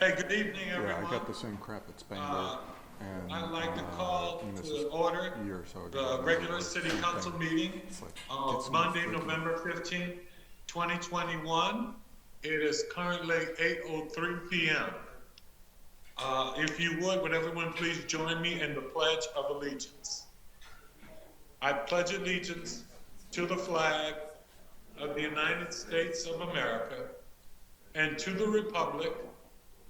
Hey, good evening, everyone. Yeah, I got the same crap at Spangler. And I'd like to call to order the regular city council meeting of Monday, November 15th, 2021. It is currently 8:03 p.m. If you would everyone please join me in the Pledge of Allegiance. I pledge allegiance to the flag of the United States of America and to the republic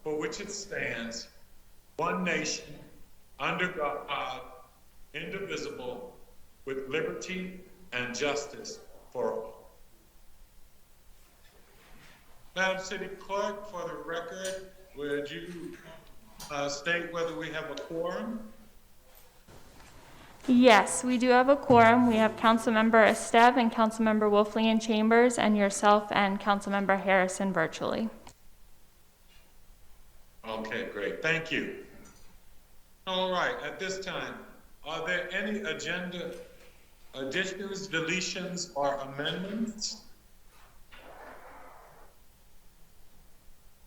for which it stands, one nation, under God, indivisible, with liberty and justice for all. Madam City Clerk, for the record, would you state whether we have a quorum? Yes, we do have a quorum. We have Councilmember Esteve and Councilmember Wolfley in chambers, and yourself and Councilmember Harrison virtually. Okay, great. Thank you. All right, at this time, are there any agenda additions, deletions, or amendments?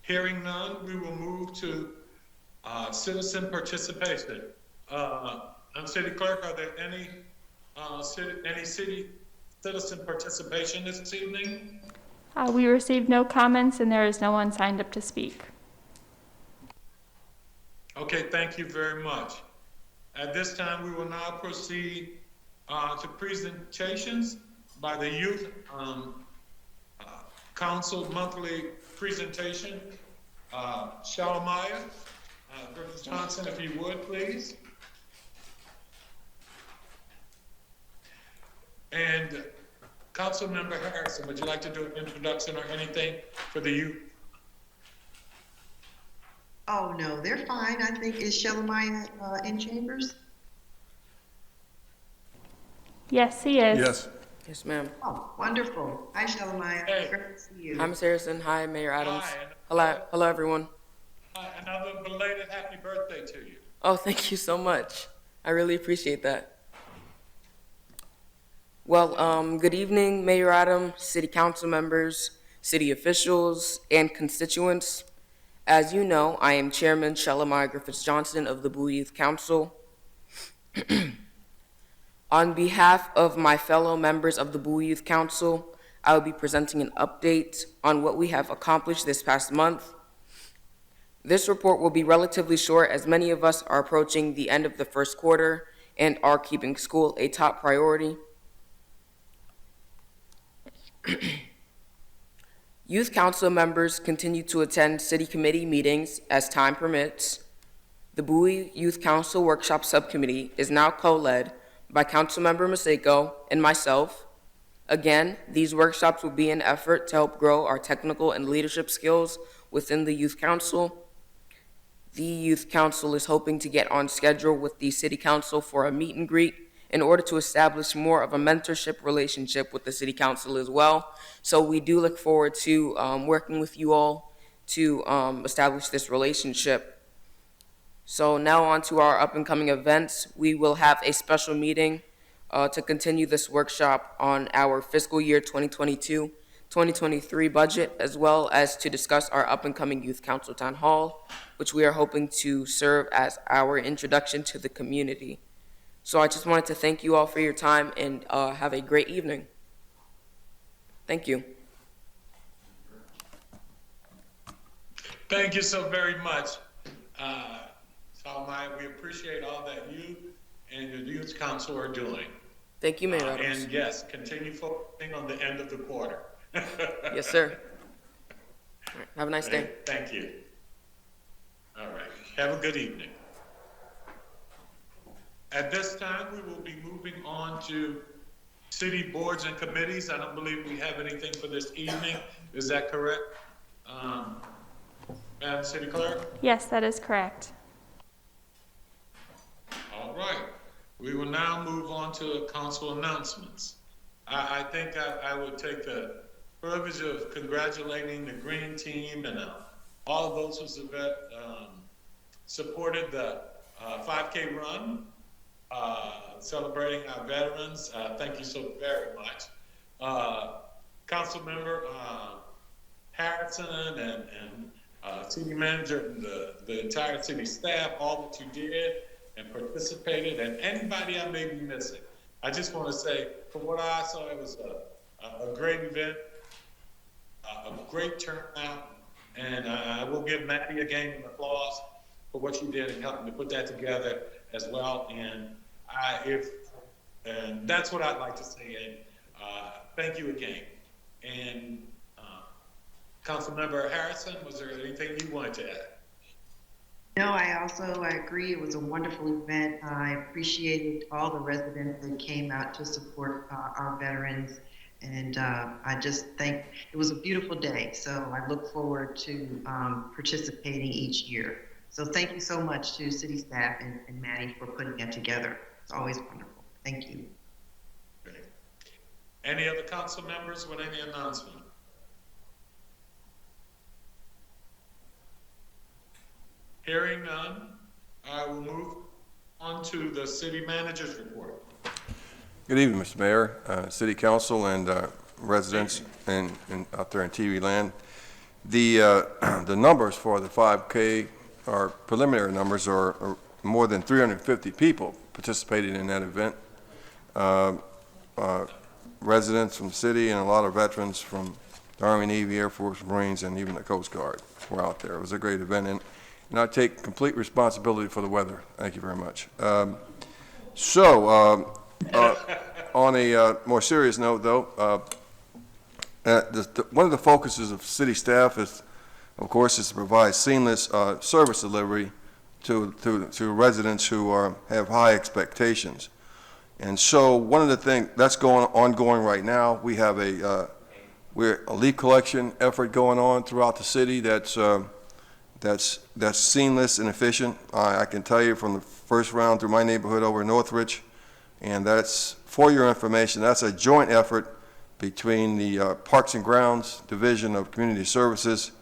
Hearing none, we will move to citizen participation. City Clerk, are there any city citizen participation this evening? We received no comments, and there is no one signed up to speak. Okay, thank you very much. At this time, we will now proceed to presentations by the Youth Council monthly presentation. Shalomaya, Griffith Johnson, if you would, please. And Councilmember Harrison, would you like to do an introduction or anything for the youth? Oh, no, they're fine. I think, is Shelomaya in chambers? Yes, he is. Yes. Yes, ma'am. Oh, wonderful. Hi, Shelomaya. Hey. Great to see you. Hi, Ms. Harrison. Hi, Mayor Adams. Hi. Hello, everyone. Another belated happy birthday to you. Oh, thank you so much. I really appreciate that. Well, good evening, Mayor Adams, City Council members, city officials, and constituents. As you know, I am Chairman Shelomaya Griffiths Johnson of the Bowie Youth Council. On behalf of my fellow members of the Bowie Youth Council, I will be presenting an update on what we have accomplished this past month. This report will be relatively short as many of us are approaching the end of the first quarter and are keeping school a top priority. Youth Council members continue to attend city committee meetings as time permits. The Bowie Youth Council Workshop Subcommittee is now co-led by Councilmember Maseko and myself. Again, these workshops will be an effort to help grow our technical and leadership skills within the Youth Council. The Youth Council is hoping to get on schedule with the City Council for a meet and greet in order to establish more of a mentorship relationship with the City Council as well. So we do look forward to working with you all to establish this relationship. So now on to our up and coming events. We will have a special meeting to continue this workshop on our fiscal year 2022-2023 budget, as well as to discuss our up and coming Youth Council Town Hall, which we are hoping to serve as our introduction to the community. So I just wanted to thank you all for your time and have a great evening. Thank you. Thank you so very much, Shalomaya. We appreciate all that you and the Youth Council are doing. Thank you, Mayor Adams. And yes, continue focusing on the end of the quarter. Yes, sir. All right, have a nice day. Thank you. All right. Have a good evening. At this time, we will be moving on to city boards and committees. I don't believe we have anything for this evening. Is that correct? Madam City Clerk? Yes, that is correct. All right. We will now move on to council announcements. I think I would take the privilege of congratulating the green team and all of those who supported the 5K run. Celebrating our veterans. Thank you so very much. Councilmember Harrison and city manager and the entire city staff, all that you did and participated, and anybody I may be missing. I just want to say, from what I saw, it was a great event, a great turnout, and I will give Maddie again an applause for what you did in helping to put that together as well. And and that's what I'd like to say. And thank you again. And Councilmember Harrison, was there anything you wanted to add? No, I agree. It was a wonderful event. I appreciated all the residents that came out to support our veterans. And I just think it was a beautiful day. So I look forward to participating each year. So thank you so much to city staff and Maddie for putting that together. It's always wonderful. Thank you. Great. Any other council members with any announcement? Hearing none, I will move on to the city manager's report. Good evening, Mr. Mayor, City Council, and residents and out there in TV land. The numbers for the 5K are preliminary numbers, are more than 350 people participated in that event. Residents from the city and a lot of veterans from the Army, Navy, Air Force, Marines, and even the Coast Guard were out there. It was a great event, and I take complete responsibility for the weather. Thank you very much. On a more serious note, though, one of the focuses of city staff is, of course, is to provide seamless service delivery to residents who have high expectations. And so one of the things that's ongoing right now, we have a leaf collection effort going on throughout the city that's seamless and efficient. I can tell you from the first round through my neighborhood over in Northridge, and that's, for your information, that's a joint effort between the Parks and Grounds Division of Community Services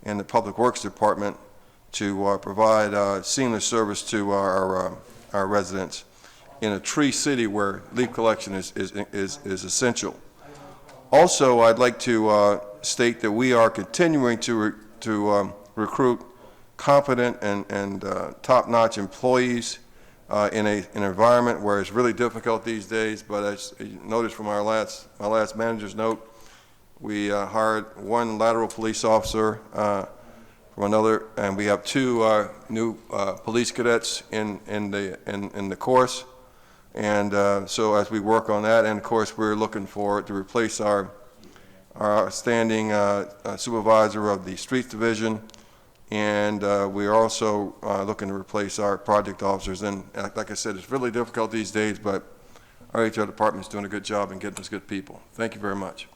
and the Public Works Department to provide seamless service to our residents in a tree city where leaf collection is essential. Also, I'd like to state that we are continuing to recruit competent and top-notch employees in an environment where it's really difficult these days. But as you noticed from my last manager's note, we hired one lateral police officer from another, and we have two new police cadets in the course. And so as we work on that, and of course we're looking to replace our standing supervisor of the Streets Division, and we are also looking to replace our project officers. And like I said, it's really difficult these days, but our HR department is doing a good job in getting us good people. Thank you very much.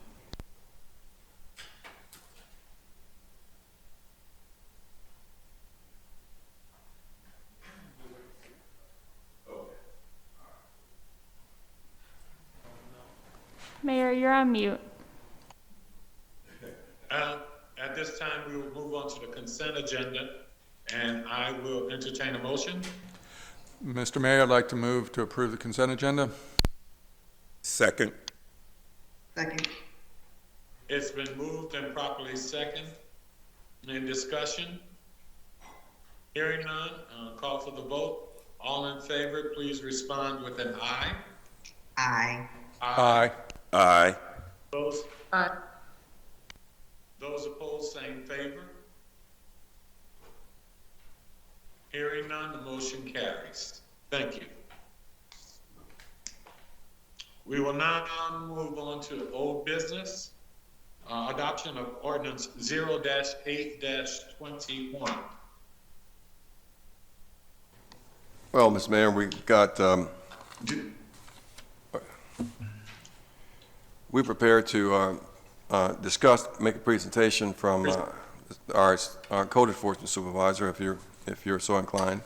Mayor, you're on mute. At this time, we will move on to the consent agenda, and I will entertain a motion. Mr. Mayor, I'd like to move to approve the consent agenda. Second. Second. It's been moved and properly second. In discussion? Hearing none, call for the vote. All in favor, please respond with an aye. Aye. Aye. Aye. Those opposed, same favor. Hearing none, the motion carries. Thank you. We will now move on to old business. Adoption of Ordinance 0-8-21. Well, Mr. Mayor, we've got we're prepared to make a presentation from our code enforcement supervisor, if you're so inclined.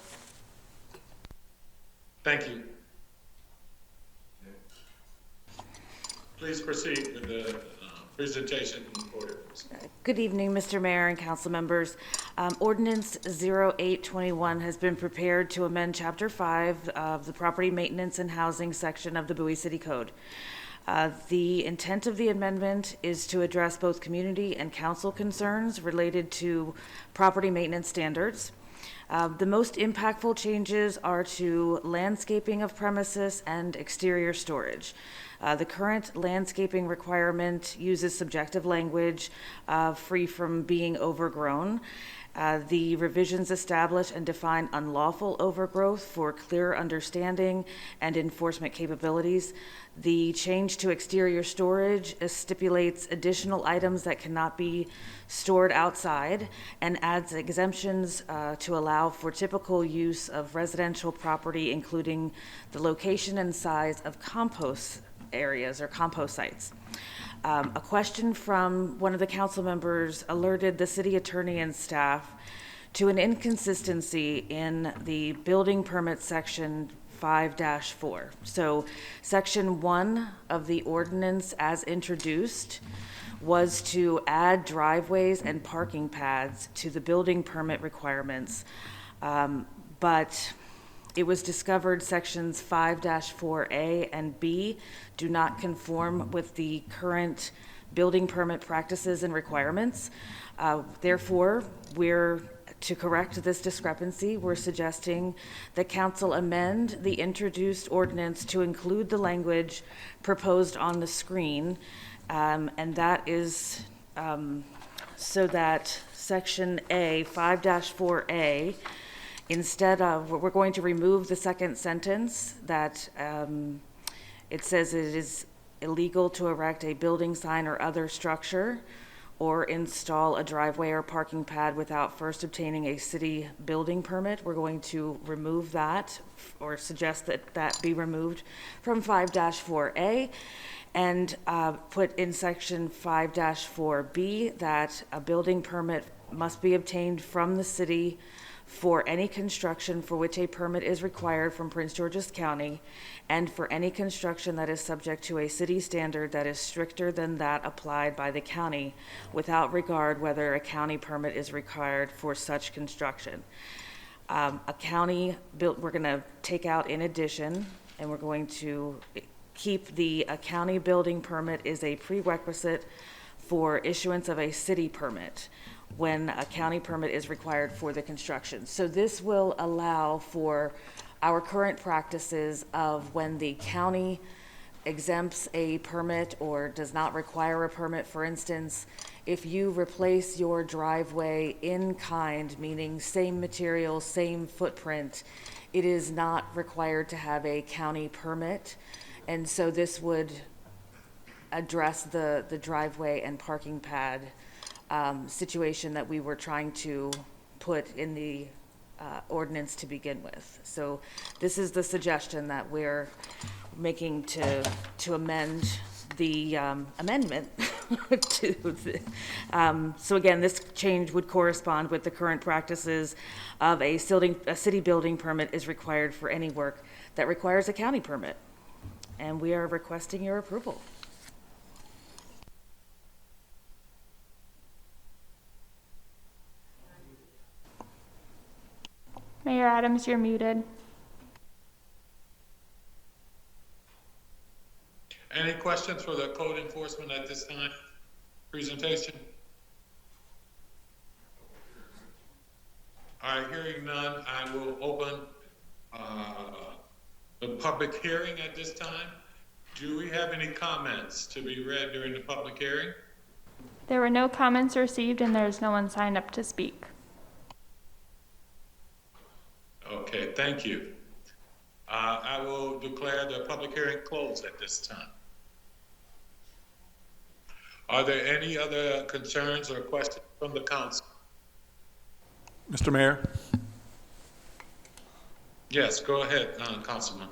Thank you. Please proceed with the presentation from the podium. Good evening, Mr. Mayor and council members. Ordinance 0821 has been prepared to amend Chapter 5 of the Property Maintenance and Housing section of the Bowie City Code. The intent of the amendment is to address both community and council concerns related to property maintenance standards. The most impactful changes are to landscaping of premises and exterior storage. The current landscaping requirement uses subjective language free from being overgrown. The revisions establish and define unlawful overgrowth for clear understanding and enforcement capabilities. The change to exterior storage stipulates additional items that cannot be stored outside and adds exemptions to allow for typical use of residential property, including the location and size of compost areas or compost sites. A question from one of the council members alerted the city attorney and staff to an inconsistency in the building permit section 5-4. So section 1 of the ordinance as introduced was to add driveways and parking pads to the building permit requirements, but it was discovered sections 5-4A and B do not conform with the current building permit practices and requirements. Therefore, to correct this discrepancy, we're suggesting that council amend the introduced ordinance to include the language proposed on the screen, and that is so that section A, 5-4A, instead of, we're going to remove the second sentence that it says it is illegal to erect a building sign or other structure or install a driveway or parking pad without first obtaining a city building permit. We're going to remove that, or suggest that that be removed from 5-4A, and put in section 5-4B that a building permit must be obtained from the city for any construction for which a permit is required from Prince George's County, and for any construction that is subject to a city standard that is stricter than that applied by the county, without regard whether a county permit is required for such construction. We're going to take out in addition, and we're going to keep the county building permit is a prerequisite for issuance of a city permit when a county permit is required for the construction. So this will allow for our current practices of when the county exempts a permit or does not require a permit. For instance, if you replace your driveway in kind, meaning same material, same footprint, it is not required to have a county permit. And so this would address the driveway and parking pad situation that we were trying to put in the ordinance to begin with. So this is the suggestion that we're making to amend the amendment to so again, this change would correspond with the current practices of a city building permit is required for any work that requires a county permit, and we are requesting your approval. Mayor Adams, you're muted. Any questions for the code enforcement at this time? Presentation? All right, hearing none, I will open the public hearing at this time. Do we have any comments to be read during the public hearing? There were no comments received, and there is no one signed up to speak. Okay, thank you. I will declare the public hearing closed at this time. Are there any other concerns or questions from the council? Mr. Mayor? Yes, go ahead, Councilman.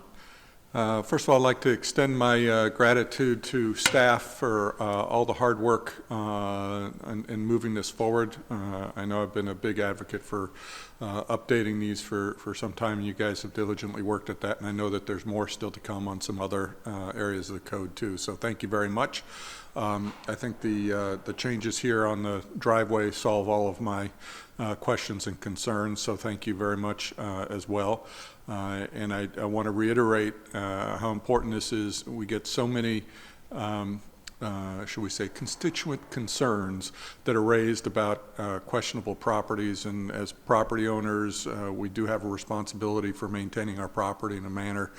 First of all, I'd like to extend my gratitude to staff for all the hard work in moving this forward. I know I've been a big advocate for updating these for some time, and you guys have diligently worked at that, and I know that there's more still to come on some other areas of the code too, so thank you very much. I think the changes here on the driveway solve all of my questions and concerns, so thank you very much as well. And I want to reiterate how important this is. We get so many should we say, constituent concerns that are raised about questionable properties. And as property owners, we do have a responsibility for maintaining our property in a manner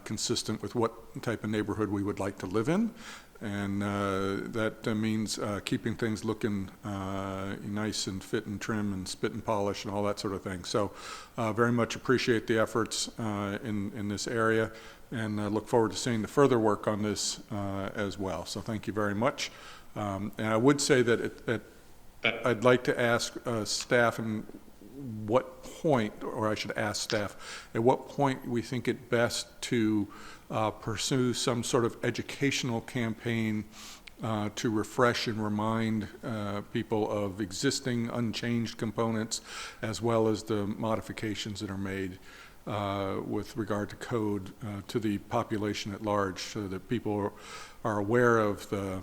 consistent with what type of neighborhood we would like to live in. And that means keeping things looking nice and fit and trim and spit and polish and all that sort of thing. So very much appreciate the efforts in this area, and look forward to seeing the further work on this as well. So thank you very much. And I would say that I'd like to ask staff and what point, or I should ask staff, at what point we think it best to pursue some sort of educational campaign to refresh and remind people of existing unchanged components, as well as the modifications that are made with regard to code to the population at large, so that people are aware of the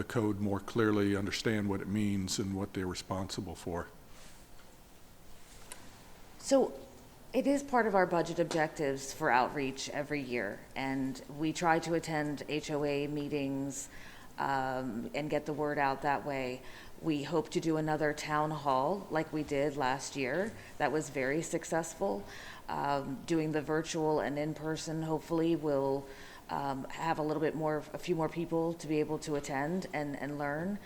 code more clearly, understand what it means and what they're responsible for. So it is part of our budget objectives for outreach every year, and we try to attend HOA meetings and get the word out that way. We hope to do another town hall like we did last year. That was very successful. Doing the virtual and in-person hopefully will have a few more people to be able to attend and learn.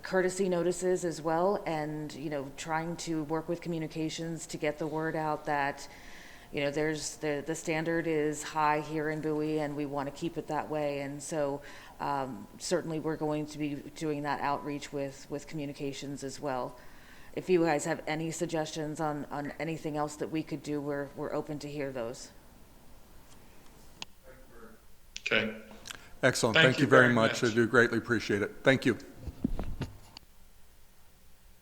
Courtesy notices as well, and trying to work with communications to get the word out that there's the standard is high here in Bowie, and we want to keep it that way. And so certainly we're going to be doing that outreach with communications as well. If you guys have any suggestions on anything else that we could do, we're open to hear those. Okay. Excellent. Thank you very much. I do greatly appreciate it. Thank you.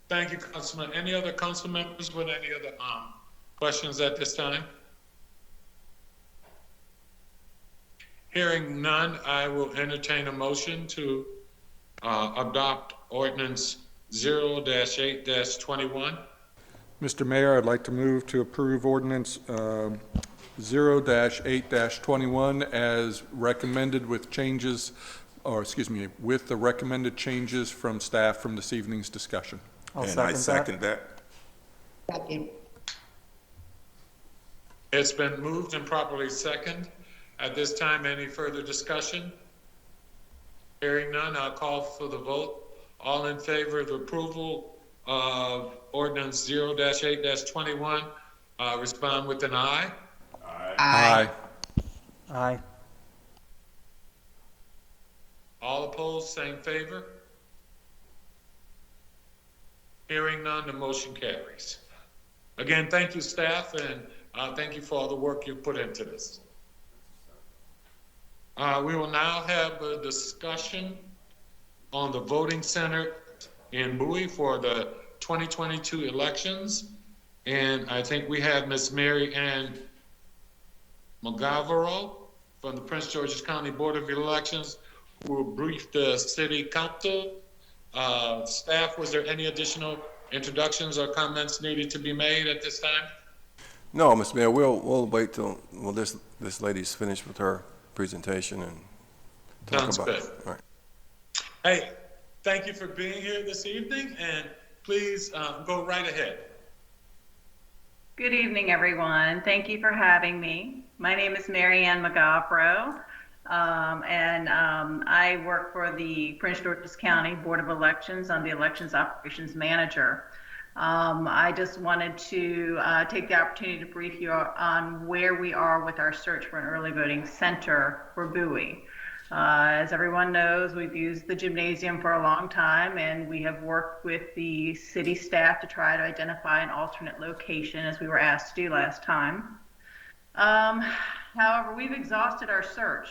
Thank you, Councilman. Any other council members with any other questions at this time? Hearing none, I will entertain a motion to adopt ordinance 0-8-21. Mr. Mayor, I'd like to move to approve ordinance 0-8-21 as recommended with changes, or excuse me, with the recommended changes from staff from this evening's discussion. And I second that. Second. It's been moved and properly second. At this time, any further discussion? Hearing none, I'll call for the vote. All in favor of approval of ordinance 0-8-21, respond with an aye. Aye. Aye. All opposed, same favor. Hearing none, the motion carries. Again, thank you, staff, and thank you for all the work you put into this. We will now have a discussion on the voting center in Bowie for the 2022 elections. And I think we have Ms. Mary Ann McGavero from the Prince George's County Board of Elections, who will brief the city council. Staff, was there any additional introductions or comments needed to be made at this time? No, Mr. Mayor, we'll wait till this lady's finished with her presentation and talk Sounds about good. it. All right. Hey, thank you for being here this evening, and please go right ahead. Good evening, everyone. Thank you for having me. My name is Mary Ann McGavero, and I work for the Prince George's County Board of Elections. I'm the Elections Operations Manager. I just wanted to take the opportunity to brief you on where we are with our search for an early voting center for Bowie. As everyone knows, we've used the gymnasium for a long time, and we have worked with the city staff to try to identify an alternate location, as we were asked to do last time. However, we've exhausted our search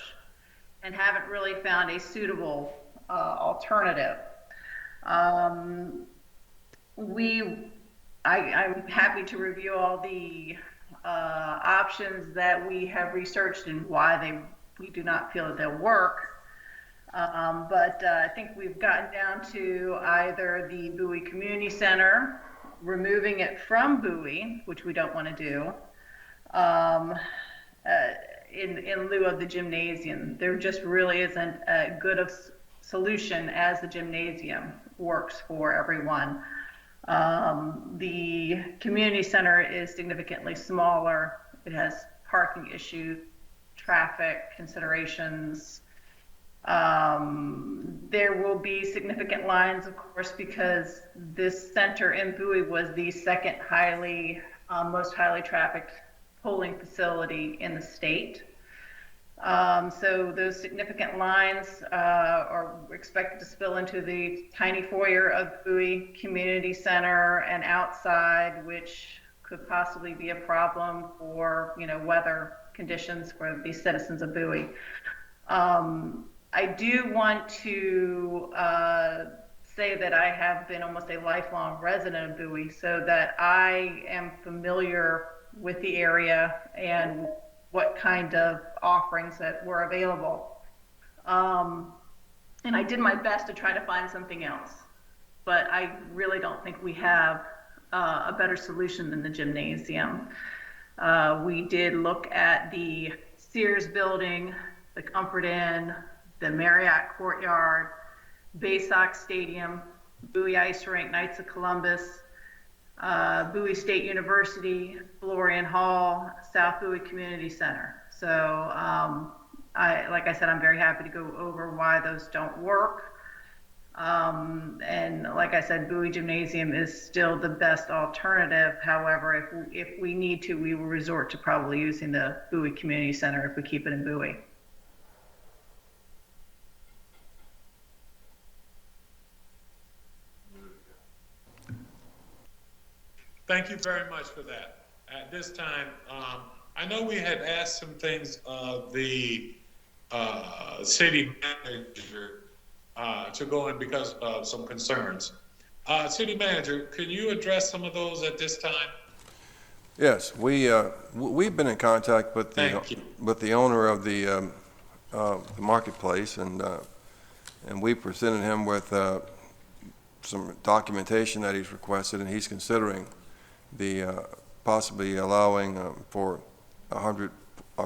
and haven't really found a suitable alternative. I'm happy to review all the options that we have researched and why we do not feel that they'll work. But I think we've gotten down to either the Bowie Community Center, removing it from Bowie, which we don't want to do, in lieu of the gymnasium. There just really isn't a good of solution as the gymnasium works for everyone. The community center is significantly smaller. It has parking issues, traffic considerations. There will be significant lines, of course, because this center in Bowie was the second most highly trafficked polling facility in the state. So those significant lines are expected to spill into the tiny foyer of Bowie Community Center and outside, which could possibly be a problem for, weather conditions for the citizens of Bowie. I do want to say that I have been almost a lifelong resident of Bowie, so that I am familiar with the area and what kind of offerings that were available. And I did my best to try to find something else, but I really don't think we have a better solution than the gymnasium. We did look at the Sears building, the Comfort Inn, the Marriott Courtyard, Bay Sox Stadium, Bowie Ice Rink, Knights of Columbus, Bowie State University, Florian Hall, South Bowie Community Center. So like I said, I'm very happy to go over why those don't work. And like I said, Bowie Gymnasium is still the best alternative. However, if we need to, we will resort to probably using the Bowie Community Center if we keep it in Bowie. Thank you very much for that. At this time, I know we had asked some things of the city manager to go in because of some concerns. City manager, can you address some of those at this time? Yes, we've been in contact with the owner of the marketplace, and we presented him with some documentation that he's requested, and he's considering possibly allowing for 100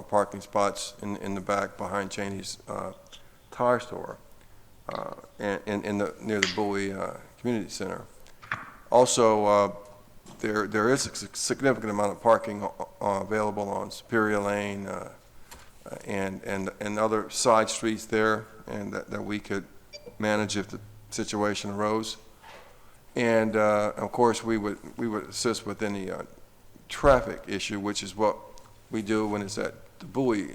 parking spots in the back behind Cheney's tire store near the Bowie Community Center. Also, there is a significant amount of parking available on Superior Lane and other side streets there, and that we could manage if the situation arose. And of course, we would assist with any traffic issue, which is what we do when it's at the Bowie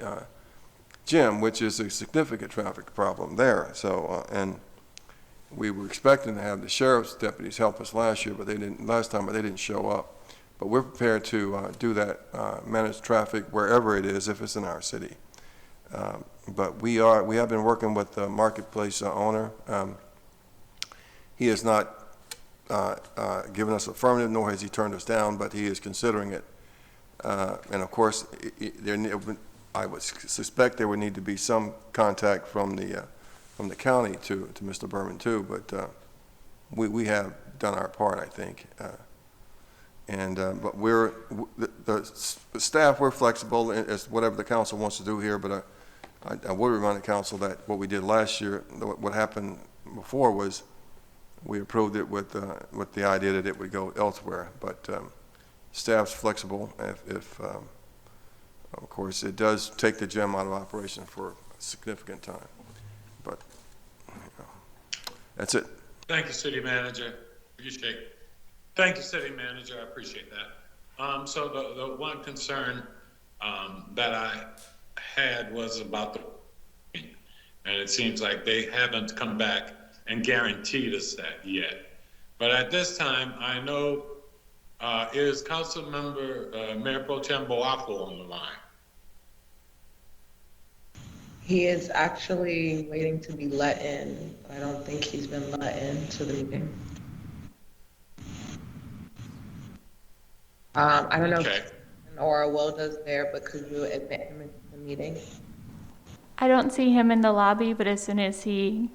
gym, which is a significant traffic problem there. So, and we were expecting to have the sheriff's deputies help us last year, but they didn't show up. But we're prepared to do that, manage traffic wherever it is, if it's in our city. But we have been working with the marketplace owner. He has not given us affirmative, nor has he turned us down, but he is considering it. And of course, I would suspect there would need to be some contact from the county to Mr. Berman too, but we have done our part, I think. But the staff, we're flexible as whatever the council wants to do here, but I would remind the council that what we did last year, what happened before was we approved it with the idea that it would go elsewhere, but staff's flexible if of course, it does take the gym out of operation for a significant time, but that's it. Thank you, City Manager. Thank you, City Manager. I appreciate that. So the one concern that I had was about and it seems like they haven't come back and guaranteed us that yet. But at this time, I know is Councilmember Mayor Pro Tem Boafo on the line? He is actually waiting to be let in. I don't think he's been let in to the meeting. I don't know if Nora Wilda's there, but could you admit him into the meeting? I don't see him in the lobby, but as soon as he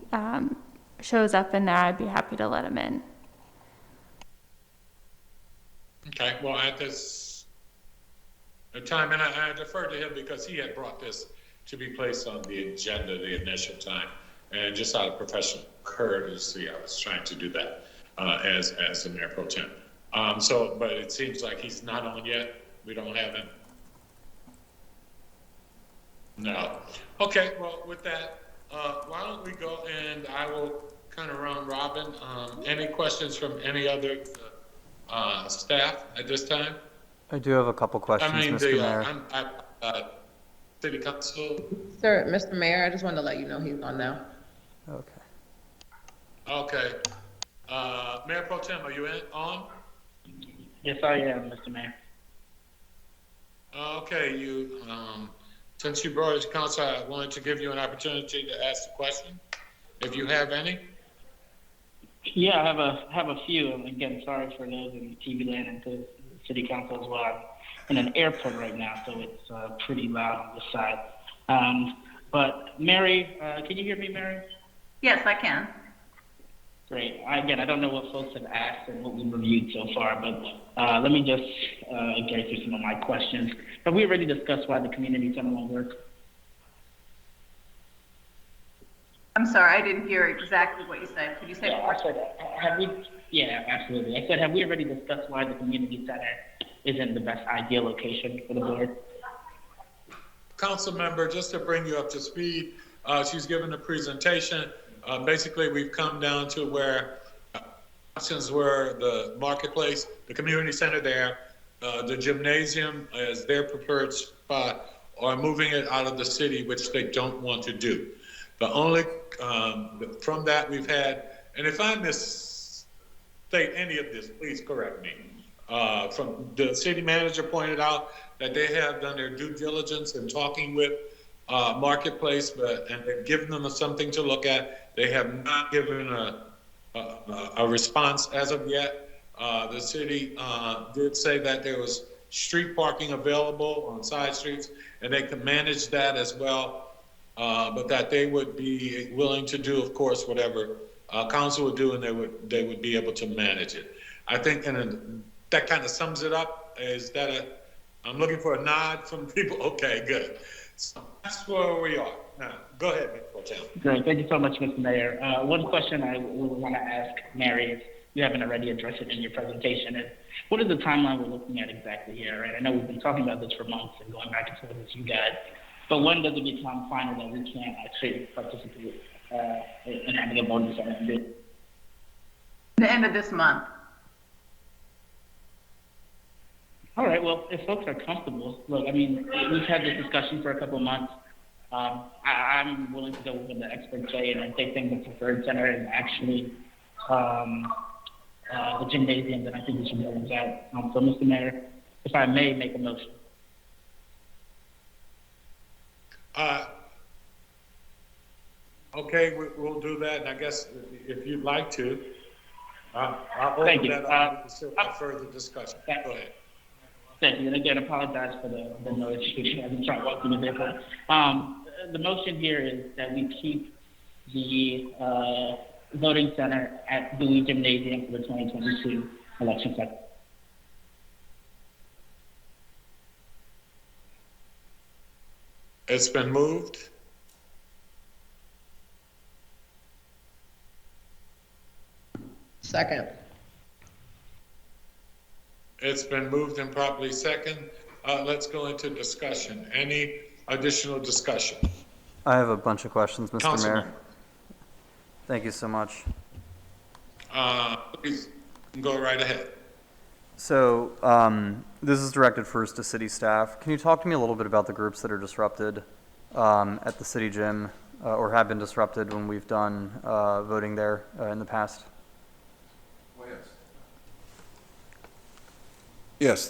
shows up in there, I'd be happy to let him in. Okay, well, at this time, and I defer to him because he had brought this to be placed on the agenda the initial time. And just out of professional courtesy, I was trying to do that as the Mayor Pro Tem. But it seems like he's not on yet. We don't have him. No. Okay, well, with that, why don't we go and I will kind of round robin. Any questions from any other staff at this time? I do have a couple questions, Mr. Mayor. City Council. Sir, Mr. Mayor, I just wanted to let you know he's on now. Okay. Okay. Mayor Pro Tem, are you on? Yes, I am, Mr. Mayor. Okay, since you brought it to council, I wanted to give you an opportunity to ask the question, if you have any. Yeah, I have a few. And again, sorry for those in TV land and to City Council as well. I'm in an airport right now, so it's pretty loud on this side. But Mary, can you hear me, Mary? Yes, I can. Great. Again, I don't know what folks have asked and what we've reviewed so far, but let me just get through some of my questions. Have we already discussed why the community center won't work? I'm sorry, I didn't hear exactly what you said. Could you say Yeah, more? I said, have we? Yeah, absolutely. I said, have we already discussed why the community center isn't the best ideal location for the board? Council member, just to bring you up to speed, she's given a presentation. Basically, we've come down to where options were the marketplace, the community center there, the gymnasium as their preferred spot, or moving it out of the city, which they don't want to do. The only, from that we've had, and if I misstate any of this, please correct me. From the city manager pointed out that they have done their due diligence in talking with Marketplace, and they've given them something to look at. They have not given a response as of yet. The city did say that there was street parking available on side streets, and they can manage that as well. But that they would be willing to do, of course, whatever council would do, and they would be able to manage it. I think, and that kind of sums it up. Is that I'm looking for a nod from people. Okay, good. So that's where we are. Now, go ahead, Mr. Hotel. Great. Thank you so much, Mr. Mayor. One question I would want to ask Mary, if you haven't already addressed it in your presentation, is what is the timeline we're looking at exactly here, right? I know we've been talking about this for months and going back and forth with you guys, but when does it become final that we can't actually participate in having a voting ceremony? The end of this month. All right, well, if folks are comfortable, look, I mean, we've had this discussion for a couple of months. I'm willing to go with the experts say, and I think the preferred center is actually the gymnasium, then I think we should go with that. So, Mr. Mayor, if I may make a motion. Okay, we'll do that, and I guess if you'd like to, I'll Thank open you. that up for further discussion. Go ahead. Thank you, and again, apologize for the noise. I've been trying to walk through the airport. The motion here is that we keep the voting center at Bowie Gymnasium for the 2022 election cycle. It's been moved. Second. It's been moved and properly second. Let's go into discussion. Any additional discussion? I have a bunch of questions, Mr. Councilman. Mayor. Thank you so much. Please go right ahead. So, this is directed first to city staff. Can you talk to me a little bit about the groups that are disrupted at the city gym or have been disrupted when we've done voting there in the past? Yes,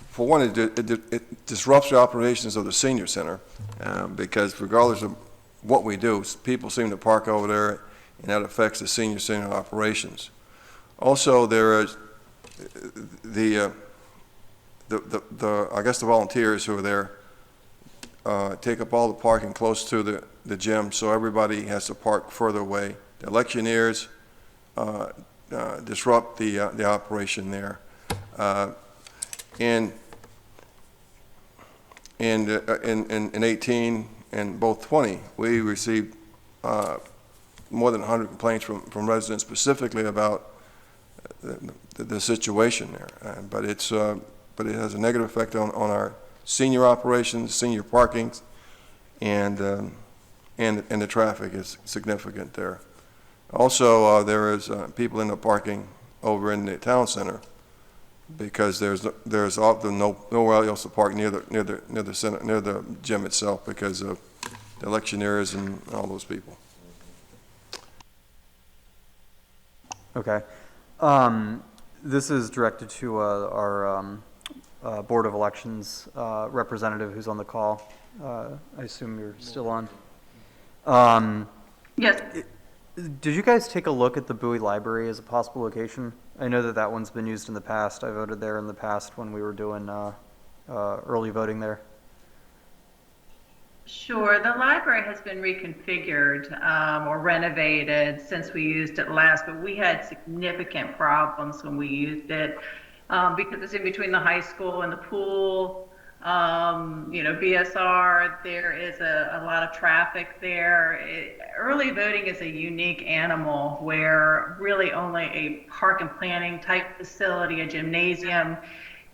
for one, it disrupts the operations of the senior center because regardless of what we do, people seem to park over there, and that affects the senior center operations. Also, there is I guess the volunteers who are there take up all the parking close to the gym, so everybody has to park further away. The electioneers disrupt the operation there. And And in 18 and both 20, we received more than 100 complaints from residents specifically about the situation there. But it has a negative effect on our senior operations, senior parkings, and the traffic is significant there. Also, there is people end up parking over in the town center because there's often nowhere else to park near the center, near the gym itself because of the electioneers and all those people. Okay. This is directed to our Board of Elections representative who's on the call. I assume you're still on. Yes. Did you guys take a look at the Bowie Library as a possible location? I know that one's been used in the past. I voted there in the past when we were doing early voting there. Sure. The library has been reconfigured or renovated since we used it last, but we had significant problems when we used it because it's in between the high school and the pool. BSR, there is a lot of traffic there. Early voting is a unique animal where really only a park and planning type facility, a gymnasium,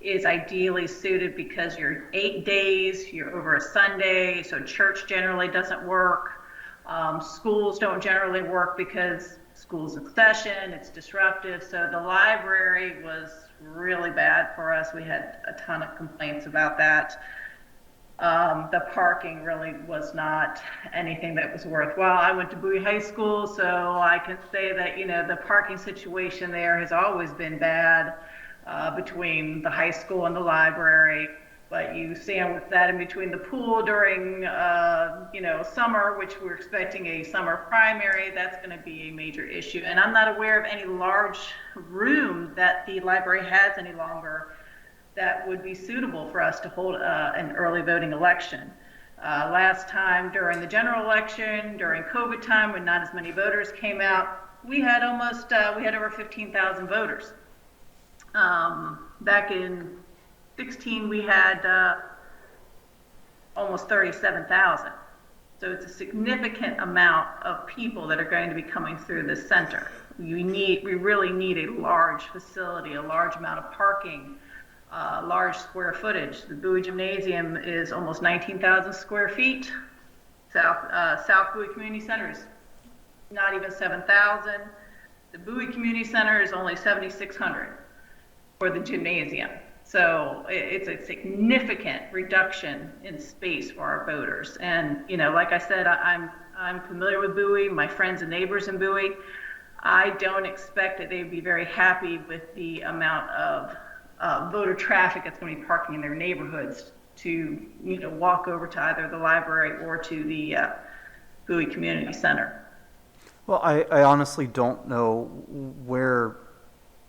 is ideally suited because you're 8 days, you're over a Sunday, so church generally doesn't work. Schools don't generally work because school's in session, it's disruptive. So the library was really bad for us. We had a ton of complaints about that. The parking really was not anything that was worthwhile. I went to Bowie High School, so I can say that, the parking situation there has always been bad between the high school and the library. But you sandwich that in between the pool during, summer, which we're expecting a summer primary, that's going to be a major issue. And I'm not aware of any large room that the library has any longer that would be suitable for us to hold an early voting election. Last time during the general election, during COVID time, when not as many voters came out, we had over 15,000 voters. Back in 16, we had almost 37,000. So it's a significant amount of people that are going to be coming through this center. We really need a large facility, a large amount of parking, large square footage. The Bowie Gymnasium is almost 19,000 square feet. South Bowie Community Center is not even 7,000. The Bowie Community Center is only 7,600 for the gymnasium. So it's a significant reduction in space for our voters. And, like I said, I'm familiar with Bowie, my friends and neighbors in Bowie. I don't expect that they'd be very happy with the amount of voter traffic that's going to be parking in their neighborhoods to, walk over to either the library or to the Bowie Community Center. Well, I honestly don't know where.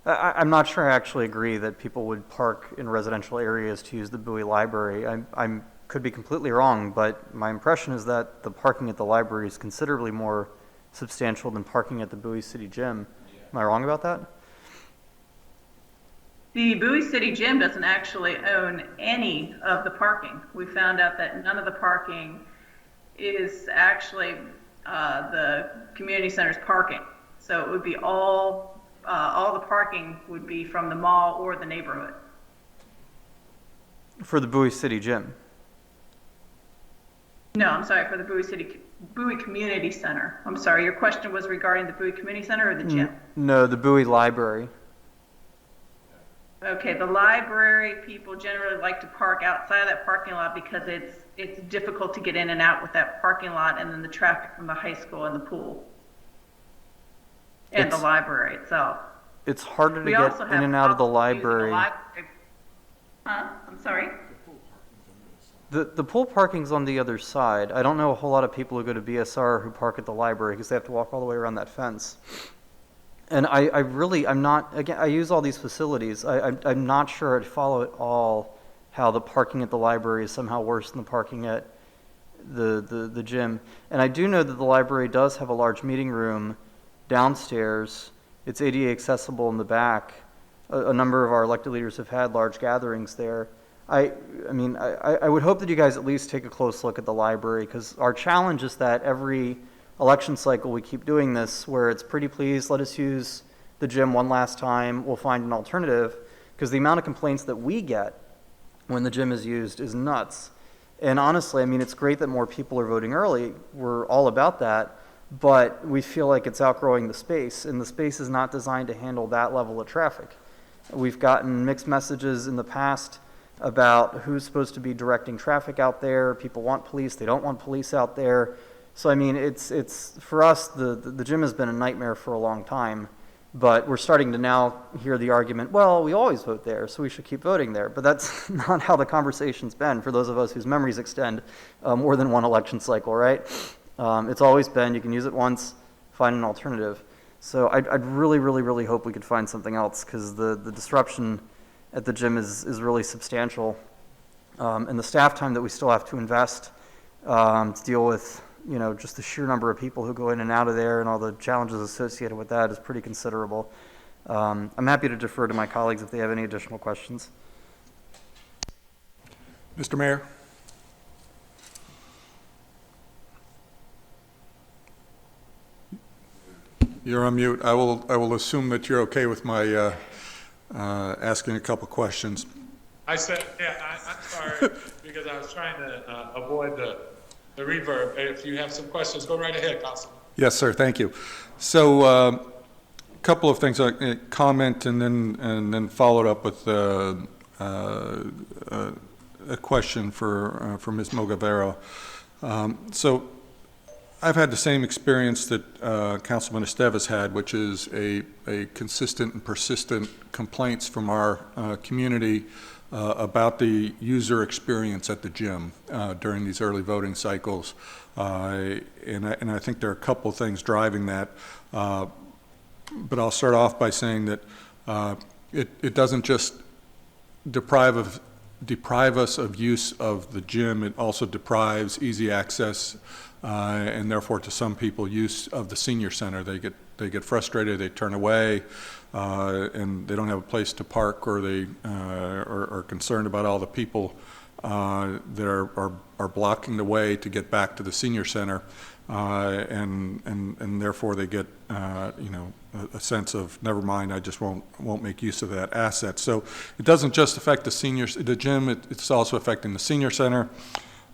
I'm not sure I actually agree that people would park in residential areas to use the Bowie Library. I could be completely wrong, but my impression is that the parking at the library is considerably more substantial than parking at the Bowie City Gym. Am I wrong about that? The Bowie City Gym doesn't actually own any of the parking. We found out that none of the parking is actually the community center's parking. So it would be all the parking would be from the mall or the neighborhood. For the Bowie City Gym? No, I'm sorry, for the Bowie Community Center. I'm sorry, your question was regarding the Bowie Community Center or the gym? No, the Bowie Library. Okay, the library people generally like to park outside of that parking lot because it's difficult to get in and out with that parking lot and then the traffic from the high school and the pool. And the library itself. It's harder to get in and out of the library. I'm sorry? The pool parking's on the other side. I don't know a whole lot of people who go to BSR who park at the library because they have to walk all the way around that fence. And I'm not, again, I use all these facilities. I'm not sure I follow at all how the parking at the library is somehow worse than the parking at the gym. And I do know that the library does have a large meeting room downstairs. It's ADA accessible in the back. A number of our elected leaders have had large gatherings there. I mean, I would hope that you guys at least take a close look at the library, because our challenge is that every election cycle we keep doing this, where it's pretty please, let us use the gym one last time, we'll find an alternative, because the amount of complaints that we get when the gym is used is nuts. And honestly, I mean, it's great that more people are voting early. We're all about that. But we feel like it's outgrowing the space, and the space is not designed to handle that level of traffic. We've gotten mixed messages in the past about who's supposed to be directing traffic out there. People want police, they don't want police out there. So I mean, it's for us, the gym has been a nightmare for a long time, but we're starting to now hear the argument, well, we always vote there, so we should keep voting there. But that's not how the conversation's been for those of us whose memories extend more than one election cycle, right? It's always been, you can use it once, find an alternative. So I'd really, really, really hope we could find something else, because the disruption at the gym is really substantial. And the staff time that we still have to invest to deal with, you know, just the sheer number of people who go in and out of there and all the challenges associated with that is pretty considerable. I'm happy to defer to my colleagues if they have any additional questions. Mr. Mayor? You're on mute. I will assume that you're okay with my asking a couple questions. I said, yeah, I'm sorry, because I was trying to avoid the reverb. If you have some questions, go right ahead, Councilman. Yes, sir. Thank you. So, a couple of things. Comment and then followed up with a question for Ms. Mogavero. So, I've had the same experience that Councilman Estevez had, which is a consistent and persistent complaints from our community about the user experience at the gym during these early voting cycles. And I think there are a couple things driving that. But I'll start off by saying that it doesn't just deprive us of use of the gym, it also deprives easy access and therefore to some people use of the senior center. They get frustrated, they turn away, and they don't have a place to park, or they are concerned about all the people that are blocking the way to get back to the senior center, and therefore they get a sense of never mind, I just won't make use of that asset. So it doesn't just affect the gym, it's also affecting the senior center.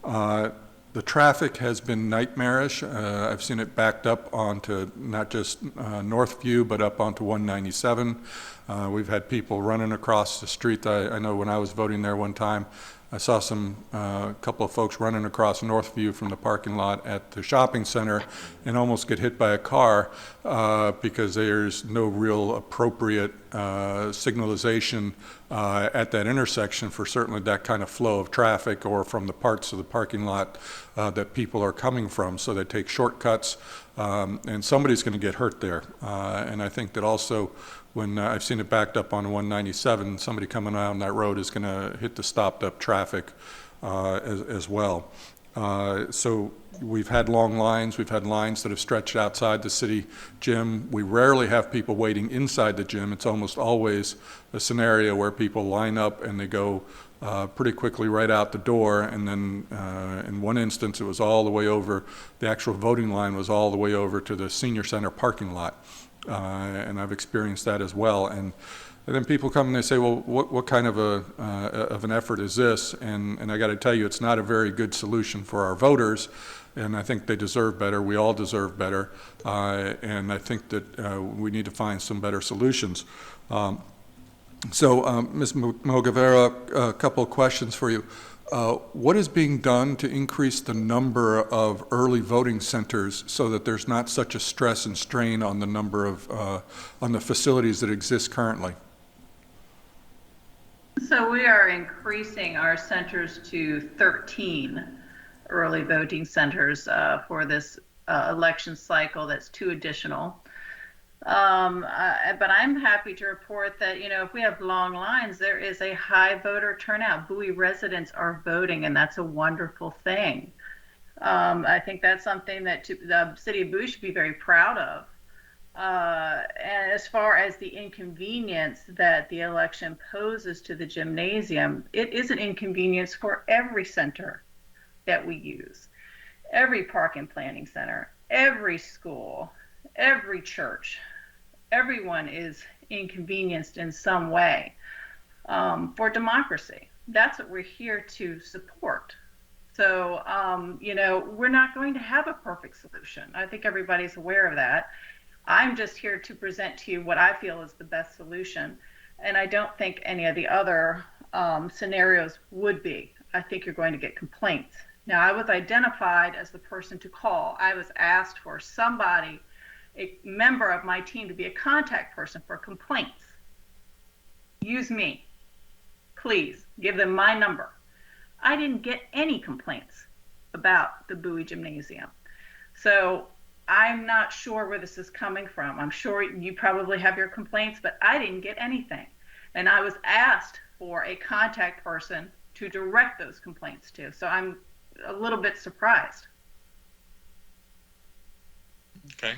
The traffic has been nightmarish. I've seen it backed up onto not just Northview, but up onto 197. We've had people running across the street. I know when I was voting there one time, I saw a couple of folks running across Northview from the parking lot at the shopping center and almost get hit by a car because there's no real appropriate signalization at that intersection for certainly that kind of flow of traffic, or from the parts of the parking lot that people are coming from. So they take shortcuts, and somebody's going to get hurt there. And I think that also, when I've seen it backed up on 197, somebody coming down that road is going to hit the stopped up traffic as well. So we've had long lines. We've had lines that have stretched outside the city gym. We rarely have people waiting inside the gym. It's almost always a scenario where people line up and they go pretty quickly right out the door. And then in one instance, it was all the way over, the actual voting line was all the way over to the senior center parking lot. And I've experienced that as well. And then people come and they say, well, what kind of an effort is this? And I got to tell you, it's not a very good solution for our voters. And I think they deserve better. We all deserve better. And I think that we need to find some better solutions. So, Ms. Mogavera, a couple of questions for you. What is being done to increase the number of early voting centers so that there's not such a stress and strain on the number of on the facilities that exist currently? So we are increasing our centers to 13 early voting centers for this election cycle. That's 2 additional. But I'm happy to report that, if we have long lines, there is a high voter turnout. Bowie residents are voting, and that's a wonderful thing. I think that's something that the city of Bowie should be very proud of. And as far as the inconvenience that the election poses to the gymnasium, it is an inconvenience for every center that we use. Every park and planning center, every school, every church, everyone is inconvenienced in some way for democracy. That's what we're here to support. So, we're not going to have a perfect solution. I think everybody's aware of that. I'm just here to present to you what I feel is the best solution. And I don't think any of the other scenarios would be. I think you're going to get complaints. Now, I was identified as the person to call. I was asked for somebody, a member of my team, to be a contact person for complaints. Use me. Please give them my number. I didn't get any complaints about the Bowie Gymnasium. So I'm not sure where this is coming from. I'm sure you probably have your complaints, but I didn't get anything. And I was asked for a contact person to direct those complaints to. So I'm a little bit surprised. Okay.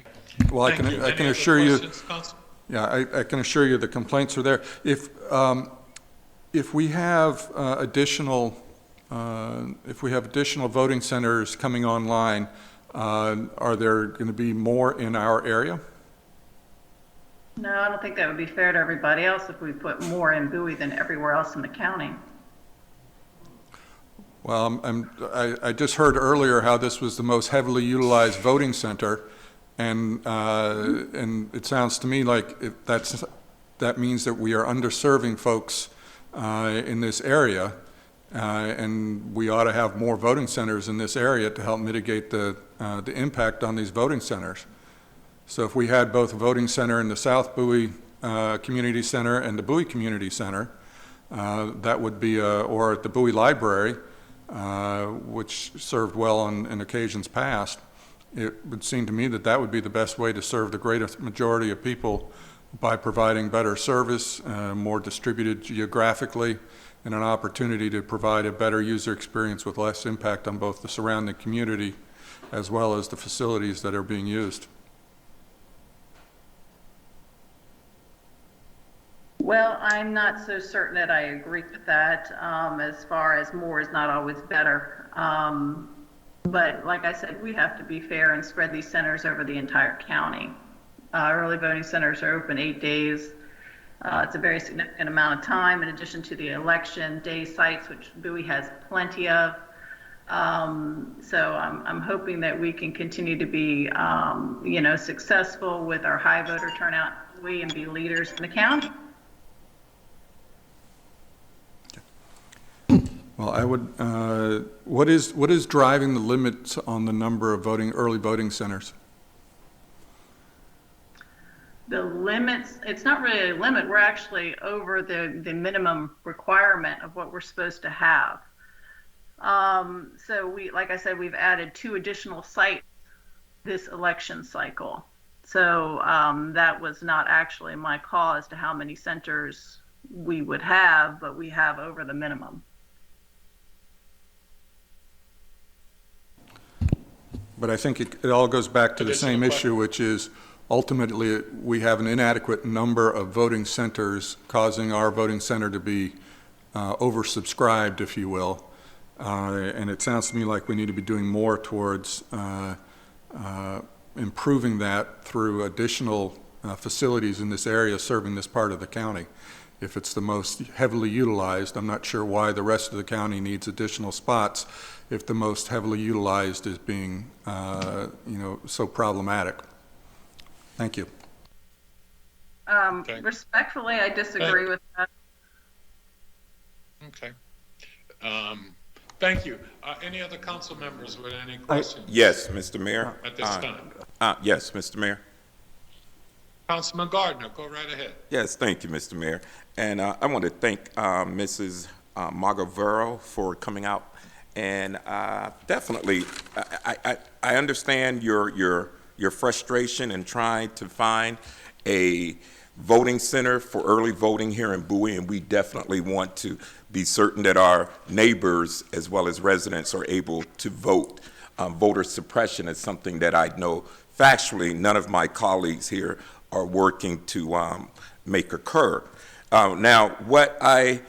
Well, I Thank you. can Any assure other you, questions, Council? yeah, I can assure you the complaints are there. If we have additional voting centers coming online, are there going to be more in our area? No, I don't think that would be fair to everybody else if we put more in Bowie than everywhere else in the county. Well, I just heard earlier how this was the most heavily utilized voting center, and it sounds to me like that means that we are underserving folks in this area, and we ought to have more voting centers in this area to help mitigate the impact on these voting centers. So if we had both a voting center in the South Bowie Community Center and the Bowie Community Center, that would be, or at the Bowie Library, which served well on occasions past, it would seem to me that that would be the best way to serve the greatest majority of people by providing better service, more distributed geographically, and an opportunity to provide a better user experience with less impact on both the surrounding community as well as the facilities that are being used. Well, I'm not so certain that I agree with that, as far as more is not always better. But like I said, we have to be fair and spread these centers over the entire county. Early voting centers are open 8 days. It's a very significant amount of time in addition to the election day sites, which Bowie has plenty of. So I'm hoping that we can continue to be, successful with our high voter turnout in Bowie and be leaders in the county. Well, I would, what is driving the limits on the number of early voting centers? The limits, it's not really a limit. We're actually over the minimum requirement of what we're supposed to have. So like I said, we've added 2 additional sites this election cycle. So that was not actually my call as to how many centers we would have, but we have over the minimum. But I think it all goes back to the same issue, which is ultimately we have an inadequate number of voting centers causing our voting center to be oversubscribed, if you will. And it sounds to me like we need to be doing more towards improving that through additional facilities in this area serving this part of the county. If it's the most heavily utilized, I'm not sure why the rest of the county needs additional spots if the most heavily utilized is being, so problematic. Thank you. Okay. Respectfully, I disagree with that. Okay. Thank you. Any other council members with any questions? Yes, Mr. Mayor. At this time. Yes, Mr. Mayor. Councilman Gardner, go right ahead. Yes, thank you, Mr. Mayor. And I want to thank Mrs. Margovero for coming out. And definitely, I understand your frustration in trying to find a voting center for early voting here in Bowie, and we definitely want to be certain that our neighbors as well as residents are able to vote. Voter suppression is something that I know factually none of my colleagues here are working to make occur. Now, what I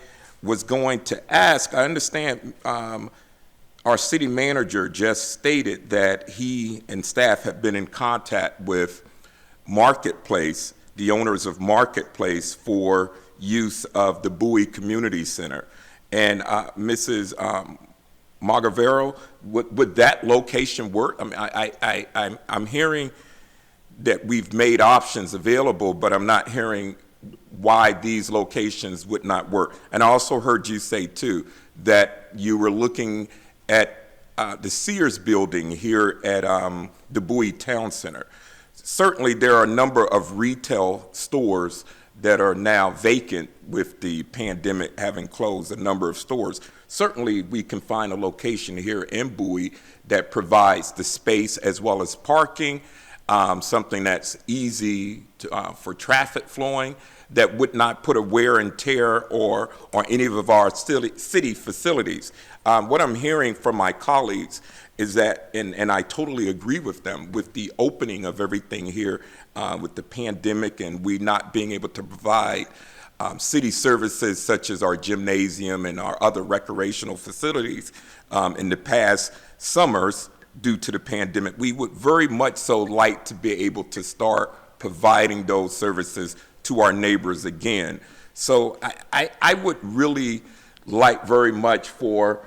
was going to ask, I understand our city manager just stated that he and staff have been in contact with Marketplace, the owners of Marketplace, for use of the Bowie Community Center. And Mrs. Magavero, would that location work? I mean, I'm hearing that we've made options available, but I'm not hearing why these locations would not work. And I also heard you say, too, that you were looking at the Sears building here at the Bowie Town Center. Certainly, there are a number of retail stores that are now vacant with the pandemic having closed a number of stores. Certainly, we can find a location here in Bowie that provides the space as well as parking, something that's easy to, for traffic flowing, that would not put a wear and tear or any of our city facilities. What I'm hearing from my colleagues is that, and I totally agree with them, with the opening of everything here, with the pandemic and we not being able to provide city services such as our gymnasium and our other recreational facilities in the past summers due to the pandemic, we would very much so like to be able to start providing those services to our neighbors again. So I would really like very much for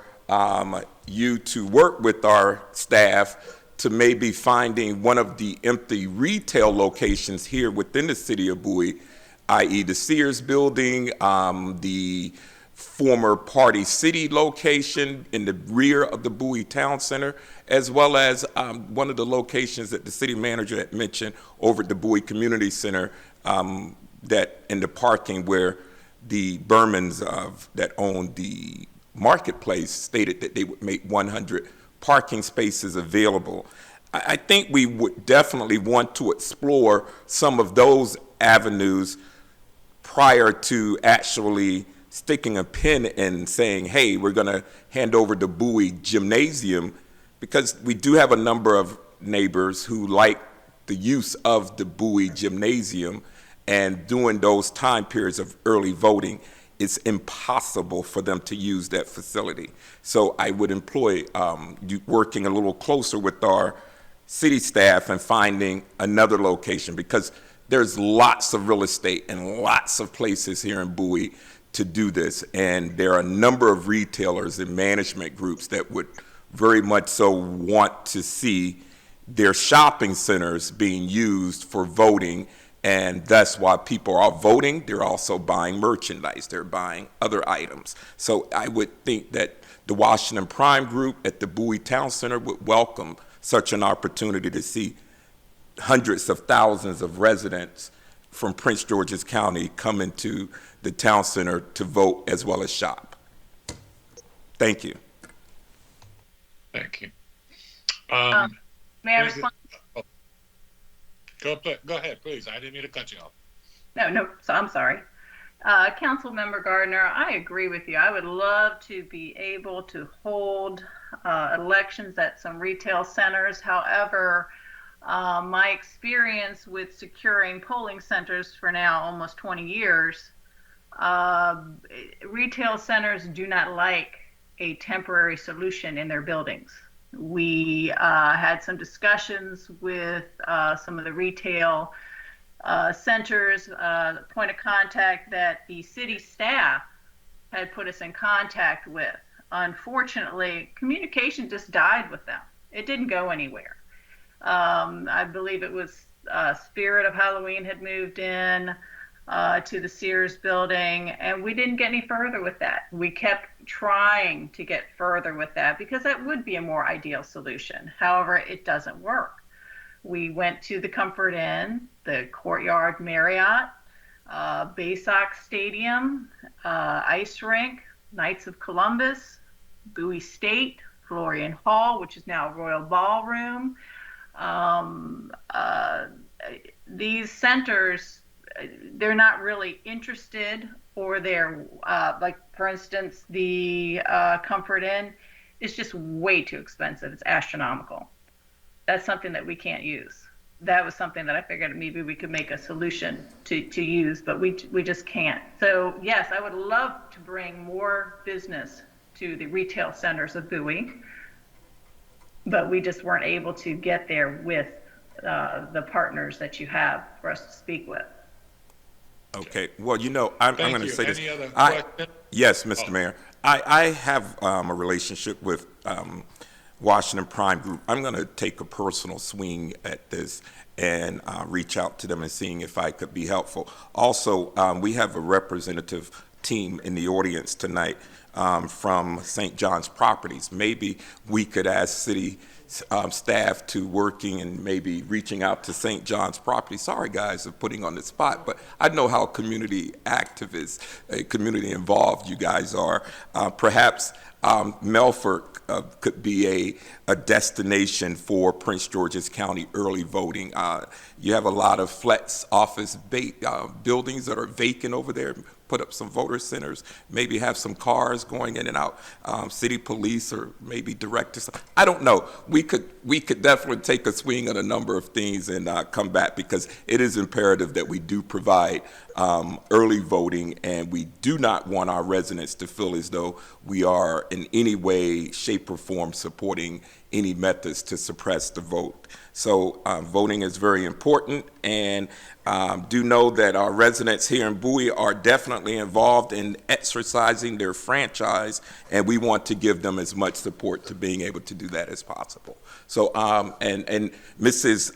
you to work with our staff to maybe finding one of the empty retail locations here within the city of Bowie, i.e. the Sears building, the former Party City location in the rear of the Bowie Town Center, as well as one of the locations that the city manager had mentioned over at the Bowie Community Center, that in the parking where the Bermans that own the Marketplace stated that they would make 100 parking spaces available. I think we would definitely want to explore some of those avenues prior to actually sticking a pin in saying, hey, we're going to hand over the Bowie Gymnasium, because we do have a number of neighbors who like the use of the Bowie Gymnasium, and during those time periods of early voting, it's impossible for them to use that facility. So I would employ you working a little closer with our city staff and finding another location, because there's lots of real estate and lots of places here in Bowie to do this. And there are a number of retailers and management groups that would very much so want to see their shopping centers being used for voting. And that's why people are voting. They're also buying merchandise. They're buying other items. So I would think that the Washington Prime Group at the Bowie Town Center would welcome such an opportunity to see hundreds of thousands of residents from Prince George's County come into the town center to vote as well as shop. Thank you. Thank you. May I respond? Go ahead, please. I didn't mean to cut you off. No, so I'm sorry. Councilmember Gardner, I agree with you. I would love to be able to hold elections at some retail centers. However, my experience with securing polling centers for now almost 20 years, retail centers do not like a temporary solution in their buildings. We had some discussions with some of the retail centers, point of contact that the city staff had put us in contact with. Unfortunately, communication just died with them. It didn't go anywhere. I believe it was Spirit of Halloween had moved in to the Sears building, and we didn't get any further with that. We kept trying to get further with that because that would be a more ideal solution. However, it doesn't work. We went to the Comfort Inn, the Courtyard Marriott, Bay Sox Stadium, Ice Rink, Knights of Columbus, Bowie State, Florian Hall, which is now Royal Ballroom. These centers, they're not really interested, or they're like, for instance, the Comfort Inn is just way too expensive. It's astronomical. That's something that we can't use. that was something that I figured maybe we could make a solution to use, but we just can't. So yes, I would love to bring more business to the retail centers of Bowie, but we just weren't able to get there with the partners that you have for us to speak with. Okay, well, I'm Thank going to you. say this. Any other questions? Yes, Mr. Mayor. I have a relationship with Washington Prime Group. I'm going to take a personal swing at this and reach out to them and seeing if I could be helpful. Also, we have a representative team in the audience tonight from St. John's Properties. Maybe we could ask city staff to working and maybe reaching out to St. John's Properties. Sorry, guys, for putting on the spot, but I know how community activists, community involved you guys are. Perhaps Melford could be a destination for Prince George's County early voting. You have a lot of flex office buildings that are vacant over there. Put up some voter centers, maybe have some cars going in and out, city police or maybe directors. I don't know. We could definitely take a swing on a number of things and come back, because it is imperative that we do provide early voting, and we do not want our residents to feel as though we are in any way, shape, or form supporting any methods to suppress the vote. So voting is very important, and do know that our residents here in Bowie are definitely involved in exercising their franchise, and we want to give them as much support to being able to do that as possible. So, and Mrs.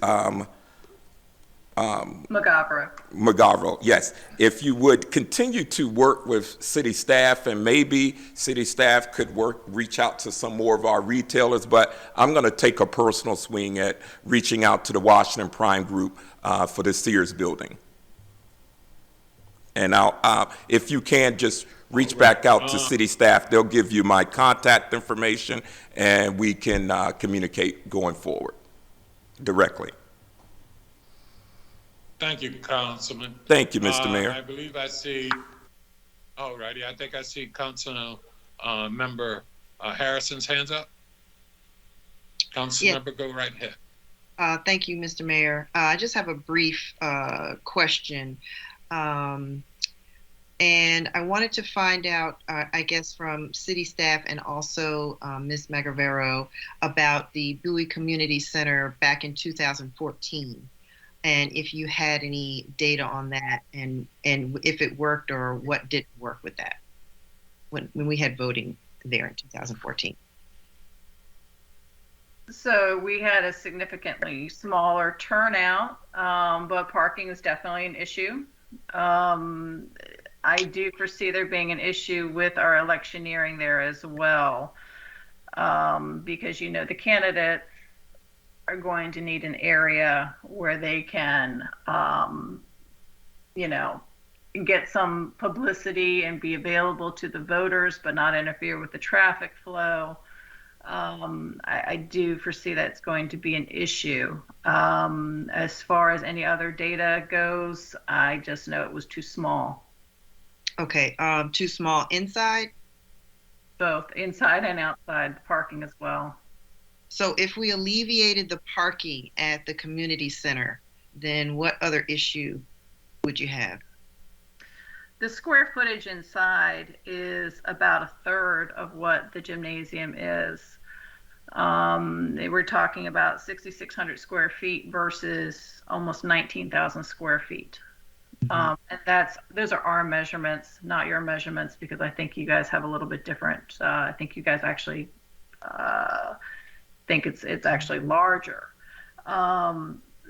McGavro, yes. If you would continue to work with city staff, and maybe city staff could reach out to some more of our retailers, but I'm going to take a personal swing at reaching out to the Washington Prime Group for the Sears building. And if you can, just reach back out to city staff. They'll give you my contact information, and we can communicate going forward directly. Thank you, Councilman. Thank you, Mr. Mayor. I believe I see, all righty, I think I see Council Member Harrison's hands up. Council Member, go right ahead. Thank you, Mr. Mayor. I just have a brief question. And I wanted to find out, I guess, from city staff and also Ms. Magavero about the Bowie Community Center back in 2014. And if you had any data on that, and if it worked or what didn't work with that when we had voting there in 2014. So we had a significantly smaller turnout, but parking is definitely an issue. I do foresee there being an issue with our electioneering there as well, because the candidates are going to need an area where they can, get some publicity and be available to the voters, but not interfere with the traffic flow. I do foresee that's going to be an issue. As far as any other data goes, I just know it was too small. Okay, too small inside? Both inside and outside, parking as well. So if we alleviated the parking at the community center, then what other issue would you have? The square footage inside is about a third of what the gymnasium is. They were talking about 6,600 square feet versus almost 19,000 square feet. And those are our measurements, not your measurements, because I think you guys have a little bit different. I think you guys actually think it's actually larger.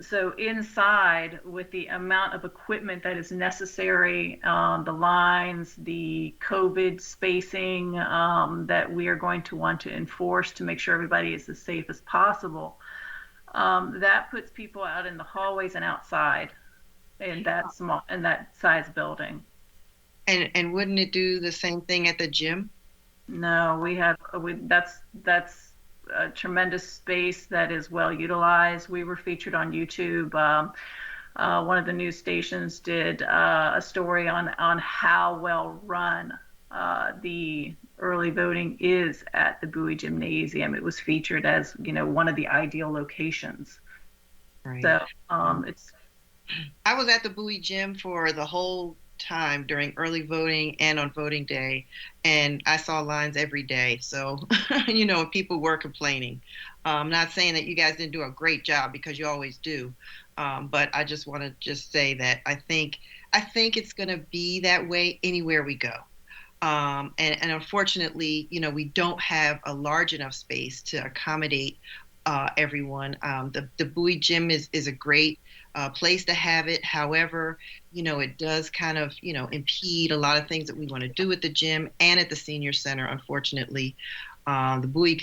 So inside, with the amount of equipment that is necessary, the lines, the COVID spacing that we are going to want to enforce to make sure everybody is as safe as possible, that puts people out in the hallways and outside in that size building. And wouldn't it do the same thing at the gym? No, that's a tremendous space that is well utilized. We were featured on YouTube. One of the news stations did a story on how well run the early voting is at the Bowie Gymnasium. It was featured as one of the ideal locations. Right. So it's I was at the Bowie gym for the whole time during early voting and on voting day, and I saw lines every day. So, people were complaining. I'm not saying that you guys didn't do a great job, because you always do, but I just want to just say that I think it's going to be that way anywhere we go. And unfortunately, we don't have a large enough space to accommodate everyone. The Bowie gym is a great place to have it. However, it does kind of, impede a lot of things that we want to do at the gym and at the senior center, unfortunately. The Bowie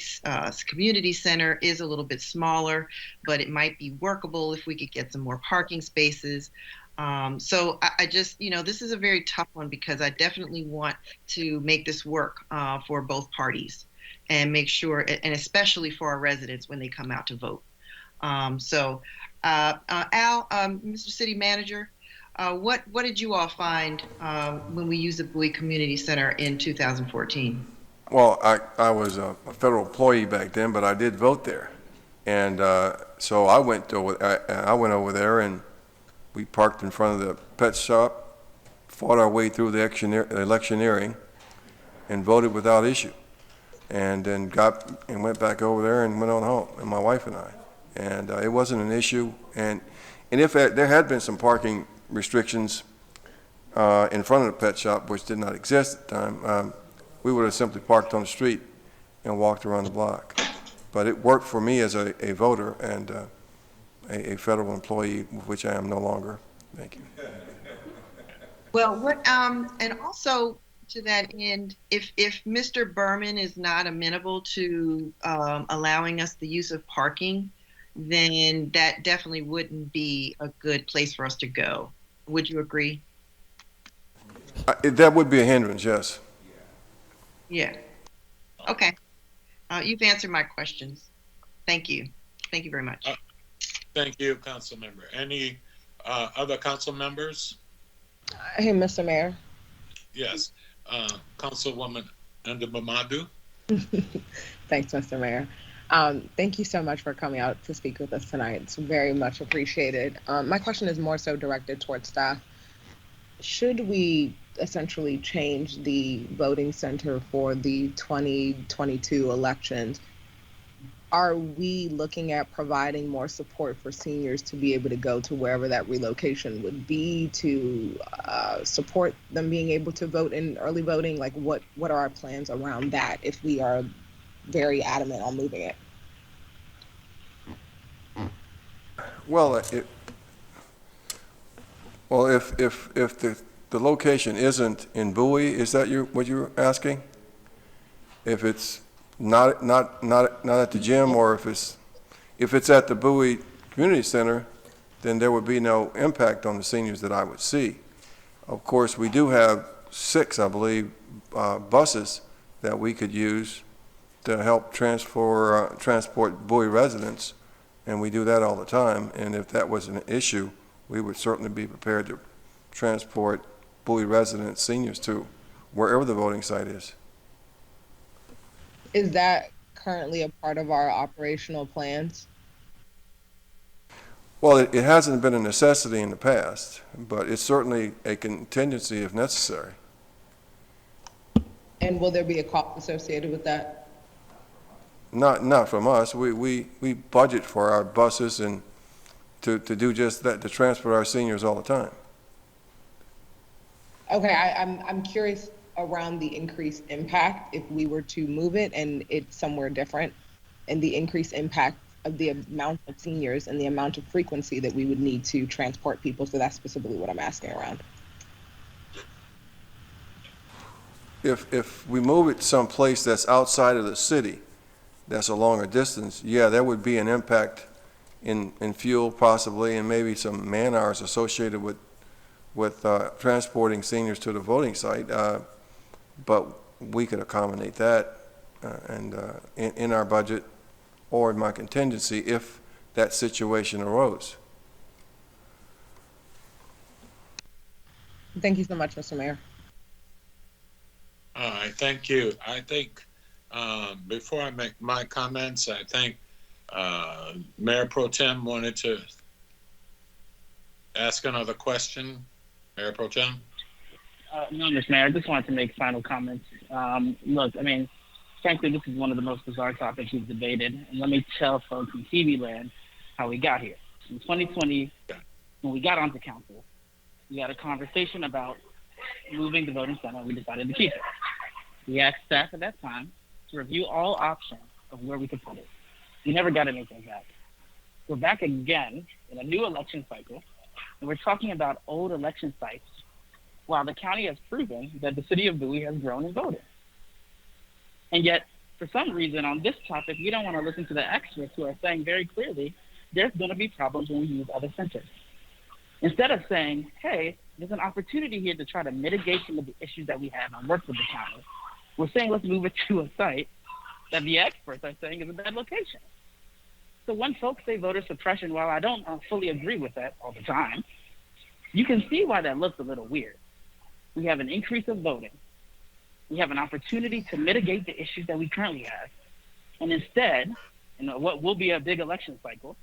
Community Center is a little bit smaller, but it might be workable if we could get some more parking spaces. So I just, this is a very tough one, because I definitely want to make this work for both parties and make sure, and especially for our residents when they come out to vote. Al, Mr. City Manager, what did you all find when we used the Bowie Community Center in 2014? Well, I was a federal employee back then, but I did vote there. And so I went over there, and we parked in front of the pet shop, fought our way through the electioneering, and voted without issue. And then went back over there and went on home, and my wife and I. And it wasn't an issue. And if there had been some parking restrictions in front of the pet shop, which did not exist at the time, we would have simply parked on the street and walked around the block. But it worked for me as a voter and a federal employee, which I am no longer. Thank you. Well, and also to that end, if Mr. Berman is not amenable to allowing us the use of parking, then that definitely wouldn't be a good place for us to go. Would you agree? That would be a hindrance, yes. Yeah. Okay. You've answered my questions. Thank you. Thank you very much. Thank you, council member. Any other council members? Hey, Mr. Mayor. Yes. Councilwoman Ndamamadu. Thanks, Mr. Mayor. Thank you so much for coming out to speak with us tonight. It's very much appreciated. My question is more so directed towards staff. Should we essentially change the voting center for the 2022 elections? Are we looking at providing more support for seniors to be able to go to wherever that relocation would be, to support them being able to vote in early voting? Like, what are our plans around that if we are very adamant on moving it? Well, if the location isn't in Bowie, is that what you're asking? If it's not at the gym, or if it's at the Bowie Community Center, then there would be no impact on the seniors that I would see. Of course, we do have 6, I believe, buses that we could use to help transport Bowie residents, and we do that all the time. And if that was an issue, we would certainly be prepared to transport Bowie residents, seniors, to wherever the voting site is. Is that currently a part of our operational plans? Well, it hasn't been a necessity in the past, but it's certainly a contingency if necessary. And will there be a cost associated with that? Not from us. We budget for our buses and to do just that, to transport our seniors all the time. Okay, I'm curious around the increased impact if we were to move it and it's somewhere different, and the increased impact of the amount of seniors and the amount of frequency that we would need to transport people. So that's specifically what I'm asking around. If we move it someplace that's outside of the city, that's a longer distance, yeah, there would be an impact in fuel possibly, and maybe some man hours associated with transporting seniors to the voting site, but we could accommodate that in our budget or in my contingency if that situation arose. Thank you so much, Mr. Mayor. All right, thank you. I think before I make my comments, I think Mayor Pro Tem wanted to ask another question, Mayor Pro Tem? No, Mr. Mayor, I just wanted to make final comments. Look, I mean, frankly, this is one of the most bizarre topics we've debated. And let me tell folks in TV land how we got here. In 2020, when we got onto council, we had a conversation about moving the voting center, and we decided to keep it. We asked staff at that time to review all options of where we could put it. We never got anything back. We're back again in a new election cycle, and we're talking about old election sites while the county has proven that the city of Bowie has grown in voting. And yet, for some reason, on this topic, we don't want to listen to the experts who are saying very clearly there's going to be problems when we use other centers. Instead of saying, hey, there's an opportunity here to try to mitigate some of the issues that we have and work with the county, we're saying let's move it to a site that the experts are saying is a bad location. So when folks say voter suppression, while I don't fully agree with that all the time, you can see why that looks a little weird. We have an increase of voting. We have an opportunity to mitigate the issues that we currently have. And instead, what will be a big election cycle,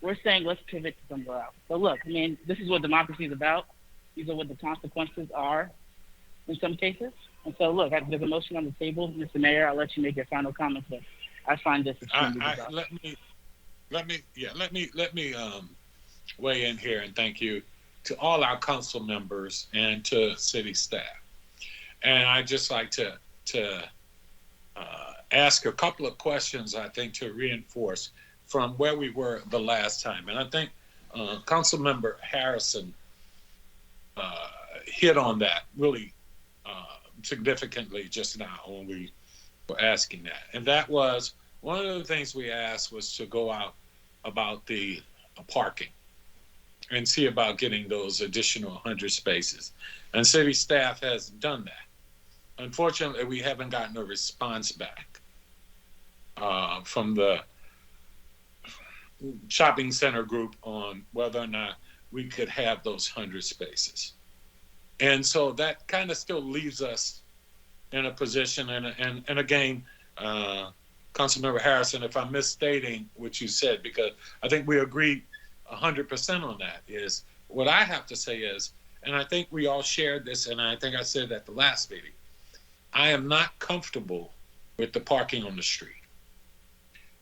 we're saying let's pivot to somewhere else. So look, I mean, this is what democracy is about. These are what the consequences are in some cases. And so look, there's a motion on the table. Mr. Mayor, I'll let you make your final comments, but I find this extremely bizarre. Let me weigh in here and thank you to all our council members and to city staff. And I'd just like to ask a couple of questions, I think, to reinforce from where we were the last time. And I think Councilmember Harrison hit on that really significantly just now when we were asking that. And that was, one of the things we asked was to go out about the parking and see about getting those additional 100 spaces. And city staff has done that. Unfortunately, we haven't gotten a response back from the shopping center group on whether or not we could have those 100 spaces. And so that kind of still leaves us in a position, and again, Councilmember Harrison, if I'm misstating what you said, because I think we agreed 100% on that, is what I have to say is, and I think we all shared this, and I think I said at the last meeting, I am not comfortable with the parking on the street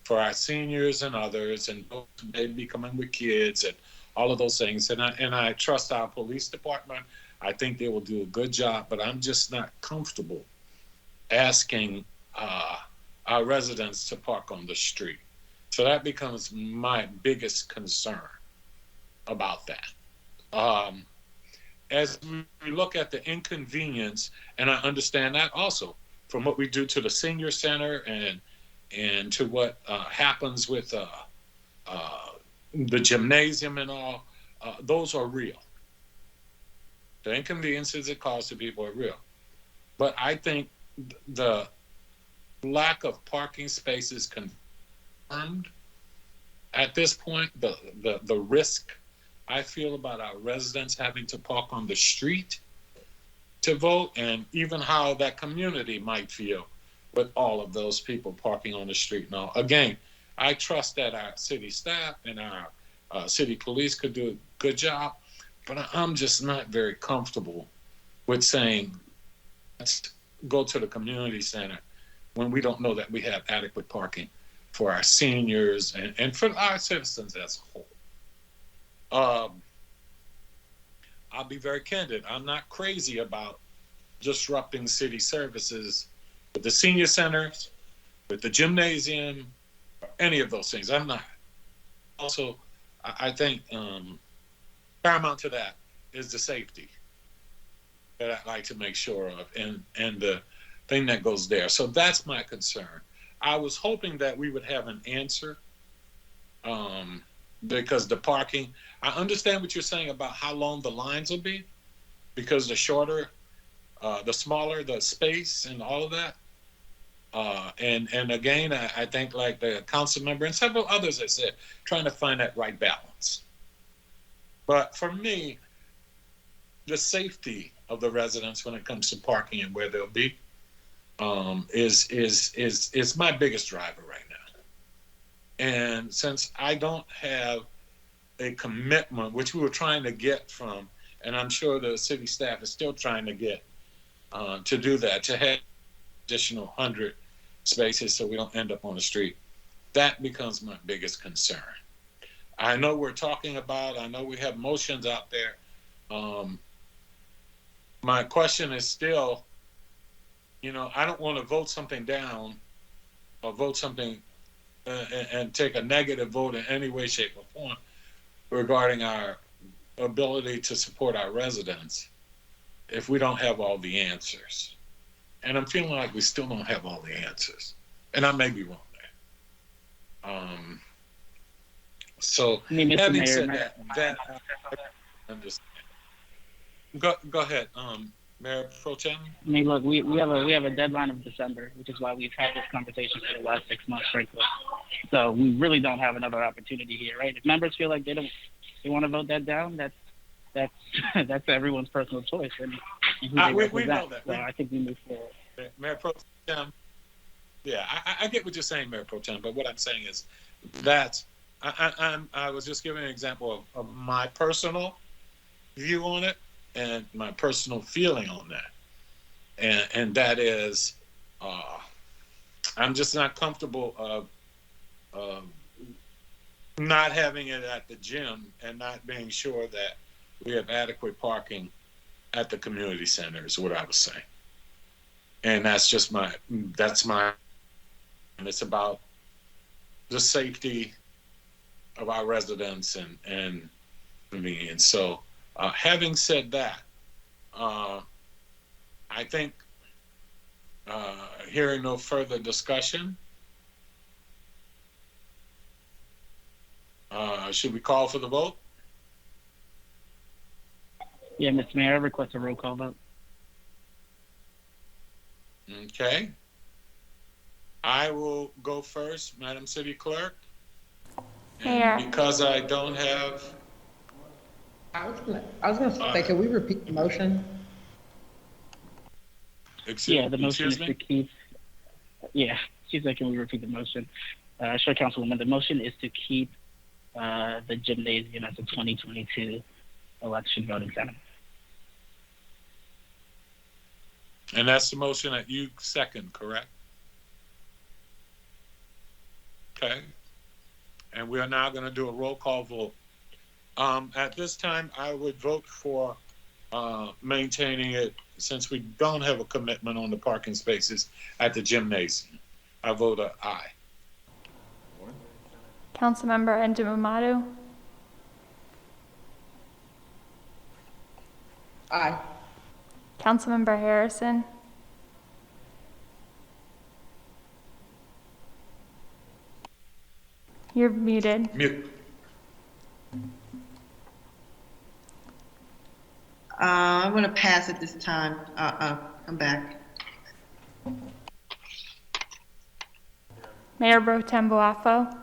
for our seniors and others, and those who may be coming with kids and all of those things. And I trust our police department. I think they will do a good job, but I'm just not comfortable asking our residents to park on the street. So that becomes my biggest concern about that. As we look at the inconvenience, and I understand that also from what we do to the senior center and to what happens with the gymnasium and all, those are real. The inconveniences it causes to people are real. But I think the lack of parking spaces confirmed at this point, the risk I feel about our residents having to park on the street to vote, and even how that community might feel with all of those people parking on the street. Now, again, I trust that our city staff and our city police could do a good job, but I'm just not very comfortable with saying, let's go to the community center when we don't know that we have adequate parking for our seniors and for our citizens as a whole. I'll be very candid. I'm not crazy about disrupting city services with the senior centers, with the gymnasium, or any of those things. I'm not. Also, I think paramount to that is the safety that I'd like to make sure of, and the thing that goes there. So that's my concern. I was hoping that we would have an answer because the parking, I understand what you're saying about how long the lines will be, because the shorter, the smaller the space and all of that. And again, I think like the council member and several others have said, trying to find that right balance. But for me, the safety of the residents when it comes to parking and where they'll be is my biggest driver right now. And since I don't have a commitment, which we were trying to get from, and I'm sure the city staff is still trying to get, to do that, to have additional 100 spaces so we don't end up on the street. That becomes my biggest concern. I know we're talking about, I know we have motions out there. My question is still, I don't want to vote something down or vote something and take a negative vote in any way, shape, or form regarding our ability to support our residents if we don't have all the answers. And I'm feeling like we still don't have all the answers. And I may be wrong there. So having said that I understand. Go ahead, Mayor Pro Tem. I mean, look, we have a deadline of December, which is why we've had this conversation for the last 6 months, frankly. So we really don't have another opportunity here, right? If members feel like they want to vote that down, that's everyone's personal choice and who they represent. We know that. So I think we move forward. Mayor Pro Tem. Yeah, I get what you're saying, Mayor Pro Tem, but what I'm saying is that I was just giving an example of my personal view on it and my personal feeling on that. And that is, I'm just not comfortable of not having it at the gym and not being sure that we have adequate parking at the community center is what I was saying. And that's just and it's about the safety of our residents and convenience. So having said that, I think hearing no further discussion, should we call for the vote? Yeah, Mr. Mayor, I request a roll call vote. Okay. I will go first, Madam City Clerk. Mayor. And because I don't have... I was gonna say, can we repeat the motion? The motion is to keep. Yeah, she said, can we repeat the motion? Sure, Councilwoman. The motion is to keep the gymnasium as a 2022 election voting center. And that's the motion that you second, correct? Okay. And we are now going to do a roll call vote. At this time, I would vote for maintaining it since we don't have a commitment on the parking spaces at the gymnasium. I vote aye. Councilmember Ndimamadu, Aye. Councilmember Harrison, you're muted. Mute. I'm going to pass it this time. Come back. Mayor Pro Tem Boafo,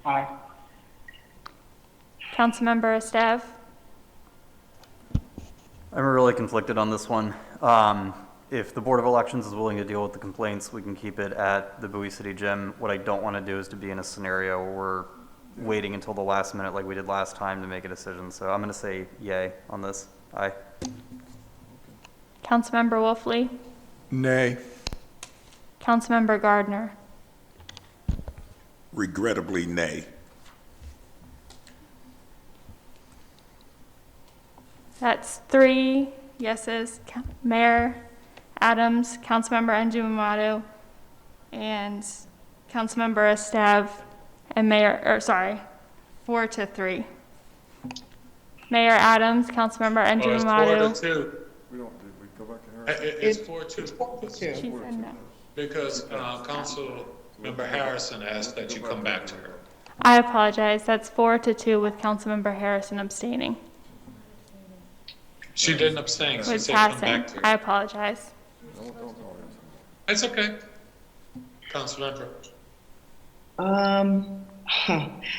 Aye. Councilmember Estev, I'm really conflicted on this one. If the Board of Elections is willing to deal with the complaints, we can keep it at the Bowie City Gym. What I don't want to do is to be in a scenario where we're waiting until the last minute like we did last time to make a decision. So I'm going to say yay on this. Aye. Councilmember Wolfley, Nay. Councilmember Gardner, Regrettably, nay. that's 3 yeses. Mayor Adams, Councilmember Ndimamadu, and Councilmember Estev, and 4-3. Mayor Adams, Councilmember Ndimamadu. It's 4-2. We don't, did we go back to her? It's 4-2. 4-2. She said no. Because Councilmember Harrison asked that you come back to her. I apologize. That's 4-2 with Councilmember Harrison abstaining. She didn't abstain. She With said come passing. back to I her. apologize. It's okay. Councilmember.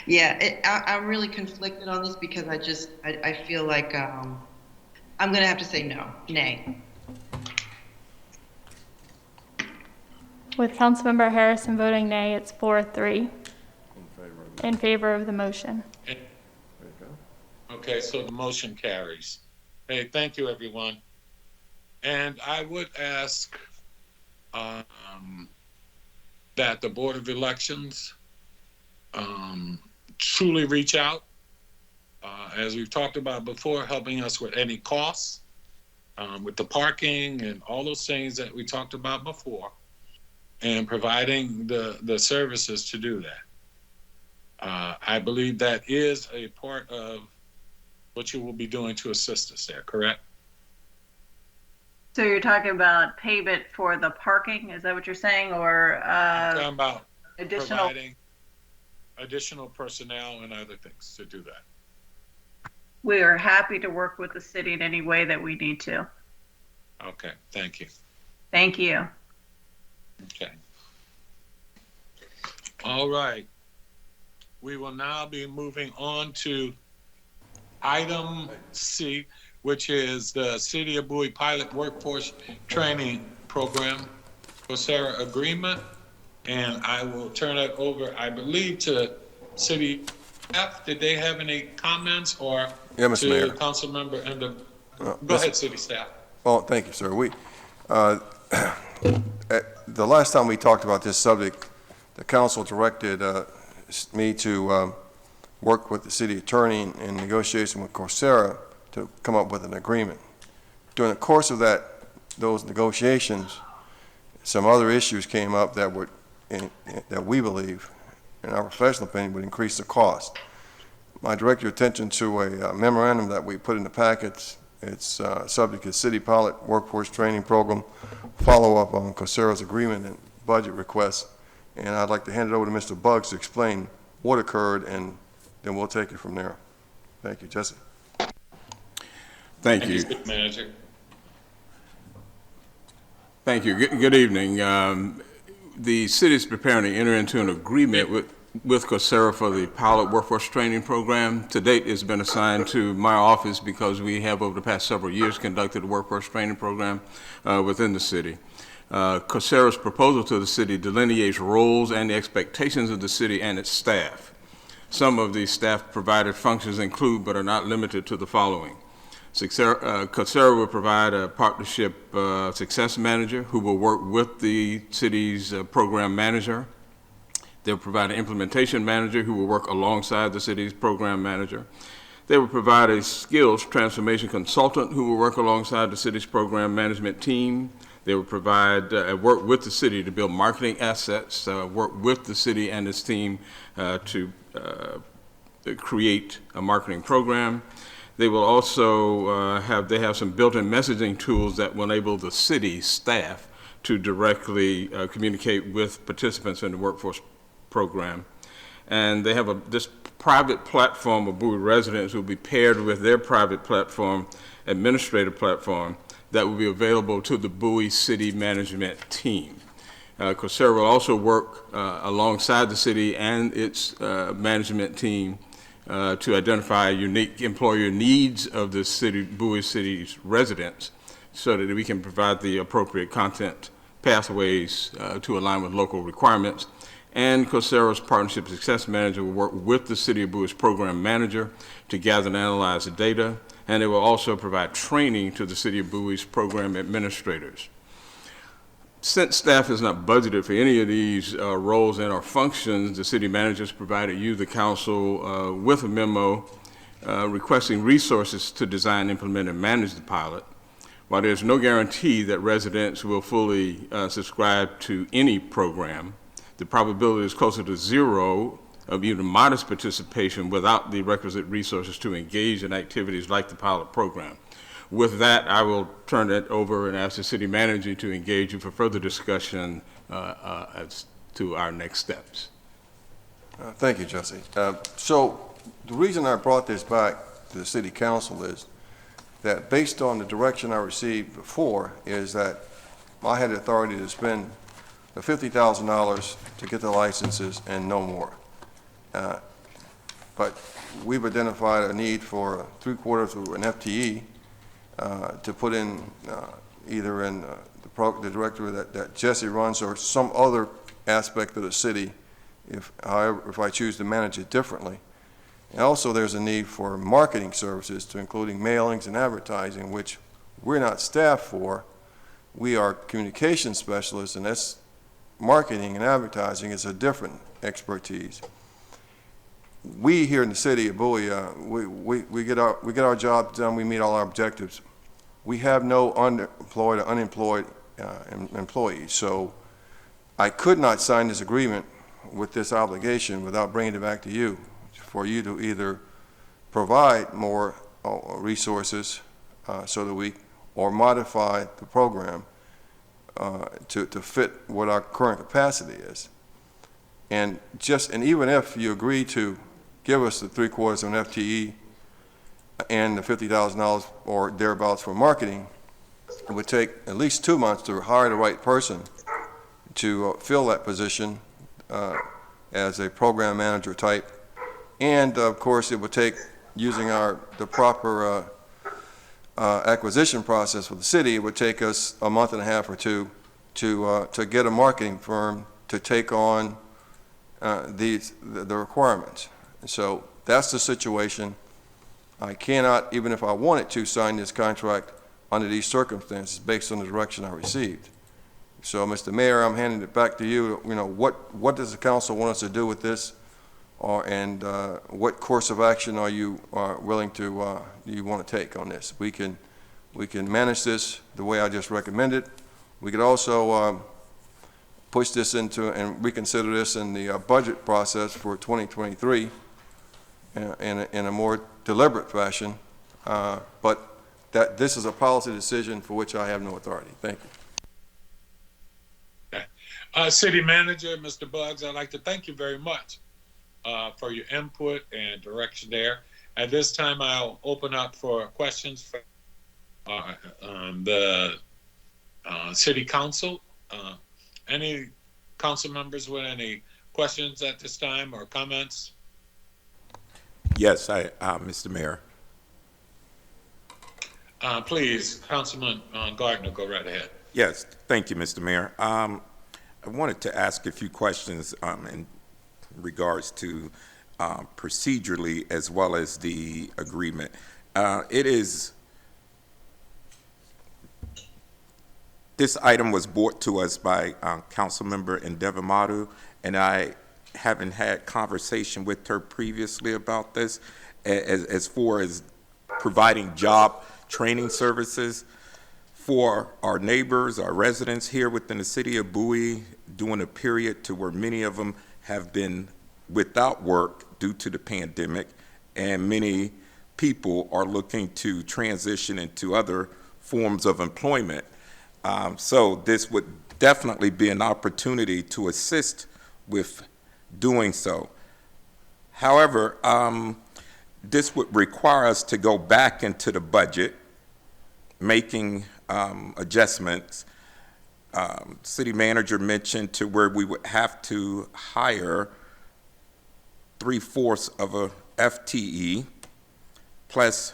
Yeah, I'm really conflicted on this because I feel like I'm going to have to say no, nay. With Councilmember Harrison voting nay, it's 4-3. In favor of In favor of the motion. Okay, so the motion carries. Hey, thank you, everyone. And I would ask that the Board of Elections truly reach out, as we've talked about before, helping us with any costs, with the parking and all those things that we talked about before, and providing the services to do that. I believe that is a part of what you will be doing to assist us there, correct? So you're talking about payment for the parking, is that what you're saying, or I'm talking about additional? providing additional personnel and other things to do that. We are happy to work with the city in any way that we need to. Okay, thank you. Thank you. Okay. All right. We will now be moving on to item C, which is the City of Bowie Pilot Workforce Training Program, QUORUM agreement. And I will turn it over, I believe, to City staff. Did they have any comments, or Yeah, Mr. Mayor. to council member and the, go ahead, city staff. Well, thank you, sir. The last time we talked about this subject, the council directed me to work with the city attorney in negotiation with QUORUM to come up with an agreement. During the course of those negotiations, some other issues came up that that we believe, in our professional opinion, would increase the cost. I direct your attention to a memorandum that we put in the packets. It's subject to City Pilot Workforce Training Program, follow-up on QUORUM's agreement and budget requests. And I'd like to hand it over to Mr. Buggs to explain what occurred, and then we'll take it from there. Thank you, Jesse. Thank you. City manager. Thank you. Good evening. The city is preparing to enter into an agreement with QUORUM for the Pilot Workforce Training Program. To date, it's been assigned to my office because we have, over the past several years, conducted a workforce training program within the city. QUORUM's proposal to the city delineates roles and the expectations of the city and its staff. Some of these staff provided functions include, but are not limited to, the following. QUORUM will provide a partnership success manager who will work with the city's program manager. They'll provide an implementation manager who will work alongside the city's program manager. They will provide a skills transformation consultant who will work alongside the city's program management team. They will provide work with the city to build marketing assets, work with the city and its team to create a marketing program. They will also have some built-in messaging tools that will enable the city staff to directly communicate with participants in the workforce program. And they have this private platform of Bowie residents who will be paired with their private platform, administrative platform, that will be available to the Bowie city management team. QUORUM will also work alongside the city and its management team to identify unique employer needs of the city, Bowie city's residents, so that we can provide the appropriate content pathways to align with local requirements. And QUORUM's Partnership Success Manager will work with the City of Bowie's program manager to gather and analyze the data, and it will also provide training to the City of Bowie's program administrators. Since staff is not budgeted for any of these roles and or functions, the city managers provided you, the council, with a memo requesting resources to design, implement, and manage the pilot. While there's no guarantee that residents will fully subscribe to any program, the probability is closer to zero of even modest participation without the requisite resources to engage in activities like the pilot program. With that, I will turn it over and ask the city manager to engage you for further discussion as to our next steps. Thank you, Jesse. So the reason I brought this back to the city council is that, based on the direction I received before, is that I had the authority to spend the $50,000 to get the licenses and no more. But we've identified a need for 3/4 to an FTE to put in either in the director that Jesse runs, or some other aspect of the city if I choose to manage it differently. And also, there's a need for marketing services, to including mailings and advertising, which we're not staffed for. We are communication specialists, and that's marketing and advertising is a different expertise. We here in the city of Bowie, we get our job done. We meet all our objectives. We have no underemployed or unemployed employees, so I could not sign this agreement with this obligation without bringing it back to you, for you to either provide more resources so that we, or modify the program to fit what our current capacity is. And even if you agree to give us the 3/4 of an FTE and the $50,000 or thereabouts for marketing, it would take at least 2 months to hire the right person to fill that position as a program manager type. And of course, it would take, using the proper acquisition process for the city, it would take us a month and a half or two to get a marketing firm to take on the requirements. So that's the situation. I cannot, even if I wanted to, sign this contract under these circumstances based on the direction I received. So, Mr. Mayor, I'm handing it back to you. You know, what does the council want us to do with this? And what course of action are you willing to, you want to take on this? We can manage this the way I just recommended. We could also push this into and reconsider this in the budget process for 2023 in a more deliberate fashion. But this is a policy decision for which I have no authority. Thank you. City Manager, Mr. Buggs, I'd like to thank you very much for your input and direction there. At this time, I'll open up for questions from the City Council. Any council members with any questions at this time or comments? Yes, Mr. Mayor. Please, Councilman Gardner, go right ahead. Yes, thank you, Mr. Mayor. I wanted to ask a few questions in regards to procedurally as well as the agreement. This item was brought to us by Councilmember Endeavor Madu, and I haven't had conversation with her previously about this as far as providing job training services for our neighbors, our residents here within the city of Bowie during a period to where many of them have been without work due to the pandemic, and many people are looking to transition into other forms of employment. So this would definitely be an opportunity to assist with doing so. However, this would require us to go back into the budget, making adjustments. City manager mentioned to where we would have to hire 3/4 of a FTE plus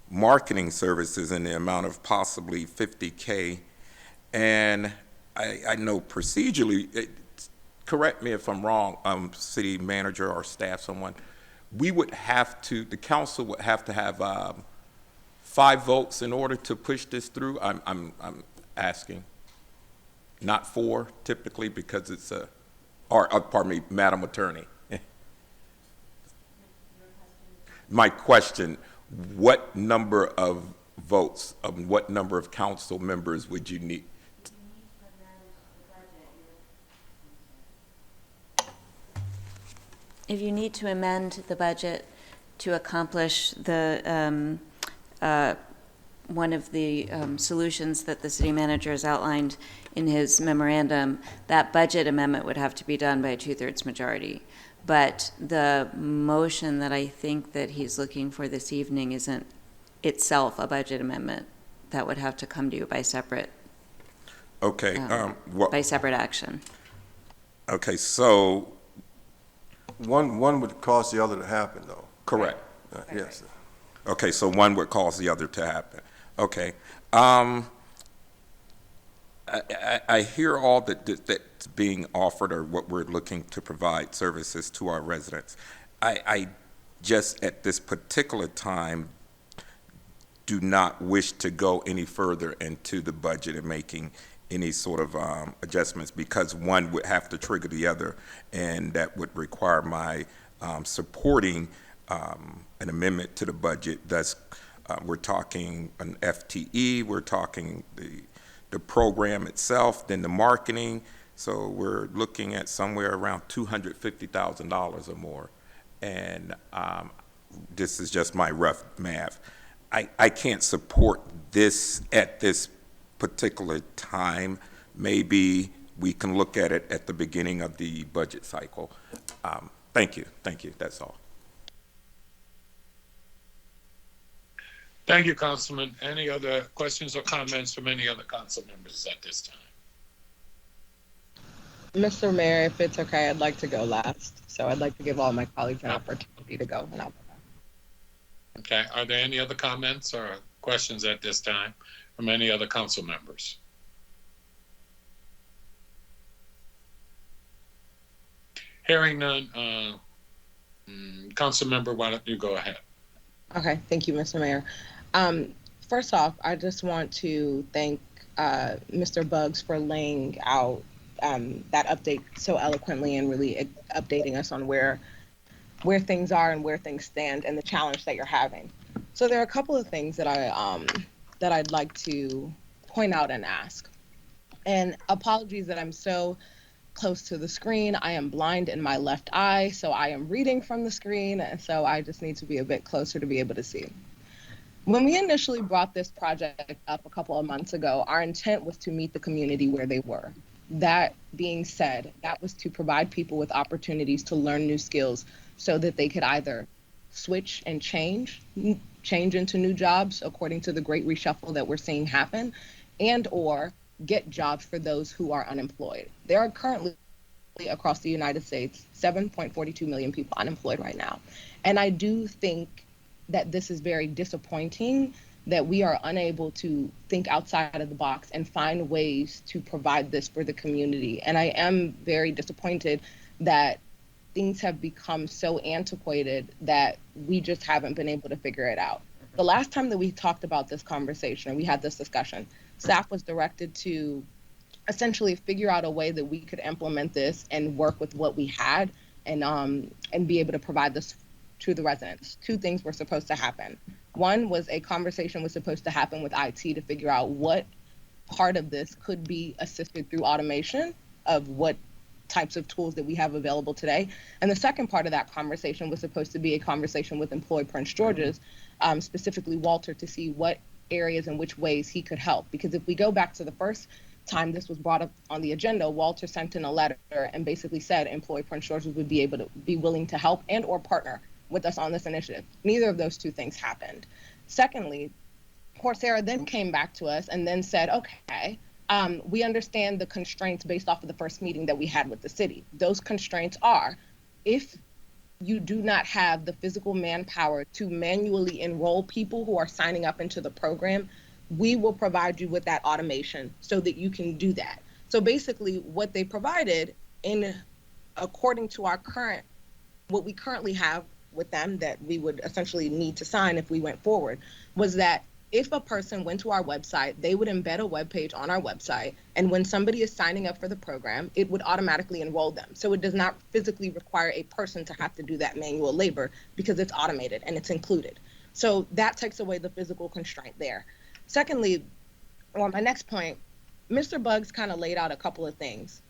marketing services in the amount of possibly $50K. And I know procedurally, correct me if I'm wrong, city manager or staff, someone, we would have to, the council would have to have 5 votes in order to push this through. I'm asking, not 4 typically, because it's pardon me, Madam Attorney. My question, what number of votes, what number of council members would you need? If you need to amend the budget to accomplish the one of the solutions that the city manager has outlined in his memorandum, that budget amendment would have to be done by a 2/3 majority. But the motion that I think that he's looking for this evening isn't itself a budget amendment. That would have to come to you by separate. Okay. By separate action. Okay, so. One would cause the other to happen, though. Correct. Yes. Okay, so one would cause the other to happen. Okay. I hear all that's being offered or what we're looking to provide services to our residents. I just, at this particular time, do not wish to go any further into the budget and making any sort of adjustments, because one would have to trigger the other, and that would require my supporting an amendment to the budget. Thus, we're talking an FTE, we're talking the program itself, then the marketing. So we're looking at somewhere around $250,000 or more. And this is just my rough math. I can't support this at this particular time. Maybe we can look at it at the beginning of the budget cycle. Thank you, that's all. Thank you, Councilman. Any other questions or comments from any other council members at this time? Mr. Mayor, if it's okay, I'd like to go last. So I'd like to give all my colleagues an opportunity to go, and I'll go back. Okay, are there any other comments or questions at this time from any other council members? Hearing none, council member, why don't you go ahead? Okay, thank you, Mr. Mayor. First off, I just want to thank Mr. Buggs for laying out that update so eloquently and really updating us on where things are and where things stand and the challenge that you're having. So there are a couple of things that I'd like to point out and ask. And apologies that I'm so close to the screen. I am blind in my left eye, so I am reading from the screen, and so I just need to be a bit closer to be able to see. When we initially brought this project up a couple of months ago, our intent was to meet the community where they were. That being said, that was to provide people with opportunities to learn new skills so that they could either switch and change into new jobs according to the great reshuffle that we're seeing happen, and or get jobs for those who are unemployed. There are currently across the United States 7.42 million people unemployed right now. And I do think that this is very disappointing that we are unable to think outside of the box and find ways to provide this for the community. And I am very disappointed that things have become so antiquated that we just haven't been able to figure it out. The last time that we talked about this conversation, we had this discussion, staff was directed to essentially figure out a way that we could implement this and work with what we had and be able to provide this to the residents. Two things were supposed to happen. One was a conversation was supposed to happen with IT to figure out what part of this could be assisted through automation of what types of tools that we have available today. And the second part of that conversation was supposed to be a conversation with Employ Prince George's, specifically Walter, to see what areas and which ways he could help. Because if we go back to the first time this was brought up on the agenda, Walter sent in a letter and basically said Employ Prince George's would be able to be willing to help and or partner with us on this initiative. Neither of those two things happened. Secondly, Coursera then came back to us and then said, okay, we understand the constraints based off of the first meeting that we had with the city. Those constraints are, if you do not have the physical manpower to manually enroll people who are signing up into the program, we will provide you with that automation so that you can do that. So basically what they provided according to what we currently have with them that we would essentially need to sign if we went forward, was that if a person went to our website, they would embed a web page on our website, and when somebody is signing up for the program, it would automatically enroll them. So it does not physically require a person to have to do that manual labor because it's automated and it's included. So that takes away the physical constraint there. Secondly, on my next point, Mr. Buggs kind of laid out a couple of things.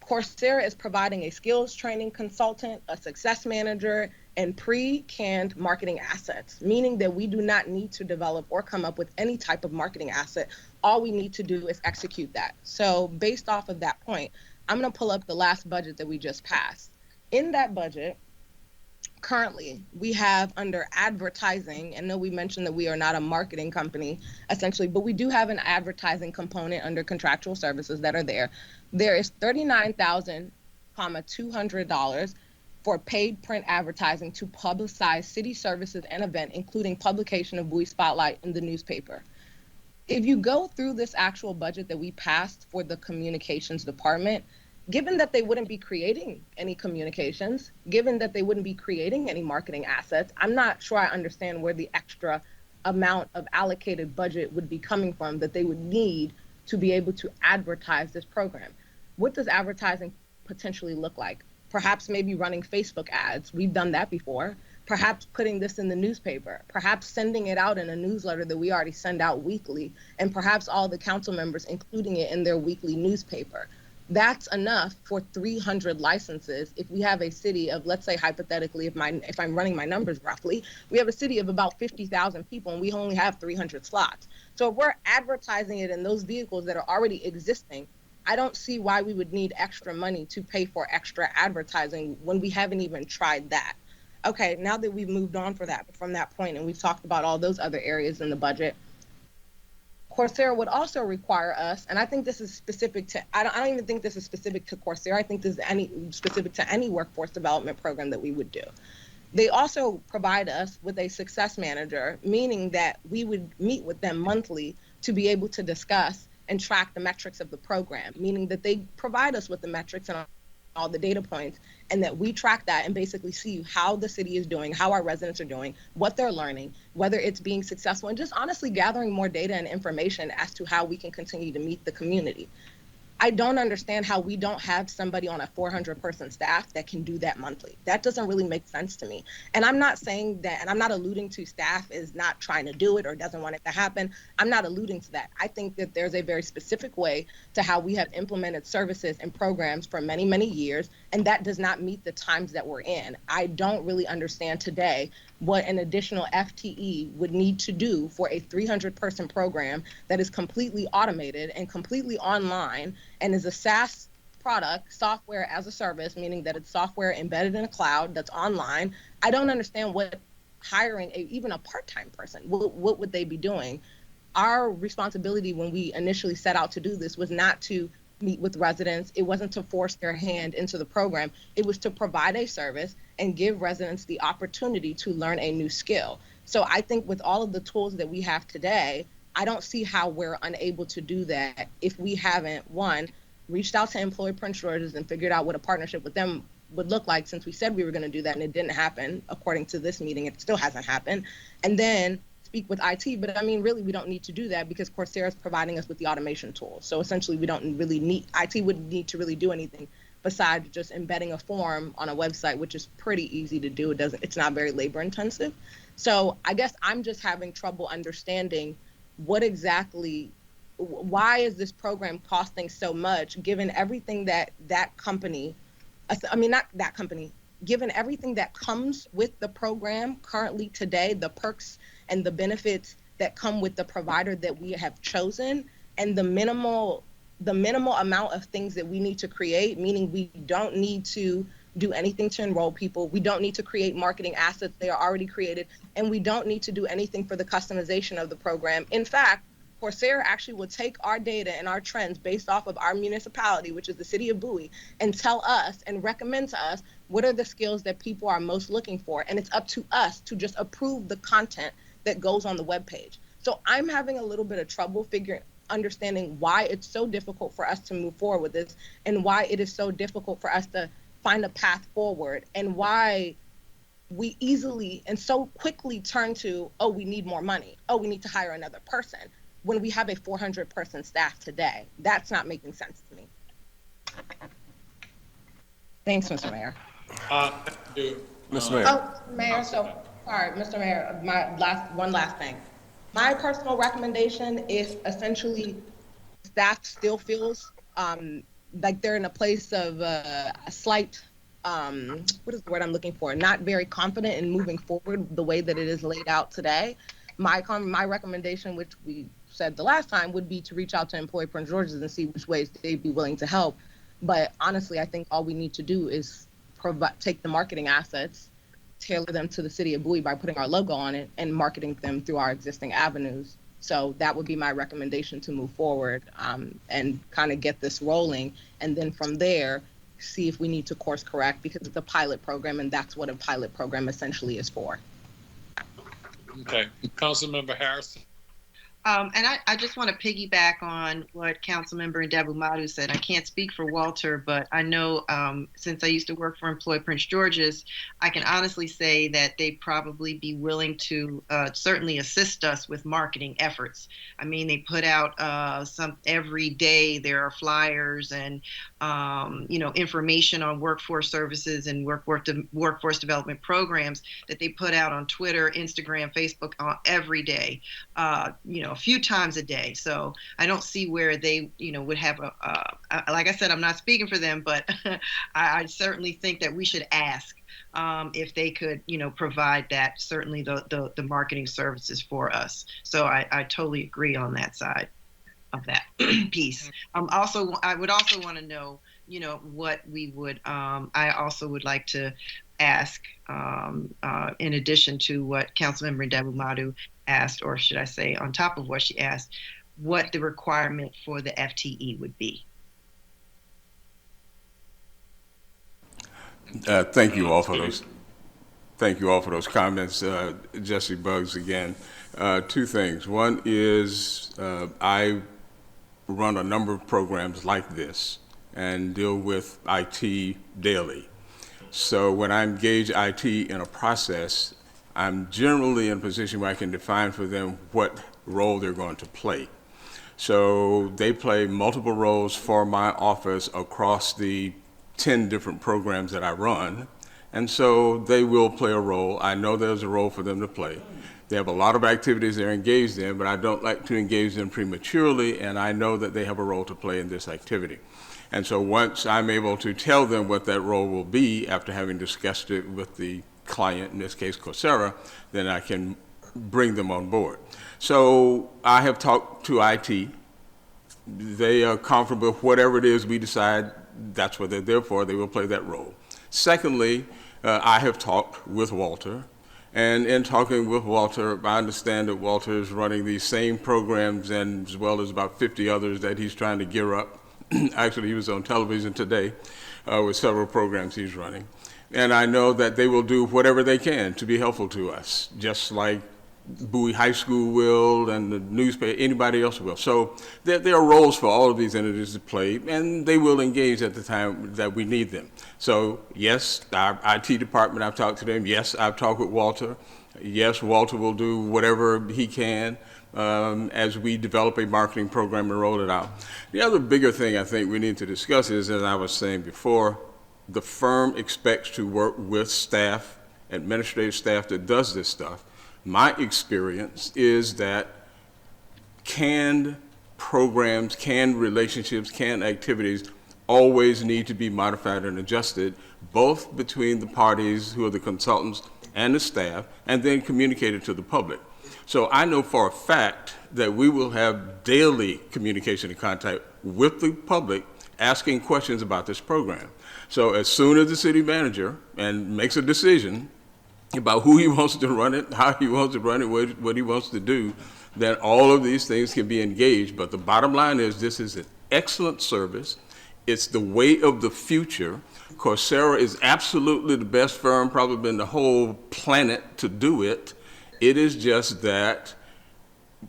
Coursera is providing a skills training consultant, a success manager, and pre-canned marketing assets, meaning that we do not need to develop or come up with any type of marketing asset. All we need to do is execute that. So based off of that point, I'm going to pull up the last budget that we just passed. In that budget, currently, we have under advertising, and I know we mentioned that we are not a marketing company, essentially, but we do have an advertising component under contractual services that are there. There is $39,200 for paid print advertising to publicize city services and event, including publication of Bowie Spotlight in the newspaper. If you go through this actual budget that we passed for the communications department, given that they wouldn't be creating any communications, given that they wouldn't be creating any marketing assets, I'm not sure I understand where the extra amount of allocated budget would be coming from that they would need to be able to advertise this program. What does advertising potentially look like? Perhaps maybe running Facebook ads. We've done that before. Perhaps putting this in the newspaper, perhaps sending it out in a newsletter that we already send out weekly, and perhaps all the council members including it in their weekly newspaper. That's enough for 300 licenses. If we have a city of, let's say hypothetically, if I'm running my numbers roughly, we have a city of about 50,000 people and we only have 300 slots. So if we're advertising it in those vehicles that are already existing, I don't see why we would need extra money to pay for extra advertising when we haven't even tried that. Okay, now that we've moved on from that point and we've talked about all those other areas in the budget, Coursera would also require us, and I think this is specific to, I don't even think this is specific to Coursera, I think this is specific to any workforce development program that we would do. They also provide us with a success manager, meaning that we would meet with them monthly to be able to discuss and track the metrics of the program, meaning that they provide us with the metrics and all the data points, and that we track that and basically see how the city is doing, how our residents are doing, what they're learning, whether it's being successful, and just honestly gathering more data and information as to how we can continue to meet the community. I don't understand how we don't have somebody on a 400-person staff that can do that monthly. That doesn't really make sense to me. And I'm not saying that, and I'm not alluding to staff is not trying to do it or doesn't want it to happen. I'm not alluding to that. I think that there's a very specific way to how we have implemented services and programs for many, many years, and that does not meet the times that we're in. I don't really understand today what an additional FTE would need to do for a 300-person program that is completely automated and completely online and is a SaaS product, software as a service, meaning that it's software embedded in a cloud that's online. I don't understand what hiring even a part-time person, what would they be doing? Our responsibility when we initially set out to do this was not to meet with residents. It wasn't to force their hand into the program. It was to provide a service and give residents the opportunity to learn a new skill. So I think with all of the tools that we have today, I don't see how we're unable to do that if we haven't, one, reached out to Employ Prince George's and figured out what a partnership with them would look like, since we said we were going to do that and it didn't happen. According to this meeting, it still hasn't happened. And then speak with IT, but I mean, really, we don't need to do that because Coursera is providing us with the automation tools. So essentially, we don't really need, IT wouldn't need to really do anything besides just embedding a form on a website, which is pretty easy to do. It's not very labor intensive. So I guess I'm just having trouble understanding what exactly, why is this program costing so much, given everything that company, I mean, not that company, given everything that comes with the program currently today, the perks and the benefits that come with the provider that we have chosen, and the minimal amount of things that we need to create, meaning we don't need to do anything to enroll people. We don't need to create marketing assets. They are already created. And we don't need to do anything for the customization of the program. In fact, Coursera actually will take our data and our trends based off of our municipality, which is the city of Bowie, and tell us and recommend to us what are the skills that people are most looking for. And it's up to us to just approve the content that goes on the webpage. So I'm having a little bit of trouble understanding why it's so difficult for us to move forward with this, and why it is so difficult for us to find a path forward, and why we easily and so quickly turn to, oh, we need more money. Oh, we need to hire another person, when we have a 400-person staff today. That's not making sense to me. Thanks, Mr. Mayor. Thank you. Mr. Mayor. Oh, Mayor, sorry, Mr. Mayor, one last thing. My personal recommendation is essentially staff still feels like they're in a place of a slight, what is the word I'm looking for? Not very confident in moving forward the way that it is laid out today. My recommendation, which we said the last time, would be to reach out to Employ Prince George's and see which ways they'd be willing to help. But honestly, I think all we need to do is take the marketing assets, tailor them to the city of Bowie by putting our logo on it, and marketing them through our existing avenues. So that would be my recommendation to move forward and kind of get this rolling. And then from there, see if we need to course correct, because it's a pilot program, and that's what a pilot program essentially is for. Okay, Councilmember Harrison. And I just want to piggyback on what Councilmember Ndebu Madu said. I can't speak for Walter, but I know since I used to work for Employ Prince George's, I can honestly say that they'd probably be willing to certainly assist us with marketing efforts. I mean, they put out every day there are flyers and information on workforce services and workforce development programs that they put out on Twitter, Instagram, Facebook every day. A few times a day. So I don't see where they, would have like I said, I'm not speaking for them, but I certainly think that we should ask if they could, provide that, certainly the marketing services for us. So I totally agree on that side of that piece. I would also want to know, what we would, I also would like to ask, in addition to what Councilmember Ndebu Madu asked, or should I say on top of what she asked, what the requirement for the FTE would be. Thank you all for those. Thank you all for those comments. Jesse Buggs again. Two things. One is I run a number of programs like this and deal with IT daily. So when I engage IT in a process, I'm generally in a position where I can define for them what role they're going to play. So they play multiple roles for my office across the 10 different programs that I run. And so they will play a role. I know there's a role for them to play. They have a lot of activities they're engaged in, but I don't like to engage them prematurely, and I know that they have a role to play in this activity. And so once I'm able to tell them what that role will be after having discussed it with the client, in this case Coursera, then I can bring them on board. So I have talked to IT. They are comfortable with whatever it is we decide that's what they're there for. They will play that role. Secondly, I have talked with Walter. And in talking with Walter, I understand that Walter is running these same programs and as well as about 50 others that he's trying to gear up. Actually, he was on television today with several programs he's running. And I know that they will do whatever they can to be helpful to us, just like Bowie High School will and the newspaper, anybody else will. So there are roles for all of these entities to play, and they will engage at the time that we need them. So yes, our IT department, I've talked to them. Yes, I've talked with Walter. Yes, Walter will do whatever he can as we develop a marketing program and roll it out. The other bigger thing I think we need to discuss is, as I was saying before, the firm expects to work with staff, administrative staff that does this stuff. My experience is that canned programs, canned relationships, canned activities always need to be modified and adjusted, both between the parties who are the consultants and the staff, and then communicated to the public. So I know for a fact that we will have daily communication and contact with the public asking questions about this program. So as soon as the city manager makes a decision about who he wants to run it, how he wants to run it, what he wants to do, then all of these things can be engaged. But the bottom line is this is an excellent service. It's the way of the future. Coursera is absolutely the best firm probably in the whole planet to do it. It is just that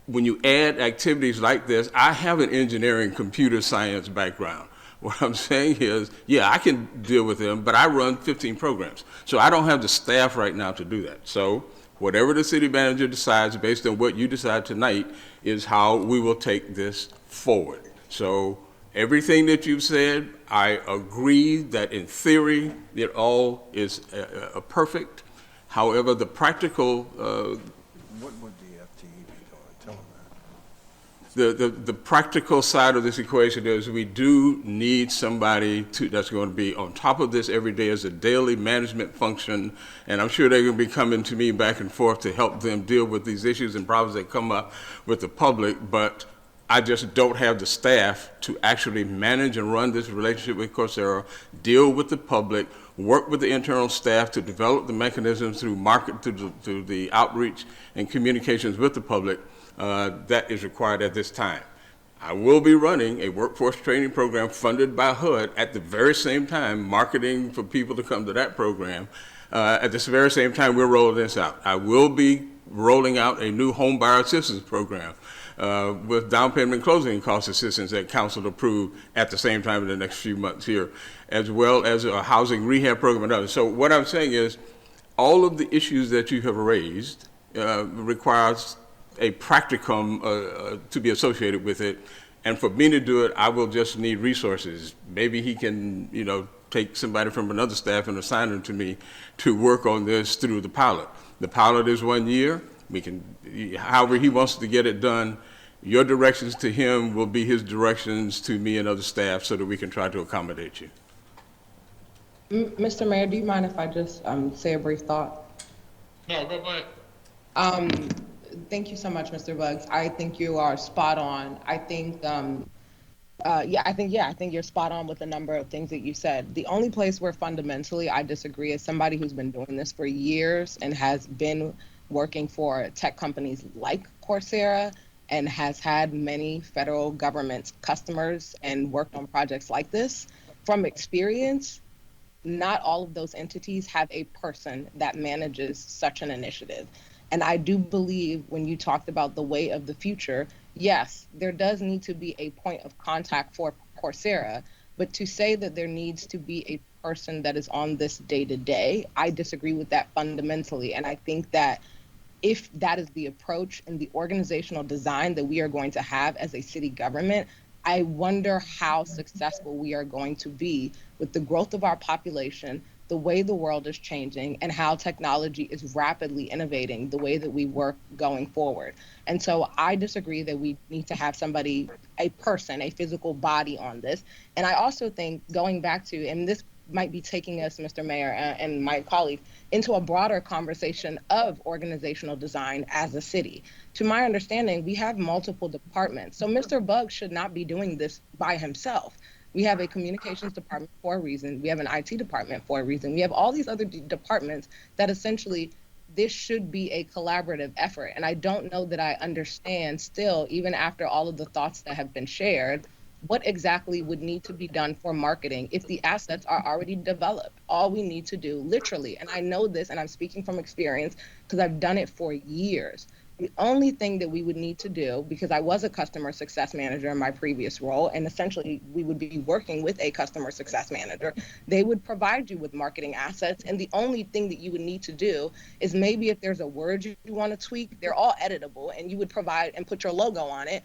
when you add activities like this, I have an engineering computer science background. What I'm saying is, yeah, I can deal with them, but I run 15 programs. So I don't have the staff right now to do that. So whatever the city manager decides based on what you decide tonight is how we will take this forward. So everything that you've said, I agree that in theory, it all is perfect. However, the practical What would the FTE be doing? Tell them that. the practical side of this equation is we do need somebody that's going to be on top of this every day as a daily management function, and I'm sure they're going to be coming to me back and forth to help them deal with these issues and problems that come up with the public, but I just don't have the staff to actually manage and run this relationship with Coursera, deal with the public, work with the internal staff to develop the mechanisms through through the outreach and communications with the public that is required at this time. I will be running a workforce training program funded by HUD at the very same time, marketing for people to come to that program. At this very same time, we're rolling this out. I will be rolling out a new home buyer assistance program with down payment and closing cost assistance that council approved at the same time in the next few months here, as well as a housing rehab program and others. So what I'm saying is, all of the issues that you have raised requires a practicum to be associated with it. And for me to do it, I will just need resources. Maybe he can, take somebody from another staff and assign them to me to work on this through the pilot. The pilot is 1 year. We can, however he wants to get it done, your directions to him will be his directions to me and other staff so that we can try to accommodate you. Mr. Mayor, do you mind if I just say a brief thought? No, go ahead. Thank you so much, Mr. Buggs. I think you are spot on. I think, I think you're spot on with a number of things that you said. The only place where fundamentally I disagree is somebody who's been doing this for years and has been working for tech companies like Coursera and has had many federal government customers and worked on projects like this. From experience, not all of those entities have a person that manages such an initiative. And I do believe when you talked about the way of the future, yes, there does need to be a point of contact for Coursera, but to say that there needs to be a person that is on this day to day, I disagree with that fundamentally. And I think that if that is the approach and the organizational design that we are going to have as a city government, I wonder how successful we are going to be with the growth of our population, the way the world is changing, and how technology is rapidly innovating the way that we work going forward. And so I disagree that we need to have somebody, a person, a physical body on this. And I also think going back to, and this might be taking us, Mr. Mayor and my colleagues, into a broader conversation of organizational design as a city. To my understanding, we have multiple departments. So Mr. Buggs should not be doing this by himself. We have a communications department for a reason. We have an IT department for a reason. We have all these other departments that essentially this should be a collaborative effort. And I don't know that I understand still, even after all of the thoughts that have been shared, what exactly would need to be done for marketing if the assets are already developed. All we need to do, literally, and I know this and I'm speaking from experience because I've done it for years. The only thing that we would need to do, because I was a customer success manager in my previous role, and essentially we would be working with a customer success manager, they would provide you with marketing assets. And the only thing that you would need to do is maybe if there's a word you want to tweak, they're all editable, and you would provide and put your logo on it.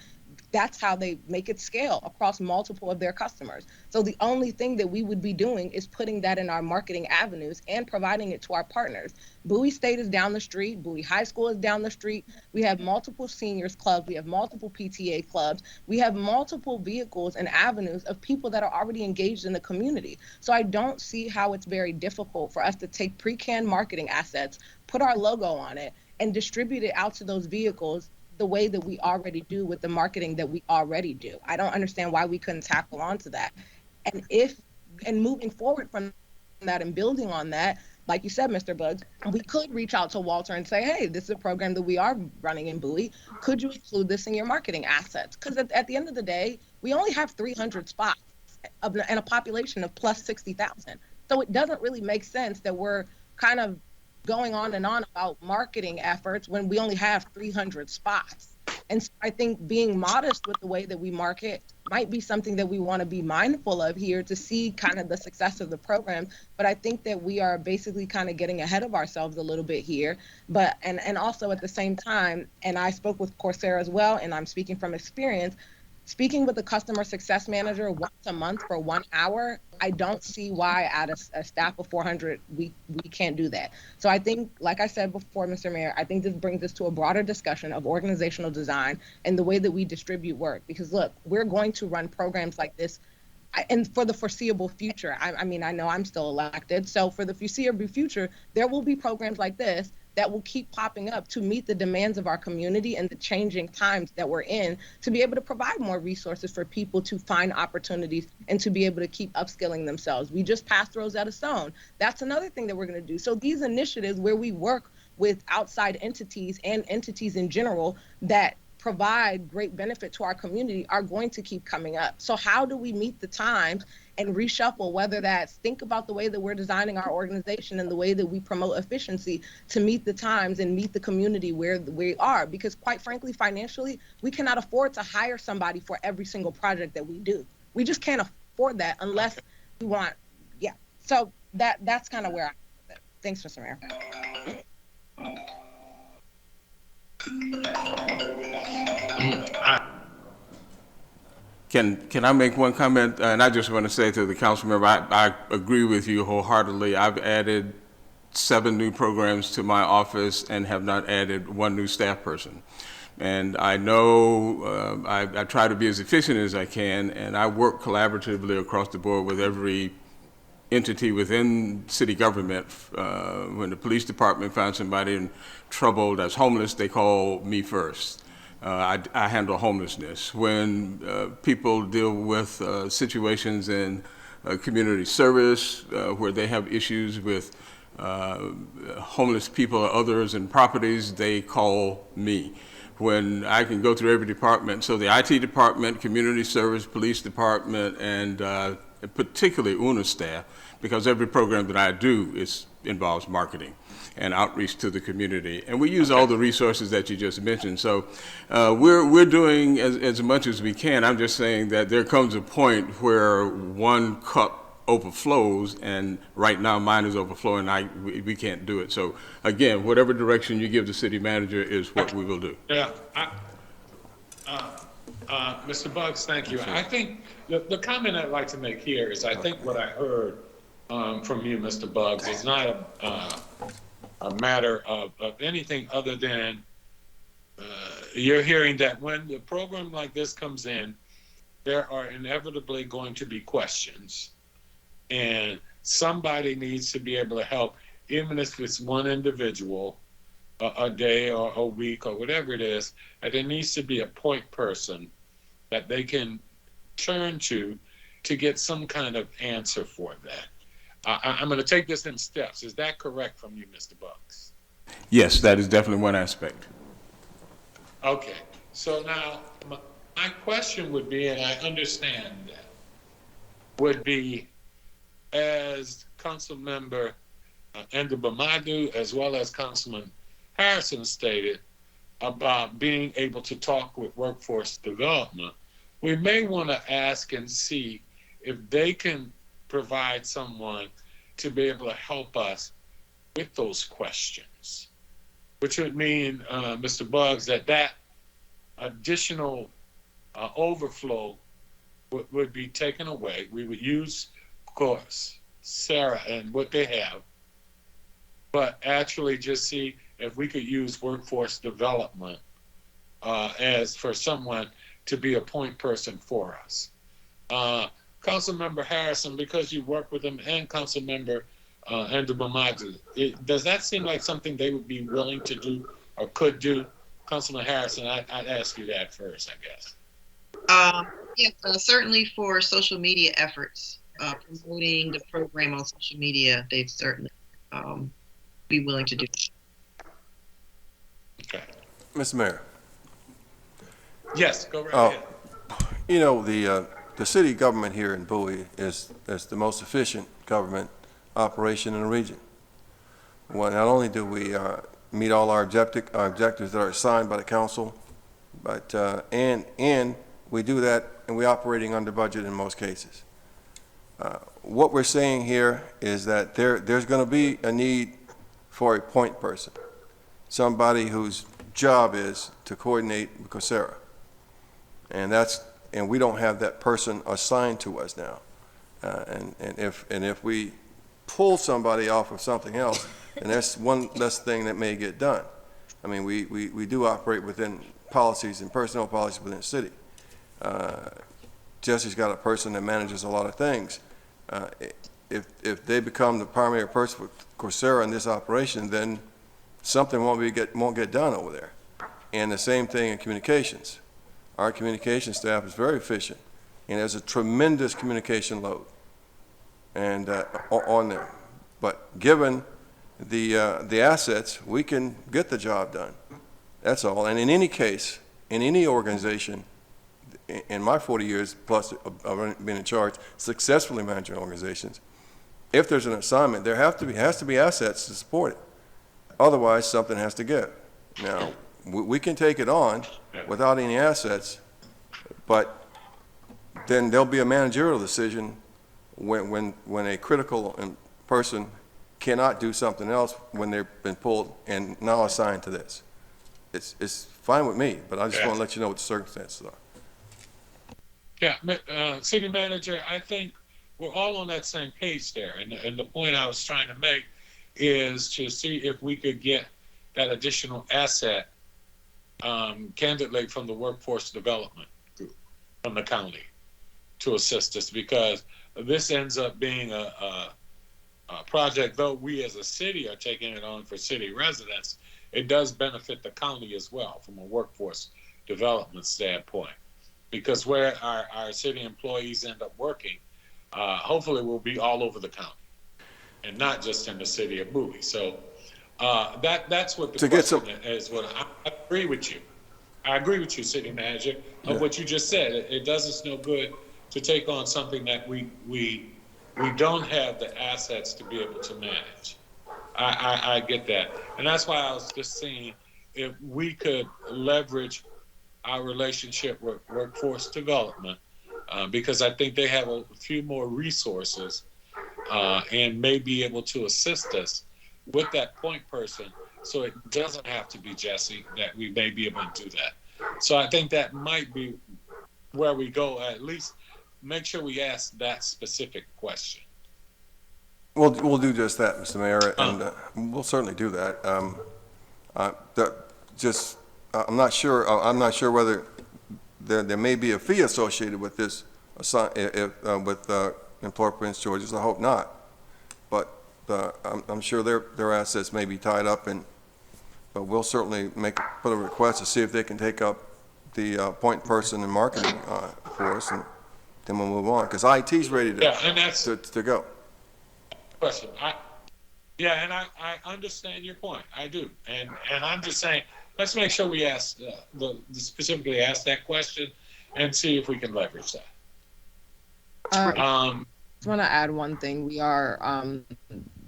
That's how they make it scale across multiple of their customers. So the only thing that we would be doing is putting that in our marketing avenues and providing it to our partners. Bowie State is down the street. Bowie High School is down the street. We have multiple seniors clubs. We have multiple PTA clubs. We have multiple vehicles and avenues of people that are already engaged in the community. So I don't see how it's very difficult for us to take pre-canned marketing assets, put our logo on it, and distribute it out to those vehicles the way that we already do with the marketing that we already do. I don't understand why we couldn't tackle onto that. And moving forward from that and building on that, like you said, Mr. Buggs, we could reach out to Walter and say, hey, this is a program that we are running in Bowie. Could you include this in your marketing assets? Because at the end of the day, we only have 300 spots and a population of plus 60,000. So it doesn't really make sense that we're kind of going on and on about marketing efforts when we only have 300 spots. And so I think being modest with the way that we market might be something that we want to be mindful of here to see kind of the success of the program. But I think that we are basically kind of getting ahead of ourselves a little bit here. But and also at the same time, and I spoke with Coursera as well, and I'm speaking from experience, speaking with a customer success manager once a month for 1 hour, I don't see why at a staff of 400, we can't do that. So I think, like I said before, Mr. Mayor, I think this brings us to a broader discussion of organizational design and the way that we distribute work. Because look, we're going to run programs like this and for the foreseeable future. I mean, I know I'm still elected. So for the foreseeable future, there will be programs like this that will keep popping up to meet the demands of our community and the changing times that we're in, to be able to provide more resources for people to find opportunities and to be able to keep upskilling themselves. We just passed Rosetta Stone. That's another thing that we're going to do. So these initiatives where we work with outside entities and entities in general that provide great benefit to our community are going to keep coming up. So how do we meet the times and reshuffle, whether that's think about the way that we're designing our organization and the way that we promote efficiency to meet the times and meet the community where we are? Because quite frankly, financially, we cannot afford to hire somebody for every single project that we do. We just can't afford that unless we want, yeah. So that's kind of where I'm with it. Thanks, Mr. Mayor. Can I make one comment? And I just want to say to the council member, I agree with you wholeheartedly. I've added 7 new programs to my office and have not added 1 new staff person. And I know I try to be as efficient as I can, and I work collaboratively across the board with every entity within city government. When the police department finds somebody in trouble that's homeless, they call me first. I handle homelessness. When people deal with situations in community service where they have issues with homeless people or others and properties, they call me. When I can go through every department, so the IT department, community service, police department, and particularly UNA staff, because every program that I do involves marketing and outreach to the community. And we use all the resources that you just mentioned. So we're doing as much as we can. I'm just saying that there comes a point where one cup overflows, and right now mine is overflowing. We can't do it. So again, whatever direction you give the city manager is what we will do. Yeah, Mr. Buggs, thank you. I think the comment I'd like to make here is I think what I heard from you, Mr. Buggs, is not a matter of anything other than you're hearing that when the program like this comes in, there are inevitably going to be questions. And somebody needs to be able to help, even if it's one individual, a day or a week or whatever it is, and there needs to be a point person that they can turn to get some kind of answer for that. I'm going to take this in steps. Is that correct from you, Mr. Buggs? Yes, that is definitely one aspect. Okay. So now my question would be, and I understand that, would be, as Councilmember Ndubamadu as well as Councilman Harrison stated about being able to talk with workforce development, we may want to ask and see if they can provide someone to be able to help us with those questions, which would mean, Mr. Buggs, that additional overflow would be taken away. We would use, of course, Sarah and what they have, but actually just see if we could use workforce development as for someone to be a point person for us. Councilmember Harrison, because you work with them, and Councilmember Ndubamadu, does that seem like something they would be willing to do or could do? Councilman Harrison, I'd ask you that first, I guess. Yes, certainly for social media efforts, promoting the program on social media, they'd certainly be willing to do. Okay. Mr. Mayor. Yes, go right ahead. You know, the city government here in Bowie is the most efficient government operation in the region. Well, not only do we meet all our objectives that are assigned by the council, but and we do that, and we're operating under budget in most cases. What we're saying here is that there's going to be a need for a point person, somebody whose job is to coordinate with QUORUM, and we don't have that person assigned to us now. And if we pull somebody off of something else, then that's one less thing that may get done. I mean, we do operate within policies and personnel policies within the city. Jesse's got a person that manages a lot of things. If they become the primary person for QUORUM in this operation, then something won't get done over there. And the same thing in communications. Our communication staff is very efficient, and there's a tremendous communication load and on there. But given the assets, we can get the job done. That's all. And in any case, in any organization, in my 40 years plus I've been in charge, successfully managing organizations, if there's an assignment, there has to be assets to support it. Otherwise, something has to give. Now, we can take it on without any assets, but then there'll be a managerial decision when a critical person cannot do something else when they've been pulled and now assigned to this. It's fine with me, but I just want to let you know what the circumstances are. Yeah, City Manager, I think we're all on that same page there. And the point I was trying to make is to see if we could get that additional asset, candidly from the workforce development group from the county to assist us, because this ends up being a project, though we as a city are taking it on for city residents, it does benefit the county as well from a workforce development standpoint. Because where our city employees end up working, hopefully will be all over the county and not just in the city of Bowie. So that's what the question is. What I agree with you. I agree with you, City Manager, of what you just said. It does us no good to take on something that we don't have the assets to be able to manage. I get that. And that's why I was just saying if we could leverage our relationship with workforce development, because I think they have a few more resources and may be able to assist us with that point person, so it doesn't have to be Jesse, that we may be able to do that. So I think that might be where we go. At least make sure we ask that specific question. We'll do just that, Mr. Mayor, and we'll certainly do that. I'm not sure whether there may be a fee associated with this with Employer Prince George's. I hope not, but I'm sure their assets may be tied up, but we'll certainly put a request to see if they can take up the point person in marketing for us, and then we'll move on, because IT's ready to go. Question. And I understand your point. I do, and I'm just saying, let's make sure we ask specifically ask that question and see if we can leverage that. I just want to add one thing.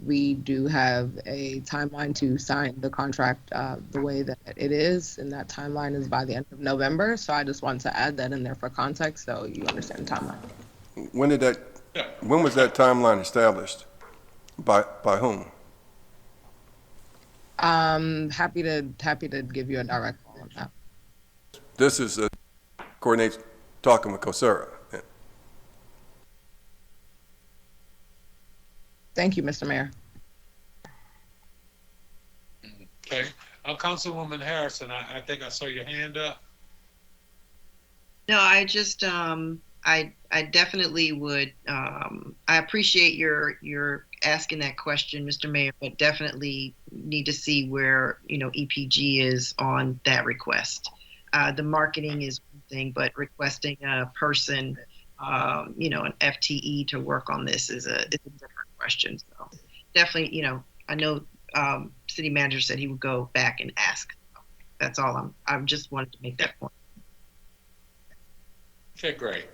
We do have a timeline to sign the contract the way that it is, and that timeline is by the end of November. So I just want to add that in there for context, so you understand the timeline. When was that timeline established? By whom? Happy to give you a direct call on that. This is coordinates talking with COSERA. Thank you, Mr. Mayor. Okay. Councilwoman Harrison, I think I saw your hand up. No, I just, I definitely would, I appreciate your asking that question, Mr. Mayor, but definitely need to see where, EPG is on that request. The marketing is one thing, but requesting a person, an FTE to work on this is a different question. So definitely, I know city manager said he would go back and ask. That's all I just wanted to make that point. Okay, great.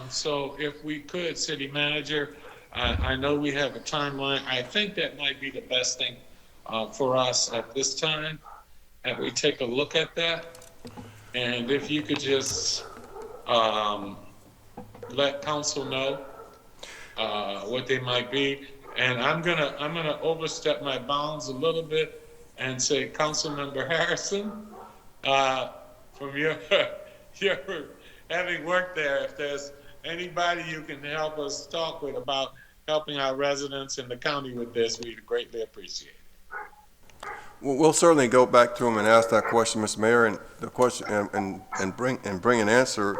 So if we could, city manager, I know we have a timeline. I think that might be the best thing for us at this time, and we take a look at that. And if you could just let council know what they might be. And I'm gonna overstep my bounds a little bit and say, Councilmember Harrison, from your having worked there, if there's anybody you can help us talk with about helping our residents in the county with this, we'd greatly appreciate it. We'll certainly go back to him and ask that question, Mr. Mayor, and the question and bring an answer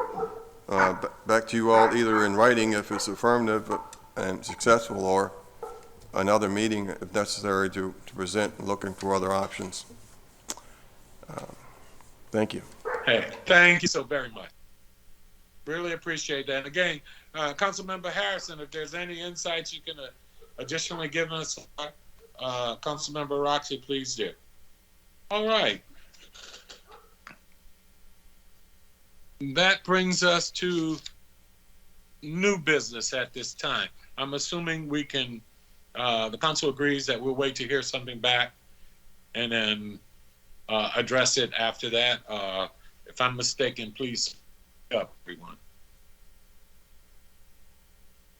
back to you all, either in writing if it's affirmative and successful, or another meeting if necessary to present, looking for other options. Thank you. Hey, thank you so very much. Really appreciate that. And again, Councilmember Harrison, if there's any insights you can additionally give us, Councilmember Roxy, please do. All right. That brings us to new business at this time. I'm assuming we can, the council agrees that we'll wait to hear something back and then address it after that. If I'm mistaken, please speak up, everyone.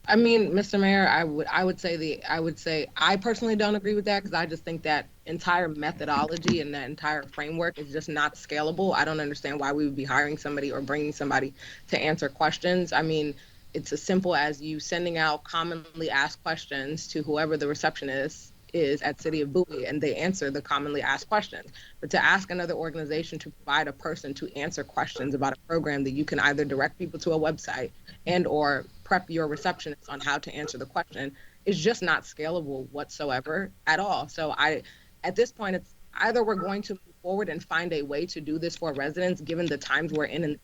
I mean, Mr. Mayor, I would say I personally don't agree with that, because I just think that entire methodology and that entire framework is just not scalable. I don't understand why we would be hiring somebody or bringing somebody to answer questions. I mean, it's as simple as you sending out commonly asked questions to whoever the receptionist is at City of Bowie, and they answer the commonly asked questions. But to ask another organization to provide a person to answer questions about a program that you can either direct people to a website and or prep your receptionist on how to answer the question is just not scalable whatsoever at all. So at this point, it's either we're going to move forward and find a way to do this for residents, given the times we're in.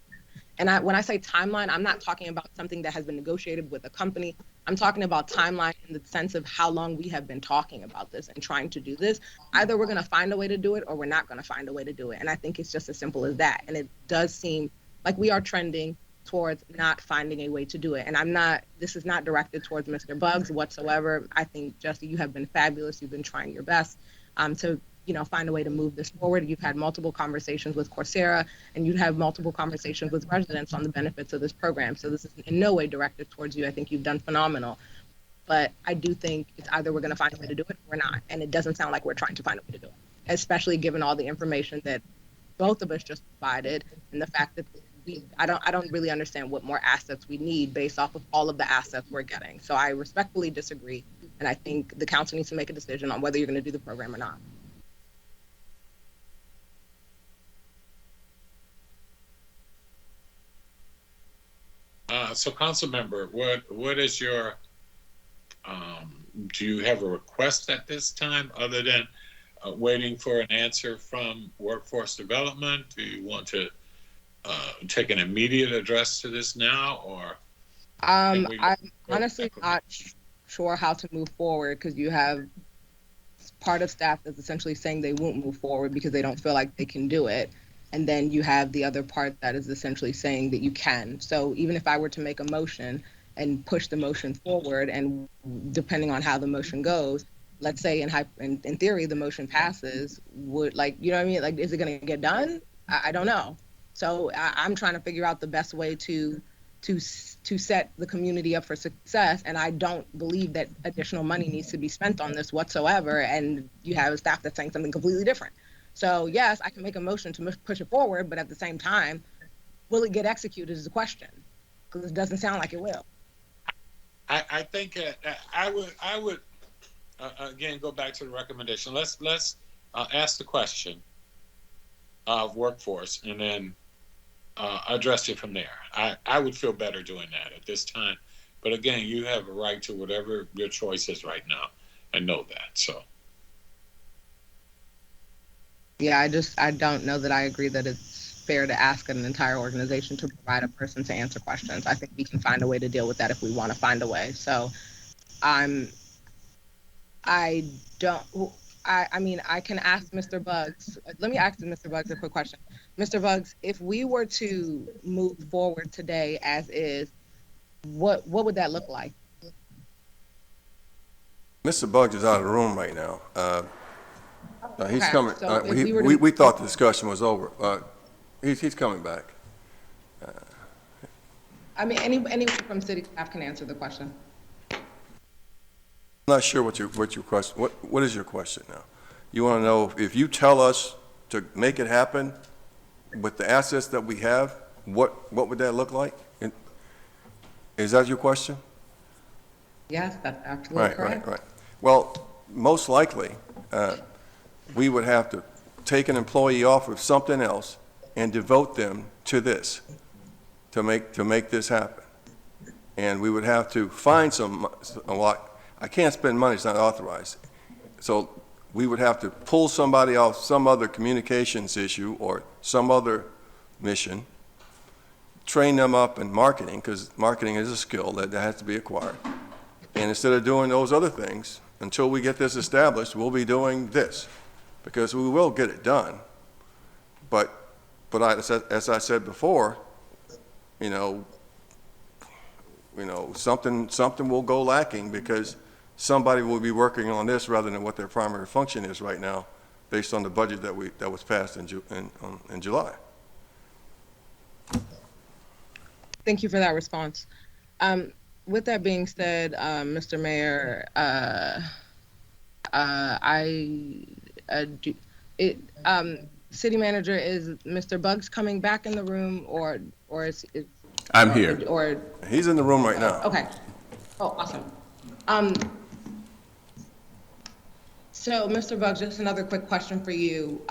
And when I say timeline, I'm not talking about something that has been negotiated with a company. I'm talking about timeline in the sense of how long we have been talking about this and trying to do this. Either we're going to find a way to do it or we're not going to find a way to do it. And I think it's just as simple as that. And it does seem like we are trending towards not finding a way to do it. And this is not directed towards Mr. Buggs whatsoever. I think, Jesse, you have been fabulous. You've been trying your best to find a way to move this forward. You've had multiple conversations with Coursera, and you'd have multiple conversations with residents on the benefits of this program. So this is in no way directed towards you. I think you've done phenomenal. But I do think it's either we're going to find a way to do it or we're not. And it doesn't sound like we're trying to find a way to do it, especially given all the information that both of us just provided and the fact that I don't really understand what more assets we need based off of all of the assets we're getting. So I respectfully disagree. And I think the council needs to make a decision on whether you're going to do the program or not. So council member, what is your, do you have a request at this time other than waiting for an answer from workforce development? Do you want to take an immediate address to this now, or? I'm honestly not sure how to move forward, because you have part of staff that's essentially saying they won't move forward because they don't feel like they can do it. And then you have the other part that is essentially saying that you can. So even if I were to make a motion and push the motion forward, and depending on how the motion goes, let's say in theory the motion passes, would, like, you know what I mean? Like, is it going to get done? I don't know. So I'm trying to figure out the best way to set the community up for success. And I don't believe that additional money needs to be spent on this whatsoever. And you have a staff that's saying something completely different. So yes, I can make a motion to push it forward, but at the same time, will it get executed is the question, because it doesn't sound like it will. I think I would again go back to the recommendation. Let's ask the question of workforce and then address it from there. I would feel better doing that at this time. But again, you have a right to whatever your choice is right now, and know that. So. Yeah, I don't know that I agree that it's fair to ask an entire organization to provide a person to answer questions. I think we can find a way to deal with that if we want to find a way. So I mean, I can ask Mr. Buggs. Let me ask Mr. Buggs a quick question. Mr. Buggs, if we were to move forward today as is, what would that look like? Mr. Buggs is out of the room right now. He's Okay, coming. so if We thought the discussion was over. He's coming back. I mean, anyone from city staff can answer the question. I'm not sure what your question. What is your question now? You want to know if you tell us to make it happen with the assets that we have, what would that look like? Is that your question? Yes, that's absolutely correct. Right. Well, most likely, we would have to take an employee off of something else and devote them to this, to make this happen. And we would have to find a lot. I can't spend money, it's not authorized. So we would have to pull somebody off some other communications issue or some other mission, train them up in marketing, because marketing is a skill that has to be acquired. And instead of doing those other things, until we get this established, we'll be doing this, because we will get it done. But as I said before, you know, something will go lacking because somebody will be working on this rather than what their primary function is right now, based on the budget that was passed in July. Thank you for that response. With that being said, Mr. Mayor, City Manager, is Mr. Buggs coming back in the room, or is I'm here. Or He's in the room right now. okay. Oh, awesome. So, Mr. Buggs, just another quick question for you.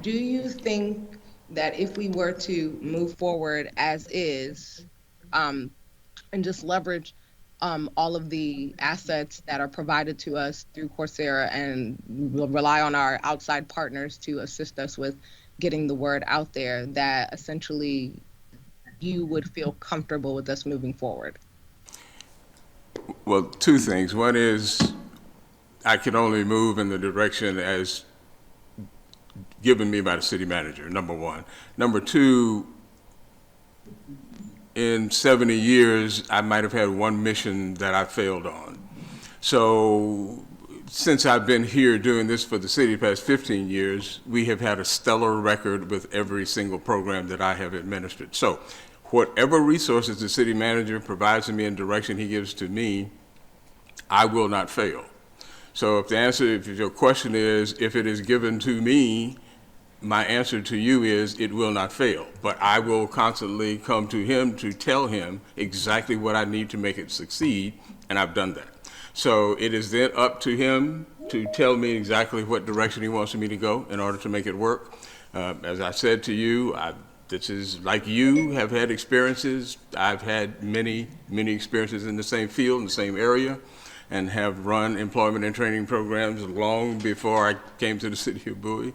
Do you think that if we were to move forward as is, and just leverage all of the assets that are provided to us through Coursera and we'll rely on our outside partners to assist us with getting the word out there, that essentially you would feel comfortable with us moving forward? Well, two things. One is I can only move in the direction as given me by the city manager, number one. Number two, in 70 years, I might have had one mission that I failed on. So since I've been here doing this for the city the past 15 years, we have had a stellar record with every single program that I have administered. So whatever resources the city manager provides to me and direction he gives to me, I will not fail. So if your question is, if it is given to me, my answer to you is it will not fail, but I will constantly come to him to tell him exactly what I need to make it succeed, and I've done that. So it is then up to him to tell me exactly what direction he wants me to go in order to make it work. As I said to you, this is like you have had experiences. I've had many, many experiences in the same field, in the same area, and have run employment and training programs long before I came to the city of Bowie.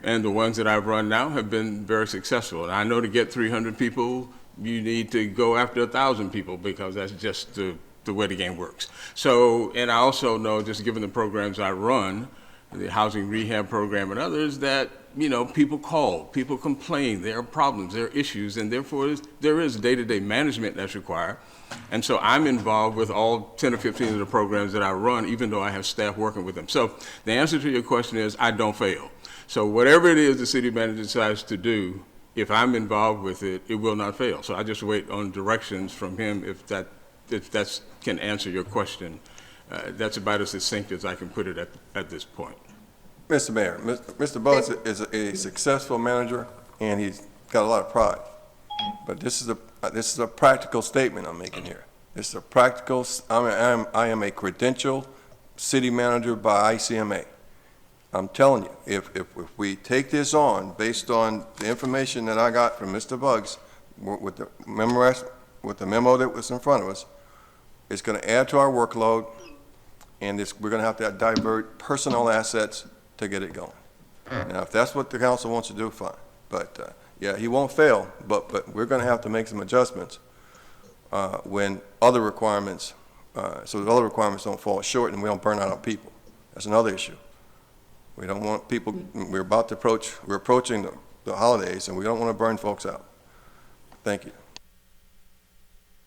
And the ones that I've run now have been very successful. And I know to get 300 people, you need to go after 1,000 people because that's just the way the game works. So, and I also know, just given the programs I run, the housing rehab program and others, that, you know, people call, people complain, there are problems, there are issues, and therefore there is day-to-day management that's required. And so I'm involved with all 10 or 15 of the programs that I run, even though I have staff working with them. So the answer to your question is I don't fail. So whatever it is the city manager decides to do, if I'm involved with it, it will not fail. So I just wait on directions from him if that can answer your question. That's about as succinct as I can put it at this point. Mr. Mayor, Mr. Buggs is a successful manager, and he's got a lot of pride. But this is a practical statement I'm making here. This is a practical. I am a credentialed city manager by ICMA. I'm telling you, if we take this on based on the information that I got from Mr. Buggs with the memo that was in front of us, it's going to add to our workload, and we're going to have to divert personnel assets to get it going. Now, if that's what the council wants to do, fine. But yeah, he won't fail, but we're going to have to make some adjustments when other requirements, so the other requirements don't fall short and we don't burn out our people. That's another issue. We don't want people, we're approaching the holidays, and we don't want to burn folks out. Thank you.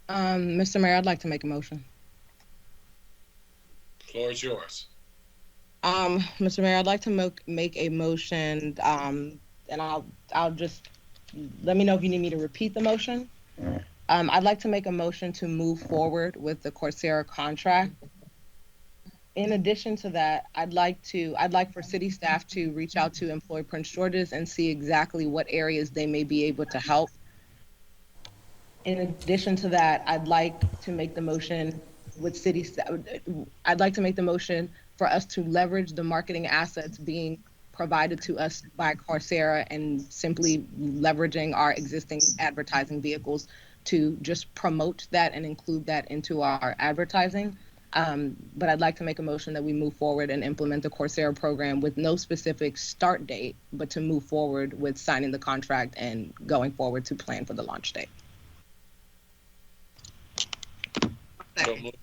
Mr. Mayor, I'd like to make a motion. Floor is yours. Mr. Mayor, I'd like to make a motion, and I'll just, let me know if you need me to repeat the motion. I'd like to make a motion to move forward with the Coursera contract. In addition to that, I'd like for city staff to reach out to Employ Prince George's and see exactly what areas they may be able to help. In addition to that, I'd like to make the motion with city staff. I'd like to make the motion for us to leverage the marketing assets being provided to us by Coursera and simply leveraging our existing advertising vehicles to just promote that and include that into our advertising. But I'd like to make a motion that we move forward and implement the Coursera program with no specific start date, but to move forward with signing the contract and going forward to plan for the launch date. So moved.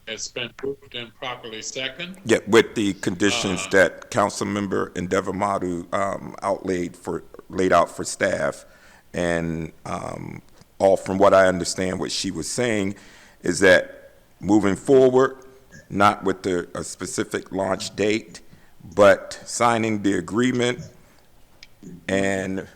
It's been moved and properly second. Yeah, with the conditions that Councilmember Endeavor Madu outlaid for laid out for staff. And all from what I understand, what she was saying is that moving forward, not with a specific launch date, but signing the agreement, and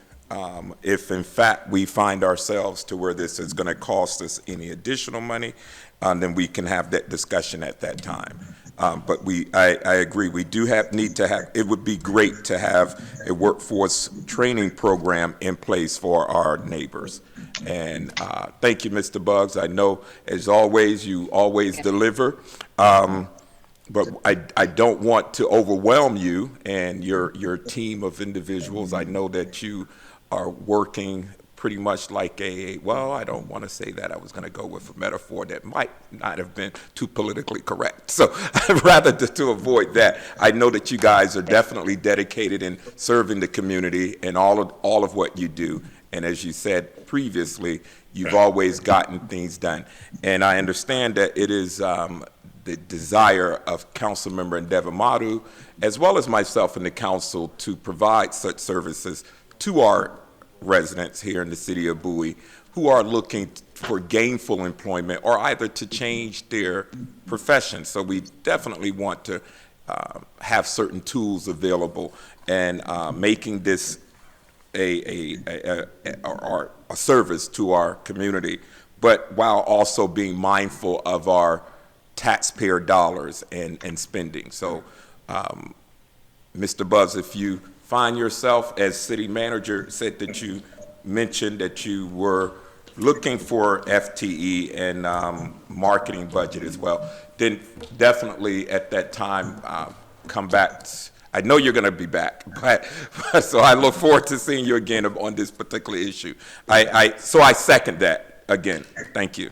if in fact we find ourselves to where this is going to cost us any additional money, then we can have that discussion at that time. But I agree, we do need to have, it would be great to have a workforce training program in place for our neighbors. And thank you, Mr. Buggs. I know, as always, you always deliver. But I don't want to overwhelm you and your team of individuals. I know that you are working pretty much like well, I don't want to say that. I was going to go with a metaphor that might not have been too politically correct. So rather to avoid that, I know that you guys are definitely dedicated in serving the community and all of what you do. And as you said previously, you've always gotten things done. And I understand that it is the desire of Councilmember Ndevamadu, as well as myself and the council, to provide such services to our residents here in the city of Bowie who are looking for gainful employment or either to change their profession. So we definitely want to have certain tools available, and making this a service to our community, but while also being mindful of our taxpayer dollars and spending. So, Mr. Buzz, if you find yourself, as city manager said that you mentioned that you were looking for FTE and marketing budget as well, then definitely at that time come back. I know you're going to be back, but so I look forward to seeing you again on this particular issue. So I second that again. Thank you.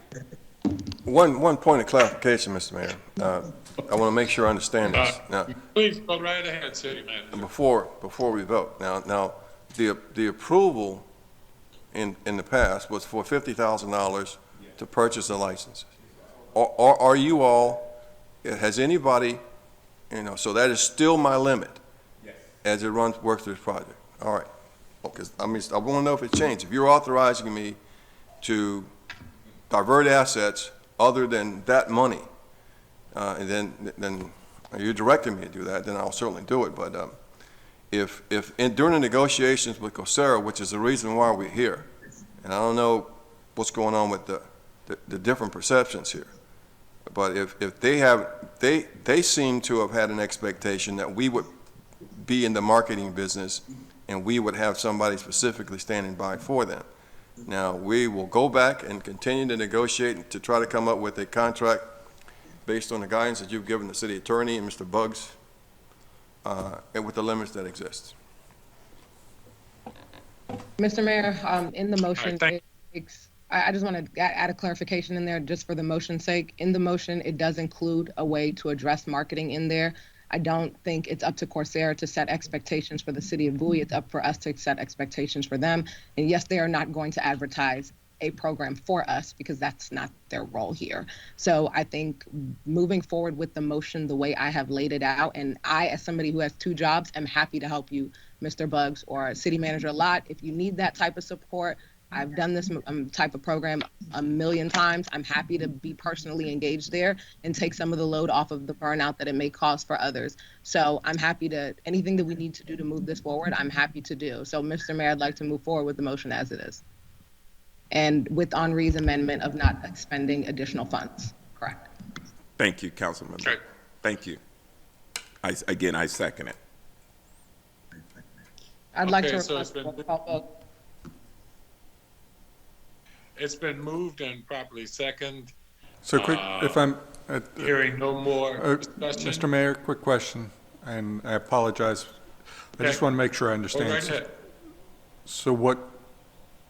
One point of clarification, Mr. Mayor. I want to make sure I understand this. Now, Please go right ahead, City Manager. before we vote. Now, the approval in the past was for $50,000 to purchase a license. Are you all? Has anybody? So that is still my limit. Yes. As it works through this project. All right. Because I want to know if it changed. If you're authorizing me to divert assets other than that money, and then you're directing me to do that, then I'll certainly do it. But if during the negotiations with COSERA, which is the reason why we're here, and I don't know what's going on with the different perceptions here, but if they seem to have had an expectation that we would be in the marketing business and we would have somebody specifically standing by for them. Now, we will go back and continue to negotiate to try to come up with a contract based on the guidance that you've given the city attorney and Mr. Buggs, and with the limits that exist. Mr. Mayor, in the motion, All right, I just want to add a clarification in there just for the motion's sake. In the motion, it does include a way to address marketing in there. I don't think it's up to COSERA to set expectations for the city of Bowie. It's up for us to set expectations for them. And yes, they are not going to advertise a program for us because that's not their role here. So I think moving forward with the motion the way I have laid it out, and I, as somebody who has two jobs, am happy to help you, Mr. Buggs, or city manager, a lot. If you need that type of support, I've done this type of program a million times. I'm happy to be personally engaged there and take some of the load off of the burnout that it may cause for others. So I'm happy to, anything that we need to do to move this forward, I'm happy to do. So Mr. Mayor, I'd like to move forward with the motion as it is. And with Henri's amendment of not expending additional funds, correct? Thank you, Councilmember. Okay. Thank you. I second it. I'd like Okay, to so it's request been- a roll call vote. It's been moved and properly second. So quick, if I'm, Hearing no more discussion. Mr. Mayor, quick question, and I apologize. I just Okay. want to make sure I Go understand. right ahead. So what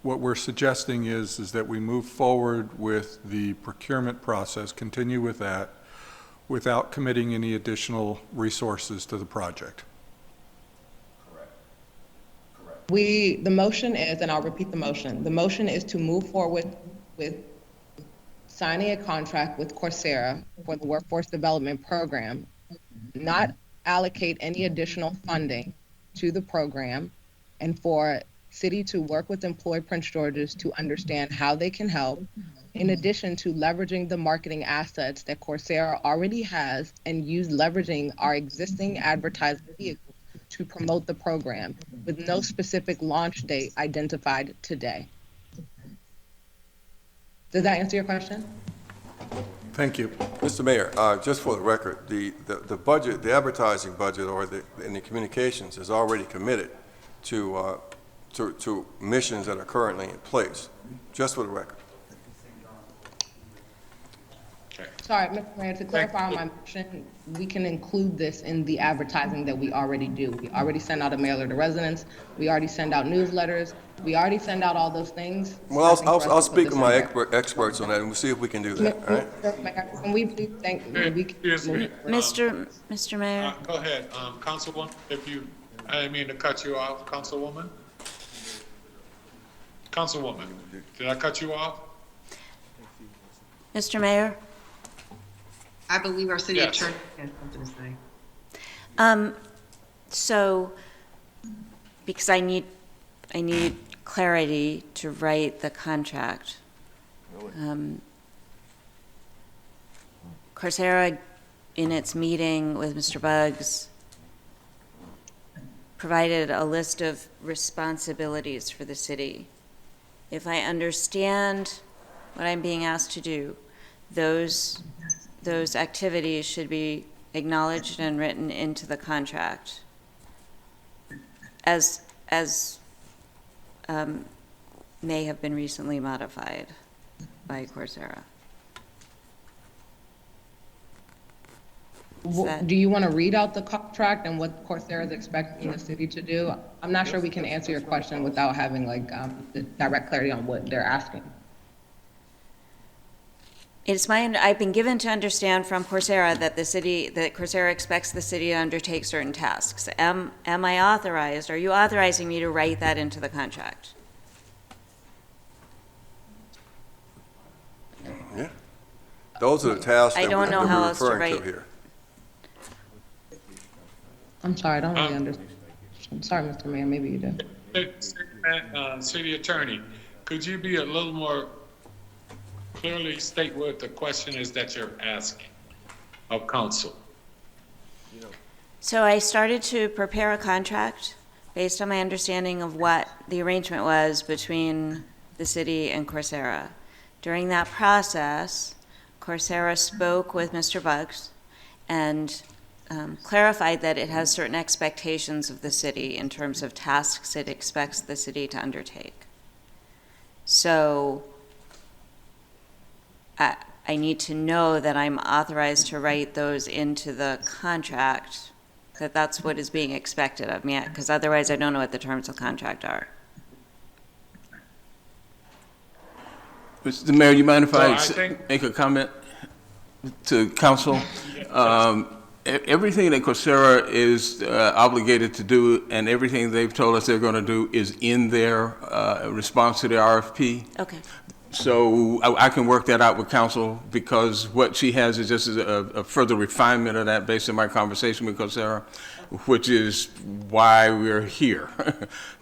we're suggesting is that we move forward with the procurement process, continue with that, without committing any additional resources to the project. The motion is, and I'll repeat the motion is to move forward with signing a contract with COSERA for the Workforce Development Program, not allocate any additional funding to the program, and for city to work with employed Prince George's to understand how they can help, in addition to leveraging the marketing assets that Coursera already has and leveraging our existing advertising vehicles to promote the program with no specific launch date identified today. Does that answer your question? Thank you. Mr. Mayor, just for the record, the budget, the advertising budget in the communications is already committed to missions that are currently in place, just for the record. Sorry, Mr. Mayor, to clarify on my motion, we can include this in the advertising that we already do. We already send out a mailer to residents. We already send out newsletters. We already send out all those things. Well, Nothing for us I'll to put speak this with my in there. experts on that, and we'll see if we can do that, all right? Mr. Mayor, can we please Excuse me. Mr. Mayor? Go ahead, Councilwoman, I didn't mean to cut you off, Councilwoman. Councilwoman, did I cut you off? Mr. Mayor? I believe our city Yes. attorney has something to say. So, because I need clarity to write the contract. Coursera, in its meeting with Mr. Buggs, provided a list of responsibilities for the city. If I understand what I'm being asked to do, those activities should be acknowledged and written into the contract as may have been recently modified by Coursera. Do you want to read out the contract and what Coursera is expecting the city to do? I'm not sure we can answer your question without having the direct clarity on what they're asking. I've been given to understand from Coursera that Coursera expects the city to undertake certain tasks. Am I authorized, are you authorizing me to write that into the contract? Yeah. Those are the tasks I that don't know we're how else to referring to write. here. I'm sorry, I don't really understand. I'm sorry, Mr. Mayor, maybe you do. City Attorney, could you be a little more clearly state what the question is that you're asking of council? So I started to prepare a contract based on my understanding of what the arrangement was between the city and Coursera. During that process, Coursera spoke with Mr. Buggs and clarified that it has certain expectations of the city in terms of tasks it expects the city to undertake. So I need to know that I'm authorized to write those into the contract, that that's what is being expected of me, because otherwise I don't know what the terms of contract are. Mr. Mayor, you mind if So I I think- make a comment to council? Everything that Coursera is obligated to do and everything they've told us they're going to do is in their response to the RFP. Okay. So I can work that out with council because what she has is just a further refinement of that based on my conversation with Coursera, which is why we're here.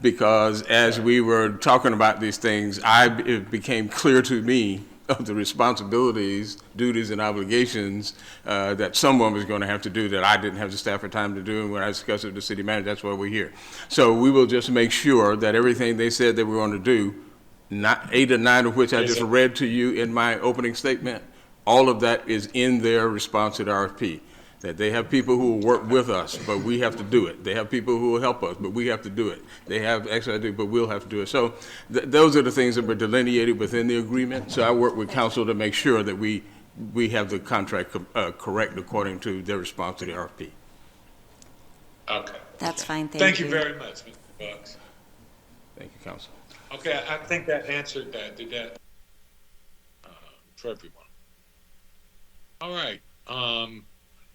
Because as we were talking about these things, it became clear to me of the responsibilities, duties, and obligations that someone was going to have to do that I didn't have the staff or time to do. And when I discussed it with the city manager, that's why we're here. So we will just make sure that everything they said they were going to do, not 8 or 9 of which I just read to you in my opening statement, all of that is in their response to the RFP. That they have people who will work with us, but we have to do it. They have people who will help us, but we have to do it. They have extra to do, but we'll have to do it. So those are the things that were delineated within the agreement. So I work with council to make sure that we have the contract correct according to their response to the RFP. Okay. That's fine, Thank you very much, Mr. Buggs. Thank you, council. Okay, I think that answered that, did that, for everyone. All right,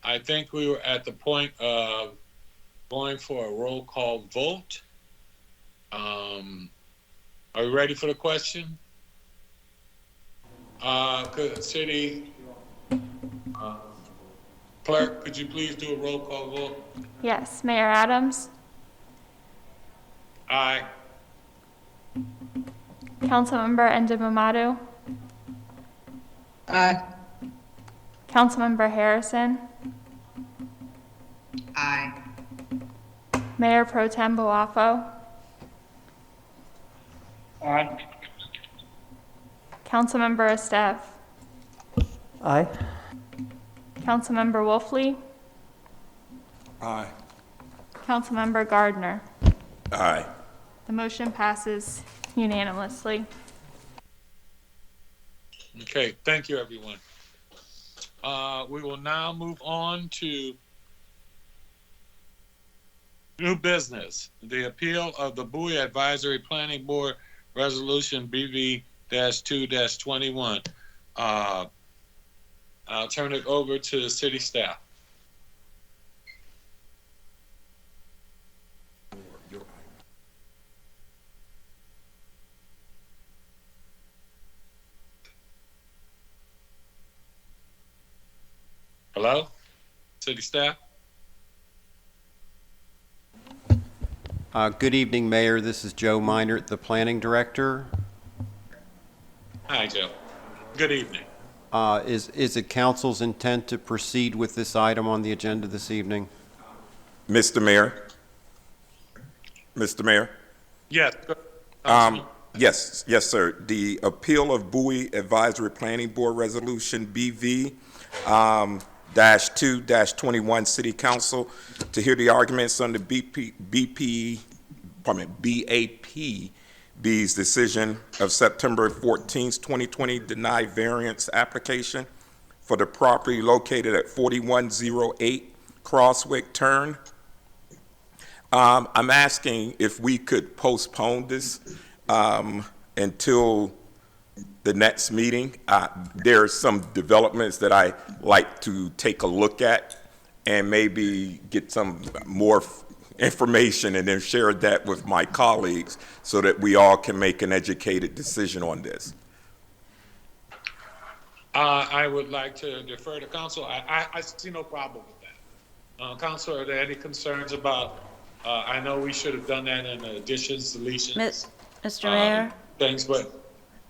I think we were at the point of going for a roll call vote. Are we ready for the question? City Clerk, could you please do a roll call vote? Yes, Mayor Adams, Aye. Councilmember Endamamadu, Aye. Councilmember Harrison, Aye. Mayor Pro Tem Boafo, Aye. Councilmember Estef, Aye. Councilmember Wolfley, Aye. Councilmember Gardner. Aye. The motion passes unanimously. Okay, thank you, everyone. We will now move on to new business, the appeal of the Bowie Advisory Planning Board Resolution BV-2-21. I'll turn it over to the city staff. Hello, city staff? Good evening, Mayor. This is Joe Minert, the Planning Director. Hi, Joe. Good evening. Is it council's intent to proceed with this item on the agenda this evening? Mr. Mayor? Mr. Mayor? Yes. Councilman. Yes, sir. The appeal of Bowie Advisory Planning Board Resolution BV -2-21 City Council to hear the arguments on the BAPB's decision of September 14th, 2020 denied variance application for the property located at 4108 Crosswick Turn. I'm asking if we could postpone this until the next meeting. There are some developments that I like to take a look at and maybe get some more information and then share that with my colleagues so that we all can make an educated decision on this. I would like to defer to council. I see no problem with that. Council, are there any concerns about, I know we should have done that in additions, deletions. Mr. Mayor? Things, but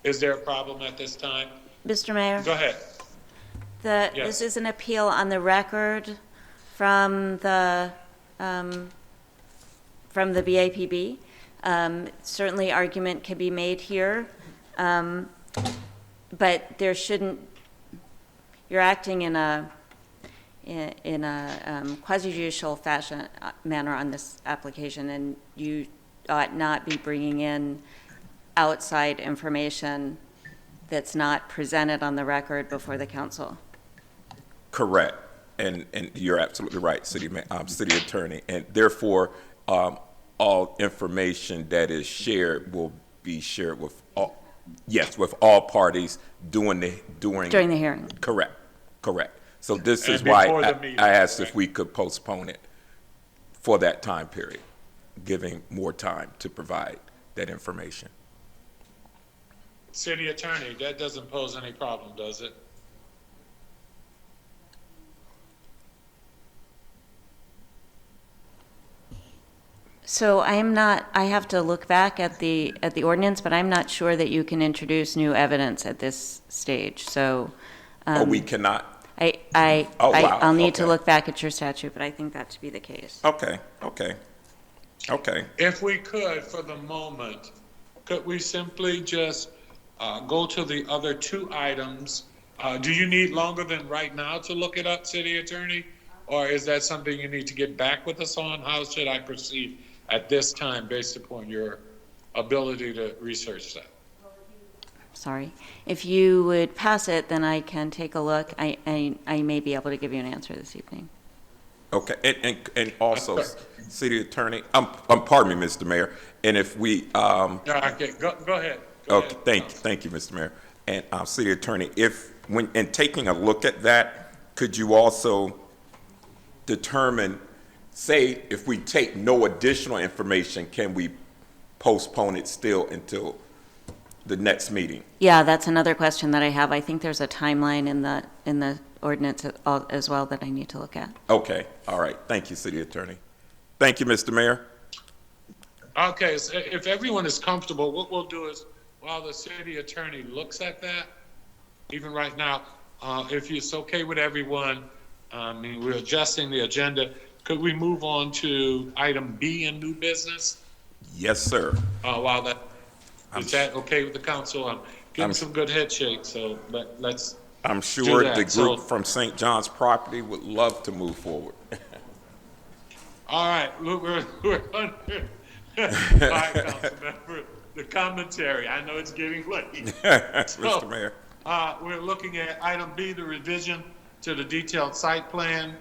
is there a problem at this time? Mr. Mayor? Go ahead. Yes. This is an appeal on the record from the BAPB. Certainly argument can be made here, but there shouldn't, you're acting in a quasi-judicial fashion, manner on this application, and you ought not be bringing in outside information that's not presented on the record before the council. Correct, and you're absolutely right, city attorney, and therefore all information that is shared will be shared with all, with all parties during the hearing. Correct. So this And is why before the meeting, I asked correct. if we could postpone it for that time period, giving more time to provide that information. City attorney, that doesn't pose any problem, does it? So I have to look back at the ordinance, but I'm not sure that you can introduce new evidence at this stage, so. We cannot? I'll need to Okay. look back at your statute, but I think that to be the case. Okay. If we could, for the moment, could we simply just go to the other two items? Do you need longer than right now to look it up, city attorney? Or is that something you need to get back with us on? How should I proceed at this time based upon your ability to research that? Sorry. If you would pass it, then I can take a look. I may be able to give you an answer this evening. Okay, and also, city attorney, pardon me, Mr. Mayor, and if we, Okay, go ahead. Go okay, ahead. thank you, Mr. Mayor. And, city attorney, when taking a look at that, could you also determine, say, if we take no additional information, can we postpone it still until the next meeting? Yeah, that's another question that I have. I think there's a timeline in the ordinance as well that I need to look at. Okay, all right, thank you, city attorney. Thank you, Mr. Mayor. Okay, so if everyone is comfortable, what we'll do is, while the city attorney looks at that, even right now, if it's okay with everyone, I mean, we're adjusting the agenda. Could we move on to item B in new business? Yes, sir. While that, is that okay with the council? I'm getting some good head shakes, so let's. I'm sure that. the group So- from St. John's Property would love to move forward. All right, we're under. All right, Councilmember, the commentary. I know it's getting late. Mr. Mayor. We're looking at item B, the revision to the detailed site plan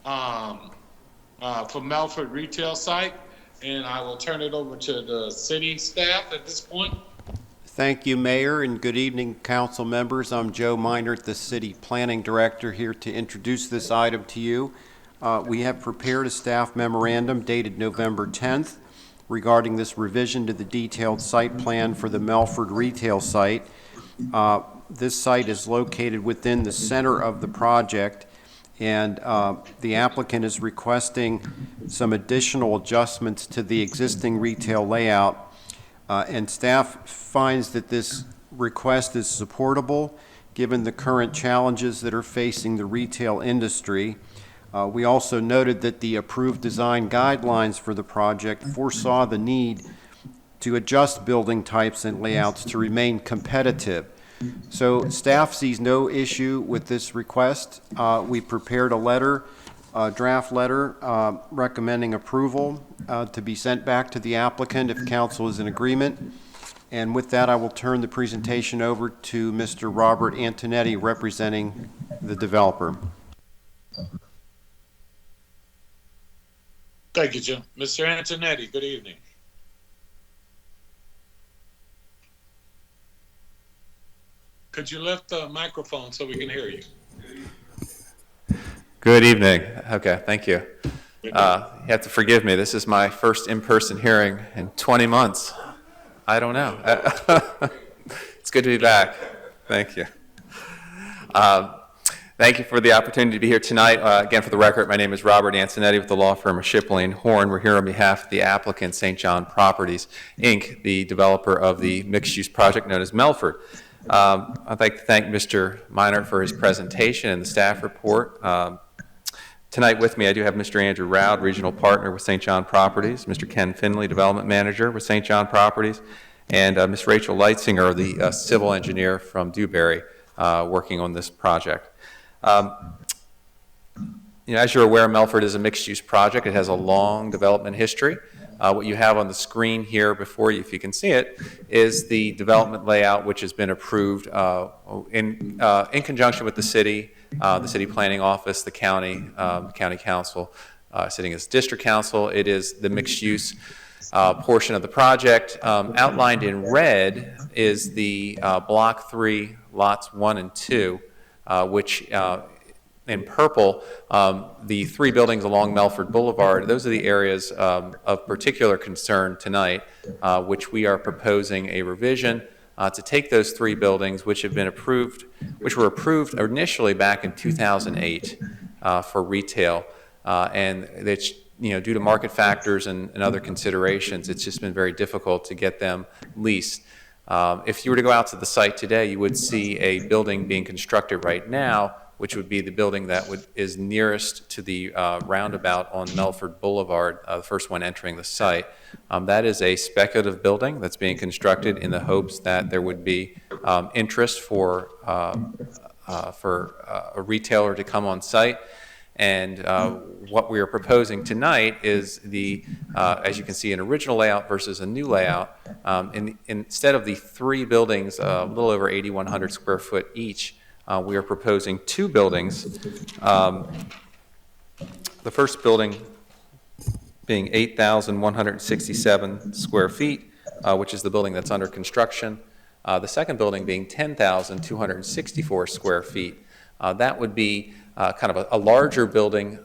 for Melford retail site. And I will turn it over to the city staff at this point. Thank you, Mayor, and good evening, council members. I'm Joe Meinert, the City Planning Director, here to introduce this item to you. We have prepared a staff memorandum dated November 10th regarding this revision to the detailed site plan for the Melford retail site. This site is located within the center of the project, and the applicant is requesting some additional adjustments to the existing retail layout, and staff finds that this request is supportable given the current challenges that are facing the retail industry. We also noted that the approved design guidelines for the project foresaw the need to adjust building types and layouts to remain competitive. So staff sees no issue with this request. We prepared a letter, a draft letter recommending approval to be sent back to the applicant if council is in agreement. And with that, I will turn the presentation over to Mr. Robert Antonetti, representing the developer. Thank you, Jim. Mr. Antonetti, good evening. Could you lift the microphone so we can hear you? Good evening. Okay, thank you. You have to forgive me. This is my first in-person hearing in 20 months. I don't know. It's good to be back. Thank you. Thank you for the opportunity to be here tonight. Again, for the record, my name is Robert Antonetti with the law firm of Shipley & Horn. We're here on behalf of the applicant, St. John Properties, Inc., the developer of the mixed-use project known as Melford. I'd like to thank Mr. Meinert for his presentation and the staff report. Tonight with me, I do have Mr. Andrew Roud, Regional Partner with St. John Properties, Mr. Ken Finley, Development Manager with St. John Properties, and Ms. Rachel Leitzinger, the Civil Engineer from Dewberry, working on this project. As you're aware, Melford is a mixed-use project. It has a long development history. What you have on the screen here before you, if you can see it, is the development layout which has been approved in conjunction with the city planning office, the county council, sitting as district council. It is the mixed-use portion of the project. Outlined in red is the Block 3, Lots 1 and 2, which in purple, the three buildings along Melford Boulevard. Those are the areas of particular concern tonight, which we are proposing a revision to take those three buildings which have been approved, which were approved initially back in 2008 for retail, and it's, due to market factors and other considerations, it's just been very difficult to get them leased. If you were to go out to the site today, you would see a building being constructed right now, which would be the building that is nearest to the roundabout on Melford Boulevard, the first one entering the site. That is a speculative building that's being constructed in the hopes that there would be interest for a retailer to come on site. And what we are proposing tonight is as you can see, an original layout versus a new layout. Instead of the three buildings, a little over 8,100 square foot each, we are proposing two buildings. The first building being 8,167 square feet, which is the building that's under construction. The second building being 10,264 square feet. That would be kind of a larger building,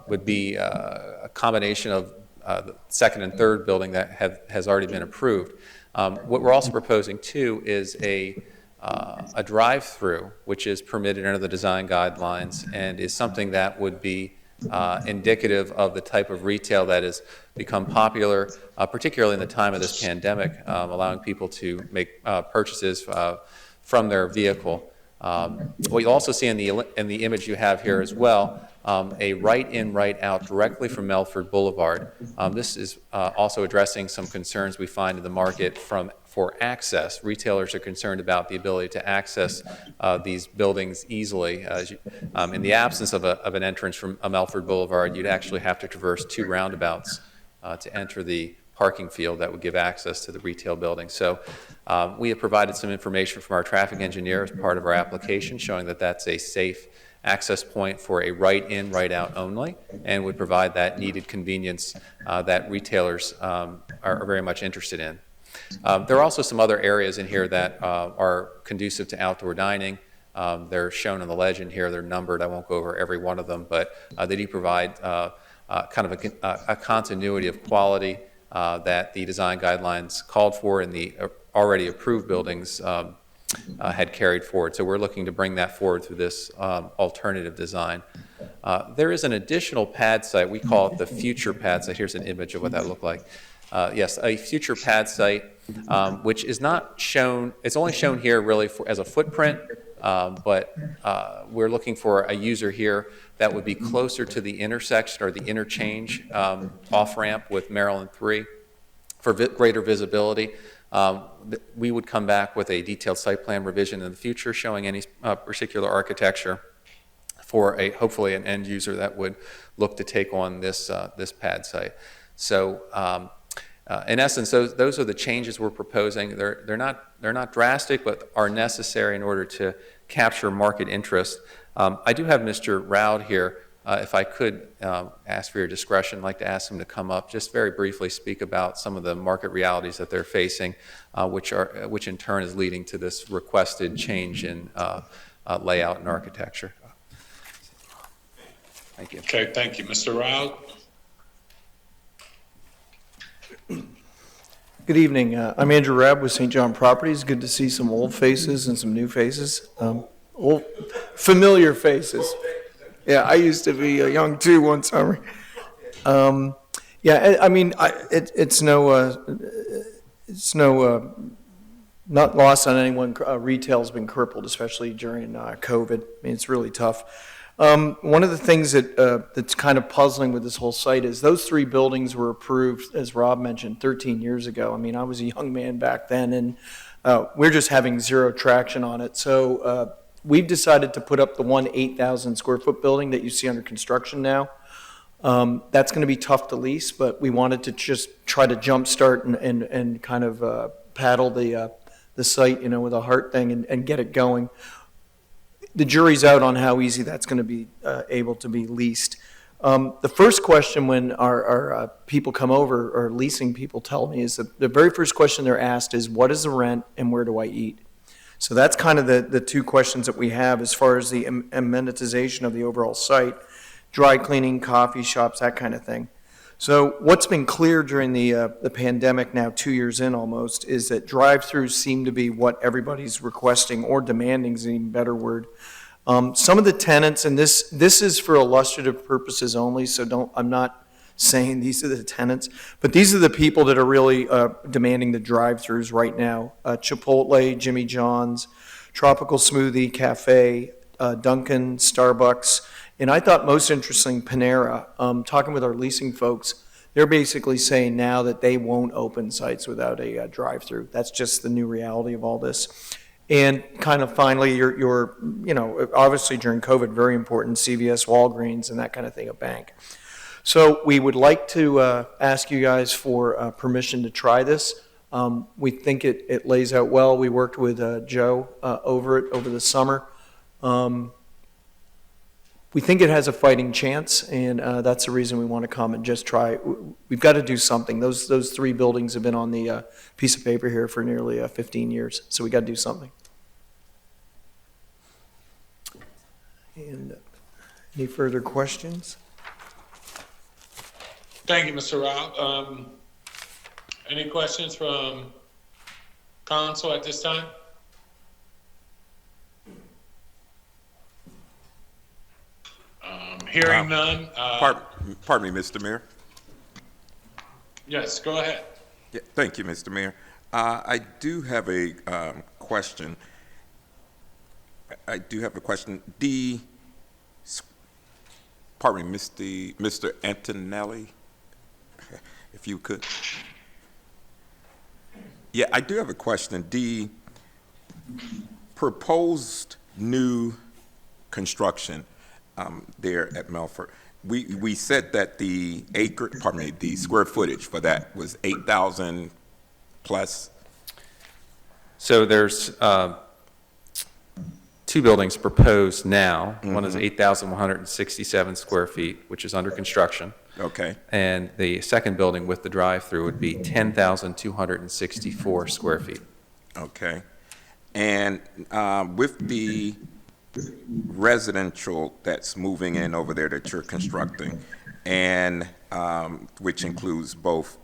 would be a combination of the second and third building that has already been approved. What we're also proposing too is a drive-through, which is permitted under the design guidelines and is something that would be indicative of the type of retail that has become popular, particularly in the time of this pandemic, allowing people to make purchases from their vehicle. What you'll also see in the image you have here as well, a right-in, right-out directly from Melford Boulevard. This is also addressing some concerns we find in the market for access. Retailers are concerned about the ability to access these buildings easily. In the absence of an entrance from Melford Boulevard, you'd actually have to traverse 2 roundabouts to enter the parking field that would give access to the retail building. So we have provided some information from our traffic engineer as part of our application showing that that's a safe access point for a right-in, right-out only, and would provide that needed convenience that retailers are very much interested in. There are also some other areas in here that are conducive to outdoor dining. They're shown on the legend here. They're numbered. I won't go over every one of them, but they do provide kind of a continuity of quality that the design guidelines called for in the already approved buildings had carried forward. So we're looking to bring that forward through this alternative design. There is an additional pad site. We call it the future pad site. Here's an image of what that looked like. Yes, a future pad site, which is not shown, it's only shown here really as a footprint, but we're looking for a user here that would be closer to the intersection or the interchange off-ramp with Maryland 3 for greater visibility. We would come back with a detailed site plan revision in the future showing any particular architecture for hopefully an end user that would look to take on this pad site. So in essence, those are the changes we're proposing. They're not drastic, but are necessary in order to capture market interest. I do have Mr. Roud here. If I could ask for your discretion, I'd like to ask him to come up, just very briefly speak about some of the market realities that they're facing, which in turn is leading to this requested change in layout and architecture. Thank you. Okay, thank you. Mr. Roud? Good evening. I'm Andrew Rabb with St. John Properties. Good to see some old faces and some new faces. Old, familiar faces. Yeah, I used to be young too one summer. Yeah, I mean, it's not lost on anyone. Retail's been crippled, especially during COVID. I mean, it's really tough. One of the things that's kind of puzzling with this whole site is those 3 buildings were approved, as Rob mentioned, 13 years ago. I mean, I was a young man back then, and we're just having zero traction on it. So we've decided to put up the 8,000 square foot building that you see under construction now. That's going to be tough to lease, but we wanted to just try to jumpstart and kind of paddle the site, with a heart thing and get it going. The jury's out on how easy that's going to be able to be leased. The first question when our people come over, or leasing people tell me, is the very first question they're asked is, what is the rent and where do I eat? So that's kind of the 2 questions that we have as far as the amenitization of the overall site, dry cleaning, coffee shops, that kind of thing. So what's been clear during the pandemic, now 2 years in almost, is that drive-throughs seem to be what everybody's requesting, or demanding is an even better word. Some of the tenants, and this is for illustrative purposes only, so I'm not saying these are the tenants, but these are the people that are really demanding the drive-throughs right now. Chipotle, Jimmy John's, Tropical Smoothie Cafe, Dunkin', Starbucks, and I thought most interesting, Panera. Talking with our leasing folks, they're basically saying now that they won't open sites without a drive-through. That's just the new reality of all this. And kind of finally, your obviously during COVID, very important, CVS, Walgreens, and that kind of thing, a bank. So we would like to ask you guys for permission to try this. We think it lays out well. We worked with Joe over the summer. We think it has a fighting chance, and that's the reason we want to come and just try. We've got to do something. Those 3 buildings have been on the piece of paper here for nearly 15 years, so we got to do something. And any further questions? Thank you, Mr. Rao. Any questions from council at this time? Hearing none. Pardon me, Mr. Mayor. Yes, go ahead. Yeah, thank you, Mr. Mayor. I do have a question. Pardon me, Mr. Antonelli, if you could. Yeah, I do have a question. The proposed new construction there at Melford, we said that the square footage for that was 8,000 plus. So there's two buildings proposed now. One is 8,167 square feet, which is under construction. Okay. And the second building with the drive-through would be 10,264 square feet. Okay. And with the residential that's moving in over there that you're constructing, and which includes both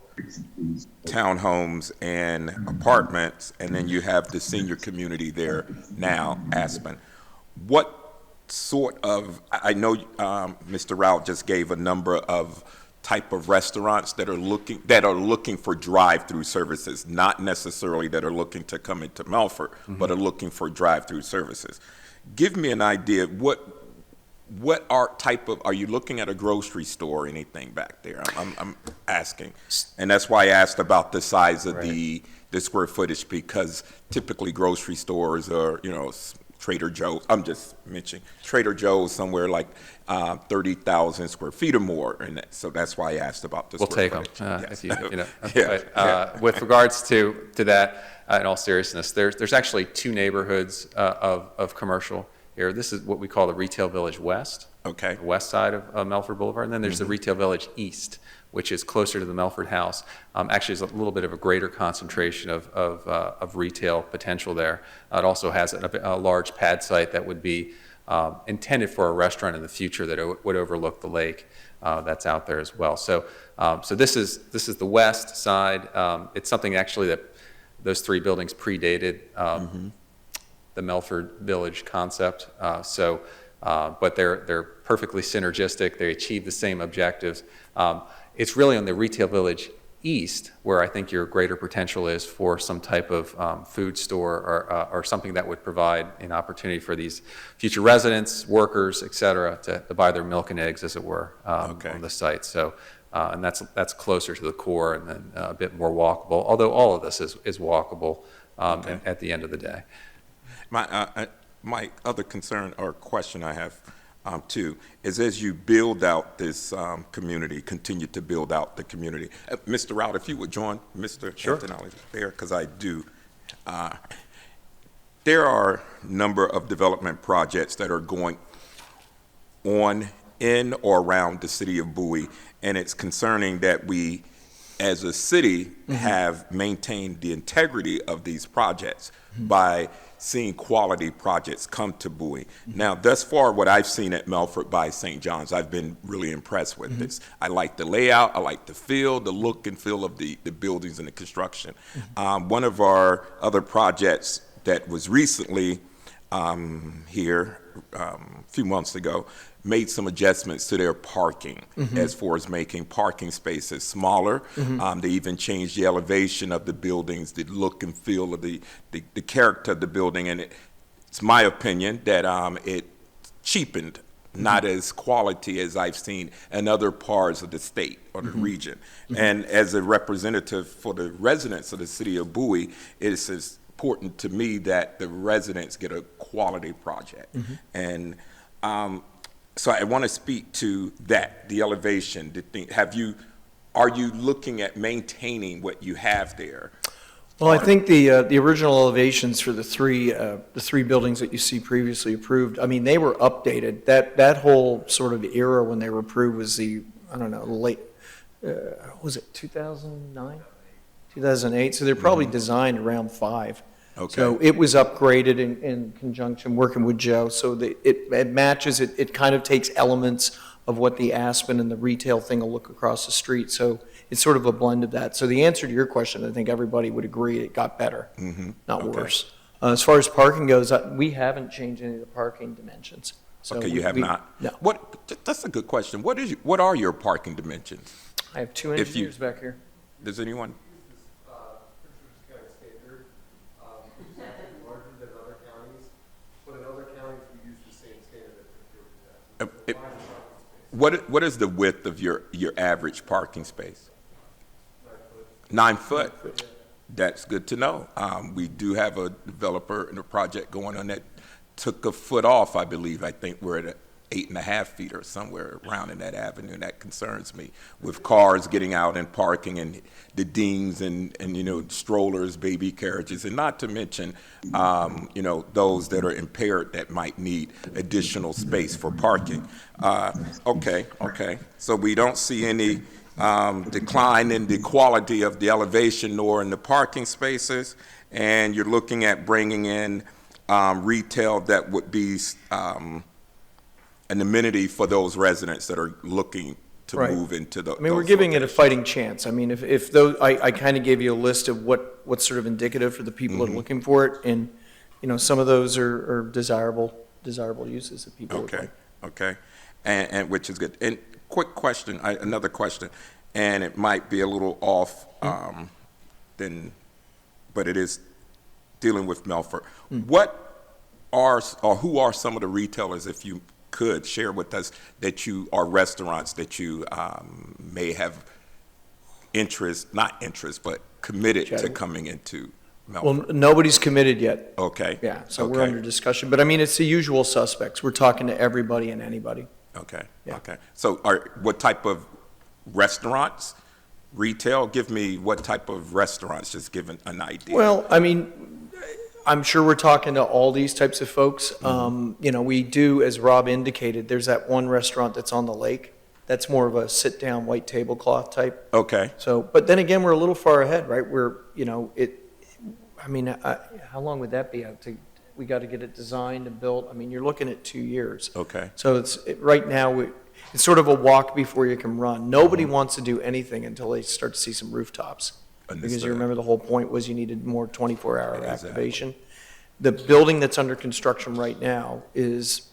townhomes and apartments, and then you have the senior community there now, Aspen. What sort of, I know Mr. Rao just gave a number of type of restaurants that are looking for drive-through services, not necessarily that are looking to come into Melford, but are looking for drive-through services. Give me an idea, what are you looking at a grocery store or anything back there? I'm asking. And that's why I asked about the size of the square footage, because typically grocery stores are, Trader Joe's, I'm just mentioning, Trader Joe's somewhere like 30,000 square feet or more. And so that's why I asked about the square footage. We'll take them, Yes. With regards to that, in all seriousness, there's actually two neighborhoods of commercial here. This is what we call the Retail Village West. Okay. The west side of Melford Boulevard. And then there's the Retail Village East, which is closer to the Melford House. Actually, there's a little bit of a greater concentration of retail potential there. It also has a large pad site that would be intended for a restaurant in the future that would overlook the lake that's out there as well. So this is the west side. It's something actually that those three buildings predated the Melford Village concept. But they're perfectly synergistic. They achieve the same objectives. It's really on the Retail Village East where I think your greater potential is for some type of food store or something that would provide an opportunity for these future residents, workers, et cetera, to buy their milk and eggs, as it were, on the site. So, and that's closer to the core and then a bit more walkable, although all of this is walkable at the end of the day. My other concern or question I have too is, as you build out this community, continue to build out the community. Mr. Rout, if you would join Mr. Antonelli there, because I do. There are a number of development projects that are going on in or around the city of Bowie, and it's concerning that we, as a city, have maintained the integrity of these projects by seeing quality projects come to Bowie. Now, thus far, what I've seen at Melford by St. John's, I've been really impressed with this. I like the layout, I like the feel, the look and feel of the buildings and the construction. One of our other projects that was recently here a few months ago made some adjustments to their parking as far as making parking spaces smaller. They even changed the elevation of the buildings, the look and feel of the character of the building, and it's my opinion that it cheapened, not as quality as I've seen in other parts of the state or the region. And as a representative for the residents of the city of Bowie, it's important to me that the residents get a quality project. And so I want to speak to that, the elevation, the thing. Are you looking at maintaining what you have there? Well, I think the original elevations for the three buildings that you see previously approved, I mean, they were updated. That whole sort of era when they were approved was the, I don't know, late, was it 2009? 2008? So they're probably designed around 5. Okay. So it was upgraded in conjunction, working with Joe, so it matches, it kind of takes elements of what the Aspen and the retail thing will look across the street, so it's sort of a blend of that. So the answer to your question, I think everybody would agree, it got better, not worse. As far as parking goes, we haven't changed any of the parking dimensions. So Okay, you have not? No. That's a good question. What are your parking dimensions? I have two If you- engineers back here. Does anyone? What is the width of your average parking space? 9 foot. That's good to know. We do have a developer in a project going on that took a foot off, I believe. I think we're at 8.5 feet or somewhere around in that avenue, and that concerns me, with cars getting out and parking and the dings and strollers, baby carriages, and not to mention, those that are impaired that might need additional space for parking. Okay. So we don't see any decline in the quality of the elevation nor in the parking spaces, and you're looking at bringing in retail that would be an amenity for those residents that are looking to Right. move into the. I mean, we're giving it a fighting chance. I mean, if those, I kind of gave you a list of what's sort of indicative for the people that are looking for it, and, some of those are desirable uses that people would like. Okay, and which is good. And quick question, another question, and it might be a little off, but it is dealing with Melford. Who are some of the retailers, if you could share with us, that you are restaurants that you may have but committed to coming into Melford? Well, nobody's committed yet. Okay. Yeah, so we're under discussion. But I mean, it's the usual suspects. We're talking to everybody and anybody. Okay. Yeah. Okay. So what type of restaurants, retail? Give me what type of restaurants, just give an idea. Well, I mean, I'm sure we're talking to all these types of folks. We do, as Rob indicated, there's that one restaurant that's on the lake. That's more of a sit-down white tablecloth type. Okay. So, but then again, we're a little far ahead, right? How long would that be out to, we got to get it designed and built. I mean, you're looking at 2 years. Okay. So right now, it's sort of a walk before you can run. Nobody wants to do anything until they start to see some rooftops. Because Understood. you remember the whole point was you needed more 24-hour Exactly. activation. The building that's under construction right now is,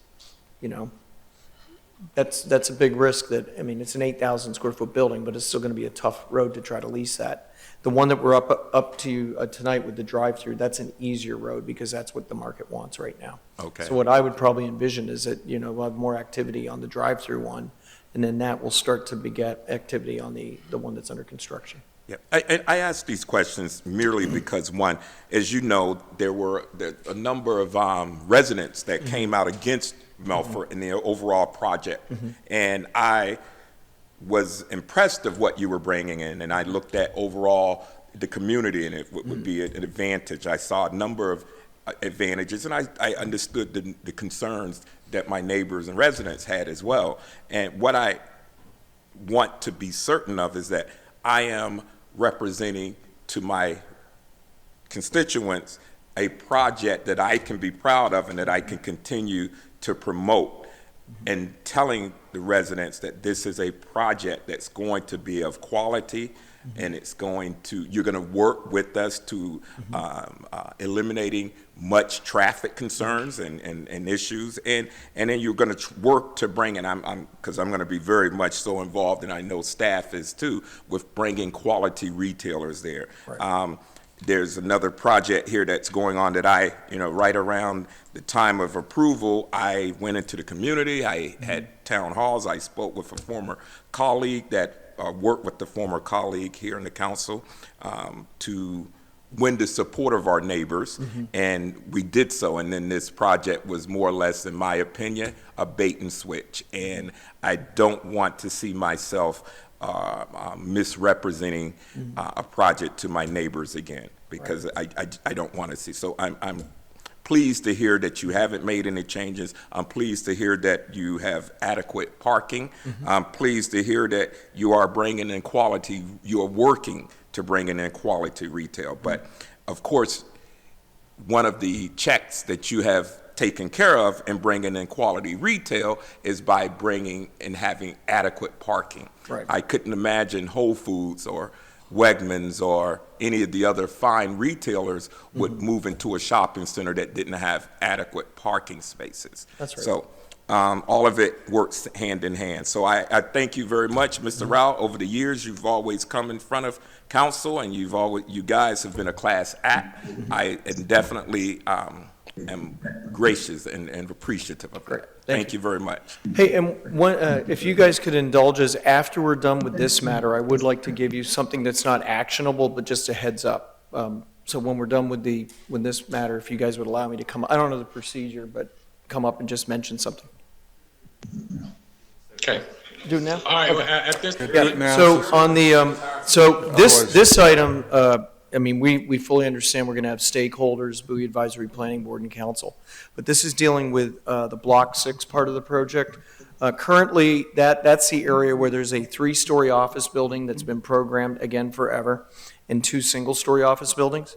that's a big risk it's an 8,000 square foot building, but it's still going to be a tough road to try to lease that. The one that we're up to tonight with the drive-through, that's an easier road because that's what the market wants right now. Okay. So what I would probably envision is that, we'll have more activity on the drive-through one, and then that will start to beget activity on the one that's under construction. Yeah, I ask these questions merely because, one, as you know, there were a number of residents that came out against Melford in the overall project, and I was impressed of what you were bringing in, and I looked at overall the community, and it would be an advantage. I saw a number of advantages, and I understood the concerns that my neighbors and residents had as well. And what I want to be certain of is that I am representing to my constituents a project that I can be proud of and that I can continue to promote, and telling the residents that this is a project that's going to be of quality, and you're going to work with us to eliminating much traffic concerns and issues, and then you're going to work to bring, and because I'm going to be very much so involved, and I know staff is too, with bringing quality retailers there. Right. There's another project here that's going on that right around the time of approval, I went into the community, I had town halls, I spoke with a former colleague that worked with the former colleague here in the council to win the support of our neighbors, and we did so, and then this project was more or less, in my opinion, a bait and switch, and I don't want to see myself misrepresenting a project to my neighbors again, because I don't want to see. So I'm pleased to hear that you haven't made any changes. I'm pleased to hear that you have adequate parking. I'm pleased to hear that you are bringing in quality, you are working to bring in quality retail. But of course, one of the checks that you have taken care of in bringing in quality retail is by bringing and having adequate parking. Right. I couldn't imagine Whole Foods or Wegmans or any of the other fine retailers would move into a shopping center that didn't have adequate parking spaces. That's right. So all of it works hand in hand. So I thank you very much, Mr. Rao. Over the years, you've always come in front of council, and you guys have been a class act. I am definitely am gracious and appreciative of that. Thank you very much. Hey, and if you guys could indulge us, after we're done with this matter, I would like to give you something that's not actionable, but just a heads up. So when we're done with this matter, if you guys would allow me to come, I don't know the procedure, but come up and just mention something. Okay. Do it now? All right, Okay. at this. Yeah, so on the, so this item, I mean, we fully understand we're going to have stakeholders, Bowie Advisory Planning Board and Council, but this is dealing with the Block 6 part of the project. Currently, that's the area where there's a 3-story office building that's been programmed, again, forever, and 2 single-story office buildings.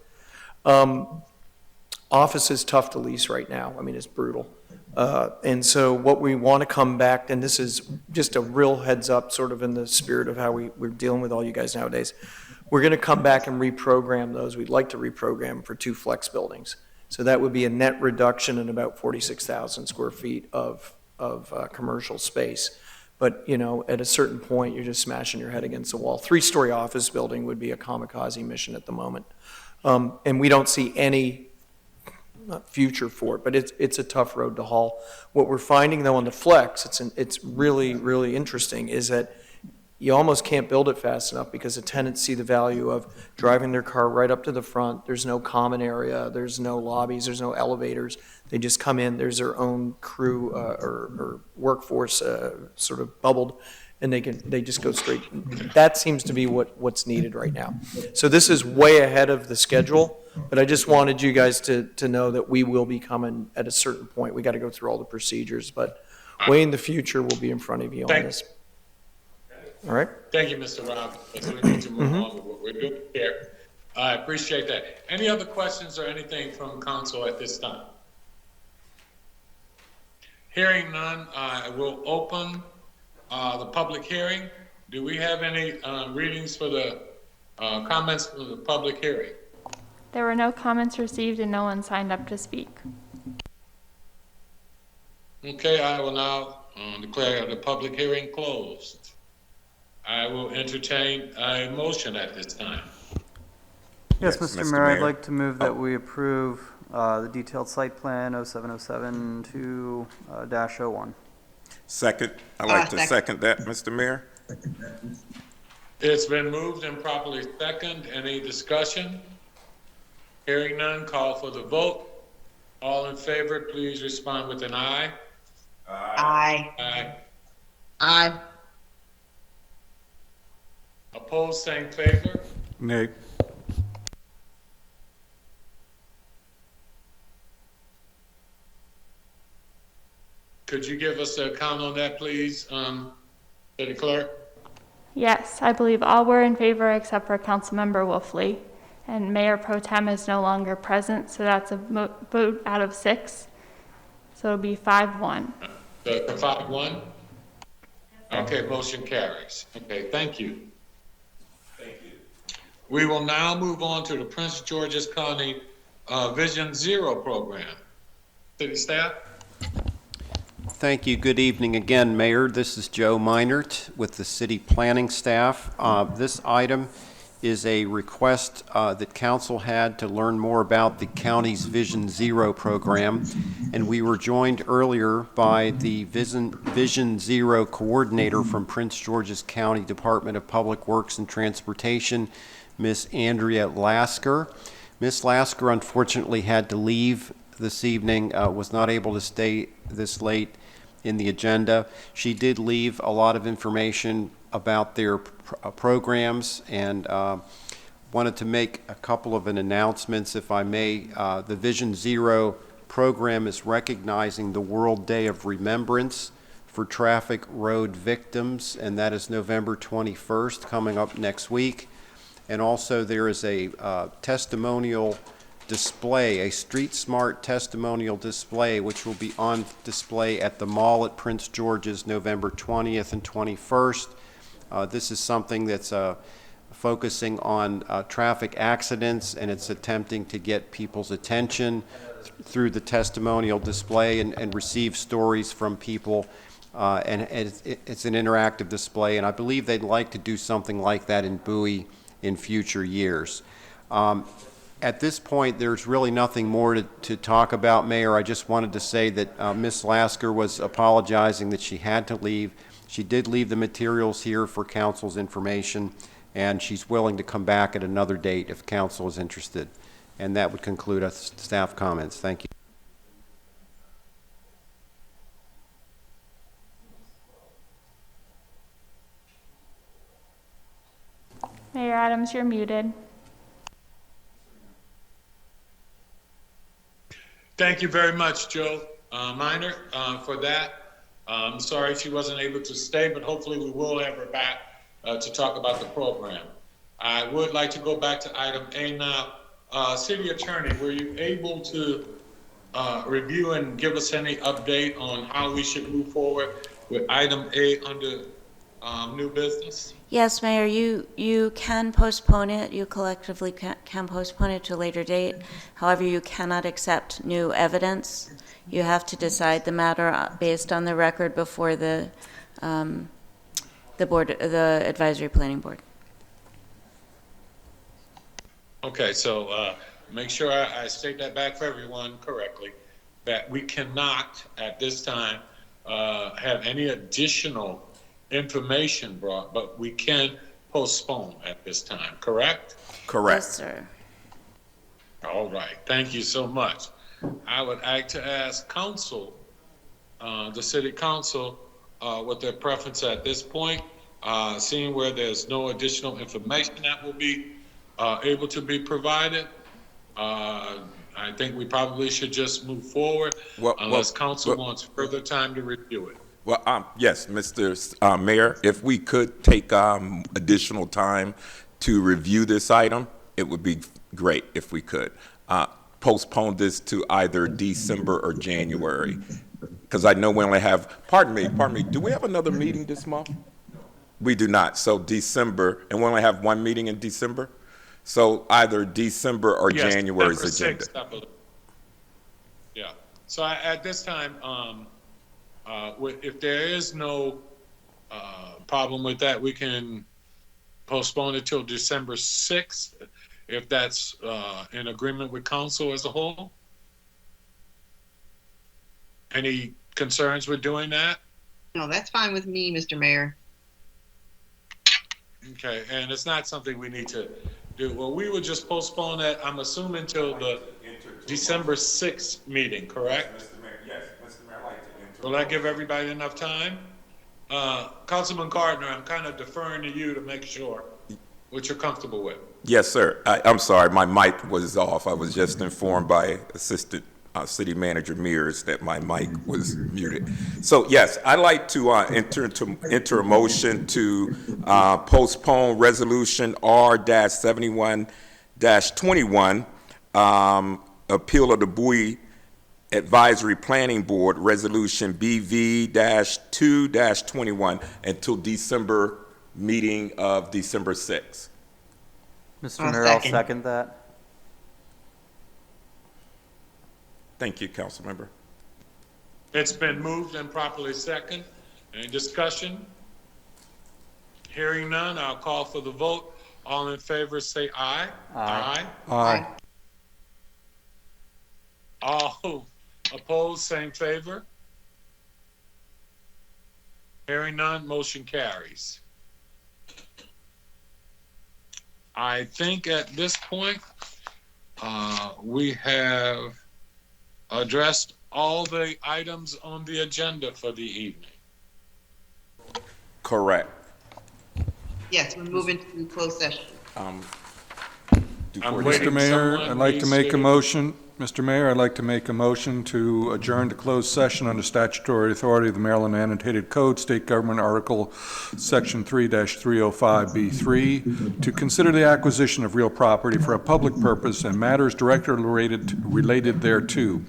Office is tough to lease right now. I mean, it's brutal. And so what we want to come back, and this is just a real heads up, sort of in the spirit of how we're dealing with all you guys nowadays, we're going to come back and reprogram those. We'd like to reprogram for 2 flex buildings. So that would be a net reduction in about 46,000 square feet of commercial space. But, you know, at a certain point, you're just smashing your head against the wall. 3-story office building would be a kamikaze mission at the moment. And we don't see any future for it, but it's a tough road to haul. What we're finding, though, on the flex, it's really, really interesting, is that you almost can't build it fast enough because the tenants see the value of driving their car right up to the front. There's no common area, there's no lobbies, there's no elevators. They just come in, there's their own crew or workforce sort of bubbled, and they just go straight. That seems to be what's needed right now. So this is way ahead of the schedule, but I just wanted you guys to know that we will be coming at a certain point. We got to go through all the procedures, but way in the future, we'll be in front of you on this. All right? Thank you, Mr. Rob. We need to move on with what we're doing here. I appreciate that. Any other questions or anything from council at this time? Hearing none, I will open the public hearing. Do we have any readings for the comments for the public hearing? There were no comments received and no one signed up to speak. Okay, I will now declare the public hearing closed. I will entertain a motion at this time. Yes, Yes, Mr. Mr. Mayor, I'd Mayor. like to move that we approve the detailed site plan 0707-2-01. Second, I'd like to Second. second that, Mr. Mayor. It's been moved and properly second. Any discussion? Hearing none, call for the vote. All in favor, please respond with an aye. Aye. Aye. Aye. Opposed, same favor. Nay. Could you give us a count on that, please, City Clerk? Yes, I believe all were in favor except for Councilmember Wolfley. And Mayor Pro Tem is no longer present, so that's a vote out of 6. So it'll be 5-1. The 5-1? Okay, motion carries. Okay, thank you. Thank you. We will now move on to the Prince George's County Vision Zero program. City staff? Thank you. Good evening again, Mayor. This is Joe Meinert with the city planning staff. This item is a request that council had to learn more about the county's Vision Zero program, and we were joined earlier by the Vision Zero coordinator from Prince George's County Department of Public Works and Transportation, Miss Andrea Lasker. Miss Lasker unfortunately had to leave this evening, was not able to stay this late in the agenda. She did leave a lot of information about their programs, and wanted to make a couple of announcements, if I may. The Vision Zero program is recognizing the World Day of Remembrance for Traffic Road Victims, and that is November 21st, coming up next week. And also there is a testimonial display, a Street Smart testimonial display, which will be on display at the mall at Prince George's November 20th and 21st. This is something that's focusing on traffic accidents, and it's attempting to get people's attention through the testimonial display and receive stories from people. And it's an interactive display, and I believe they'd like to do something like that in Bowie in future years. At this point, there's really nothing more to talk about, Mayor. I just wanted to say that Ms. Lasker was apologizing that she had to leave. She did leave the materials here for council's information, and she's willing to come back at another date if council is interested. And that would conclude our staff comments. Thank you. Mayor Adams, you're muted. Thank you very much, Joe Minor, for that. I'm sorry she wasn't able to stay, but hopefully we will have her back to talk about the program. I would like to go back to item A now. City Attorney, were you able to review and give us any update on how we should move forward with item A under new business? Yes, Mayor, you can postpone it. You collectively can postpone it to a later date. However, you cannot accept new evidence. You have to decide the matter based on the record before the board, the advisory planning board. Okay, so make sure I state that back for everyone correctly, that we cannot at this time have any additional information brought, but we can postpone at this time, correct? Correct. Yes, sir. All right, thank you so much. I would like to ask council, the city council, what their preference at this point, seeing where there's no additional information that will be able to be provided. I think we probably should just move forward unless council wants further time to review it. Well, yes, Mr. Mayor, if we could take additional time to review this item, it would be great if we could. Postpone this to either December or January, because I know we only have, pardon me, do we have another meeting this month? We do not, so December, and we only have one meeting in December? So either December or Yes, January's December agenda. 6th, I believe. Yeah, so at this time, if there is no problem with that, we can postpone it till December 6th, if that's in agreement with council as a whole. Any concerns with doing that? No, that's fine with me, Mr. Mayor. Okay, and it's not something we need to do. Well, we would just postpone that, I'm assuming, till the December 6th meeting, correct? Mr. Mayor, yes, Mr. Mayor, I'd like to enter. Will that give everybody enough time? Councilman Gardner, I'm kind of deferring to you to make sure what you're comfortable with. Yes, sir. I'm sorry, my mic was off. I was just informed by Assistant City Manager Mears that my mic was muted. So yes, I'd like to enter a motion to postpone Resolution R-71-21, appeal of the Bowie Advisory Planning Board, Resolution BV-2-21, until December meeting of December 6th. Mr. Mayor, I'll second that. Thank you, Councilmember. It's been moved and properly second. Any discussion? Hearing none, I'll call for the vote. All in favor, say aye. Aye. Aye. All opposed, same favor. Hearing none, motion carries. I think at this point, we have addressed all the items on the agenda for the evening. Correct. Yes, we're moving to closed session. Mr. Mayor, I'd like to make a motion. Mr. Mayor, I'd like to make a motion to adjourn to closed session under statutory authority of the Maryland Annotated Code, State Government Article Section 3-305B3, to consider the acquisition of real property for a public purpose and matters directly related thereto.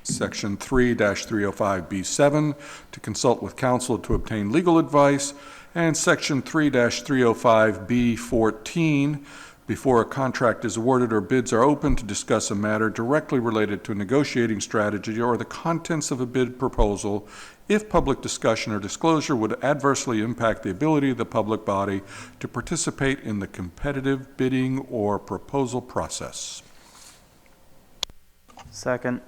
Section 3-305B7, to consult with counsel to obtain legal advice, and Section 3-305B14, before a contract is awarded or bids are open, to discuss a matter directly related to a negotiating strategy or the contents of a bid proposal if public discussion or disclosure would adversely impact the ability of the public body to participate in the competitive bidding or proposal process. Second.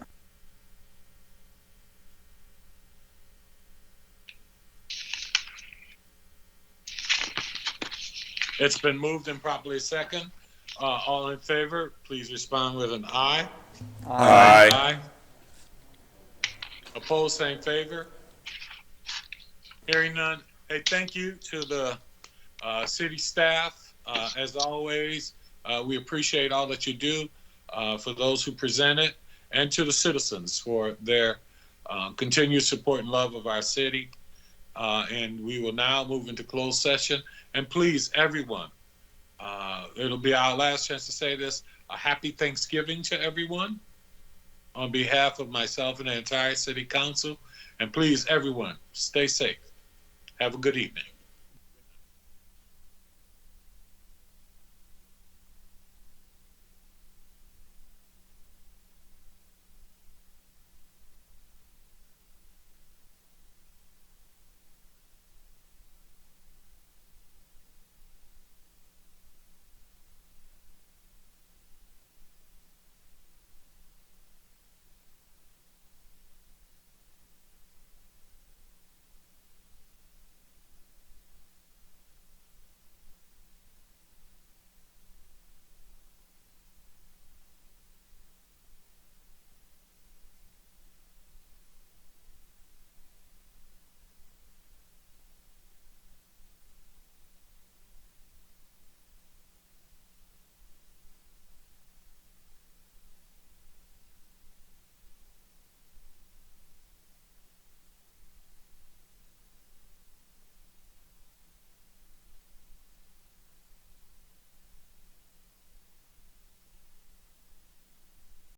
It's been moved and properly second. All in favor, please respond with an aye. Aye. Aye. Opposed, same favor. Hearing none. Hey, thank you to the city staff. As always, we appreciate all that you do for those who presented, and to the citizens for their continued support and love of our city. And we will now move into closed session. And please, everyone, it'll be our last chance to say this, a happy Thanksgiving to everyone on behalf of myself and the entire city council. And please, everyone, stay safe. Have a good evening.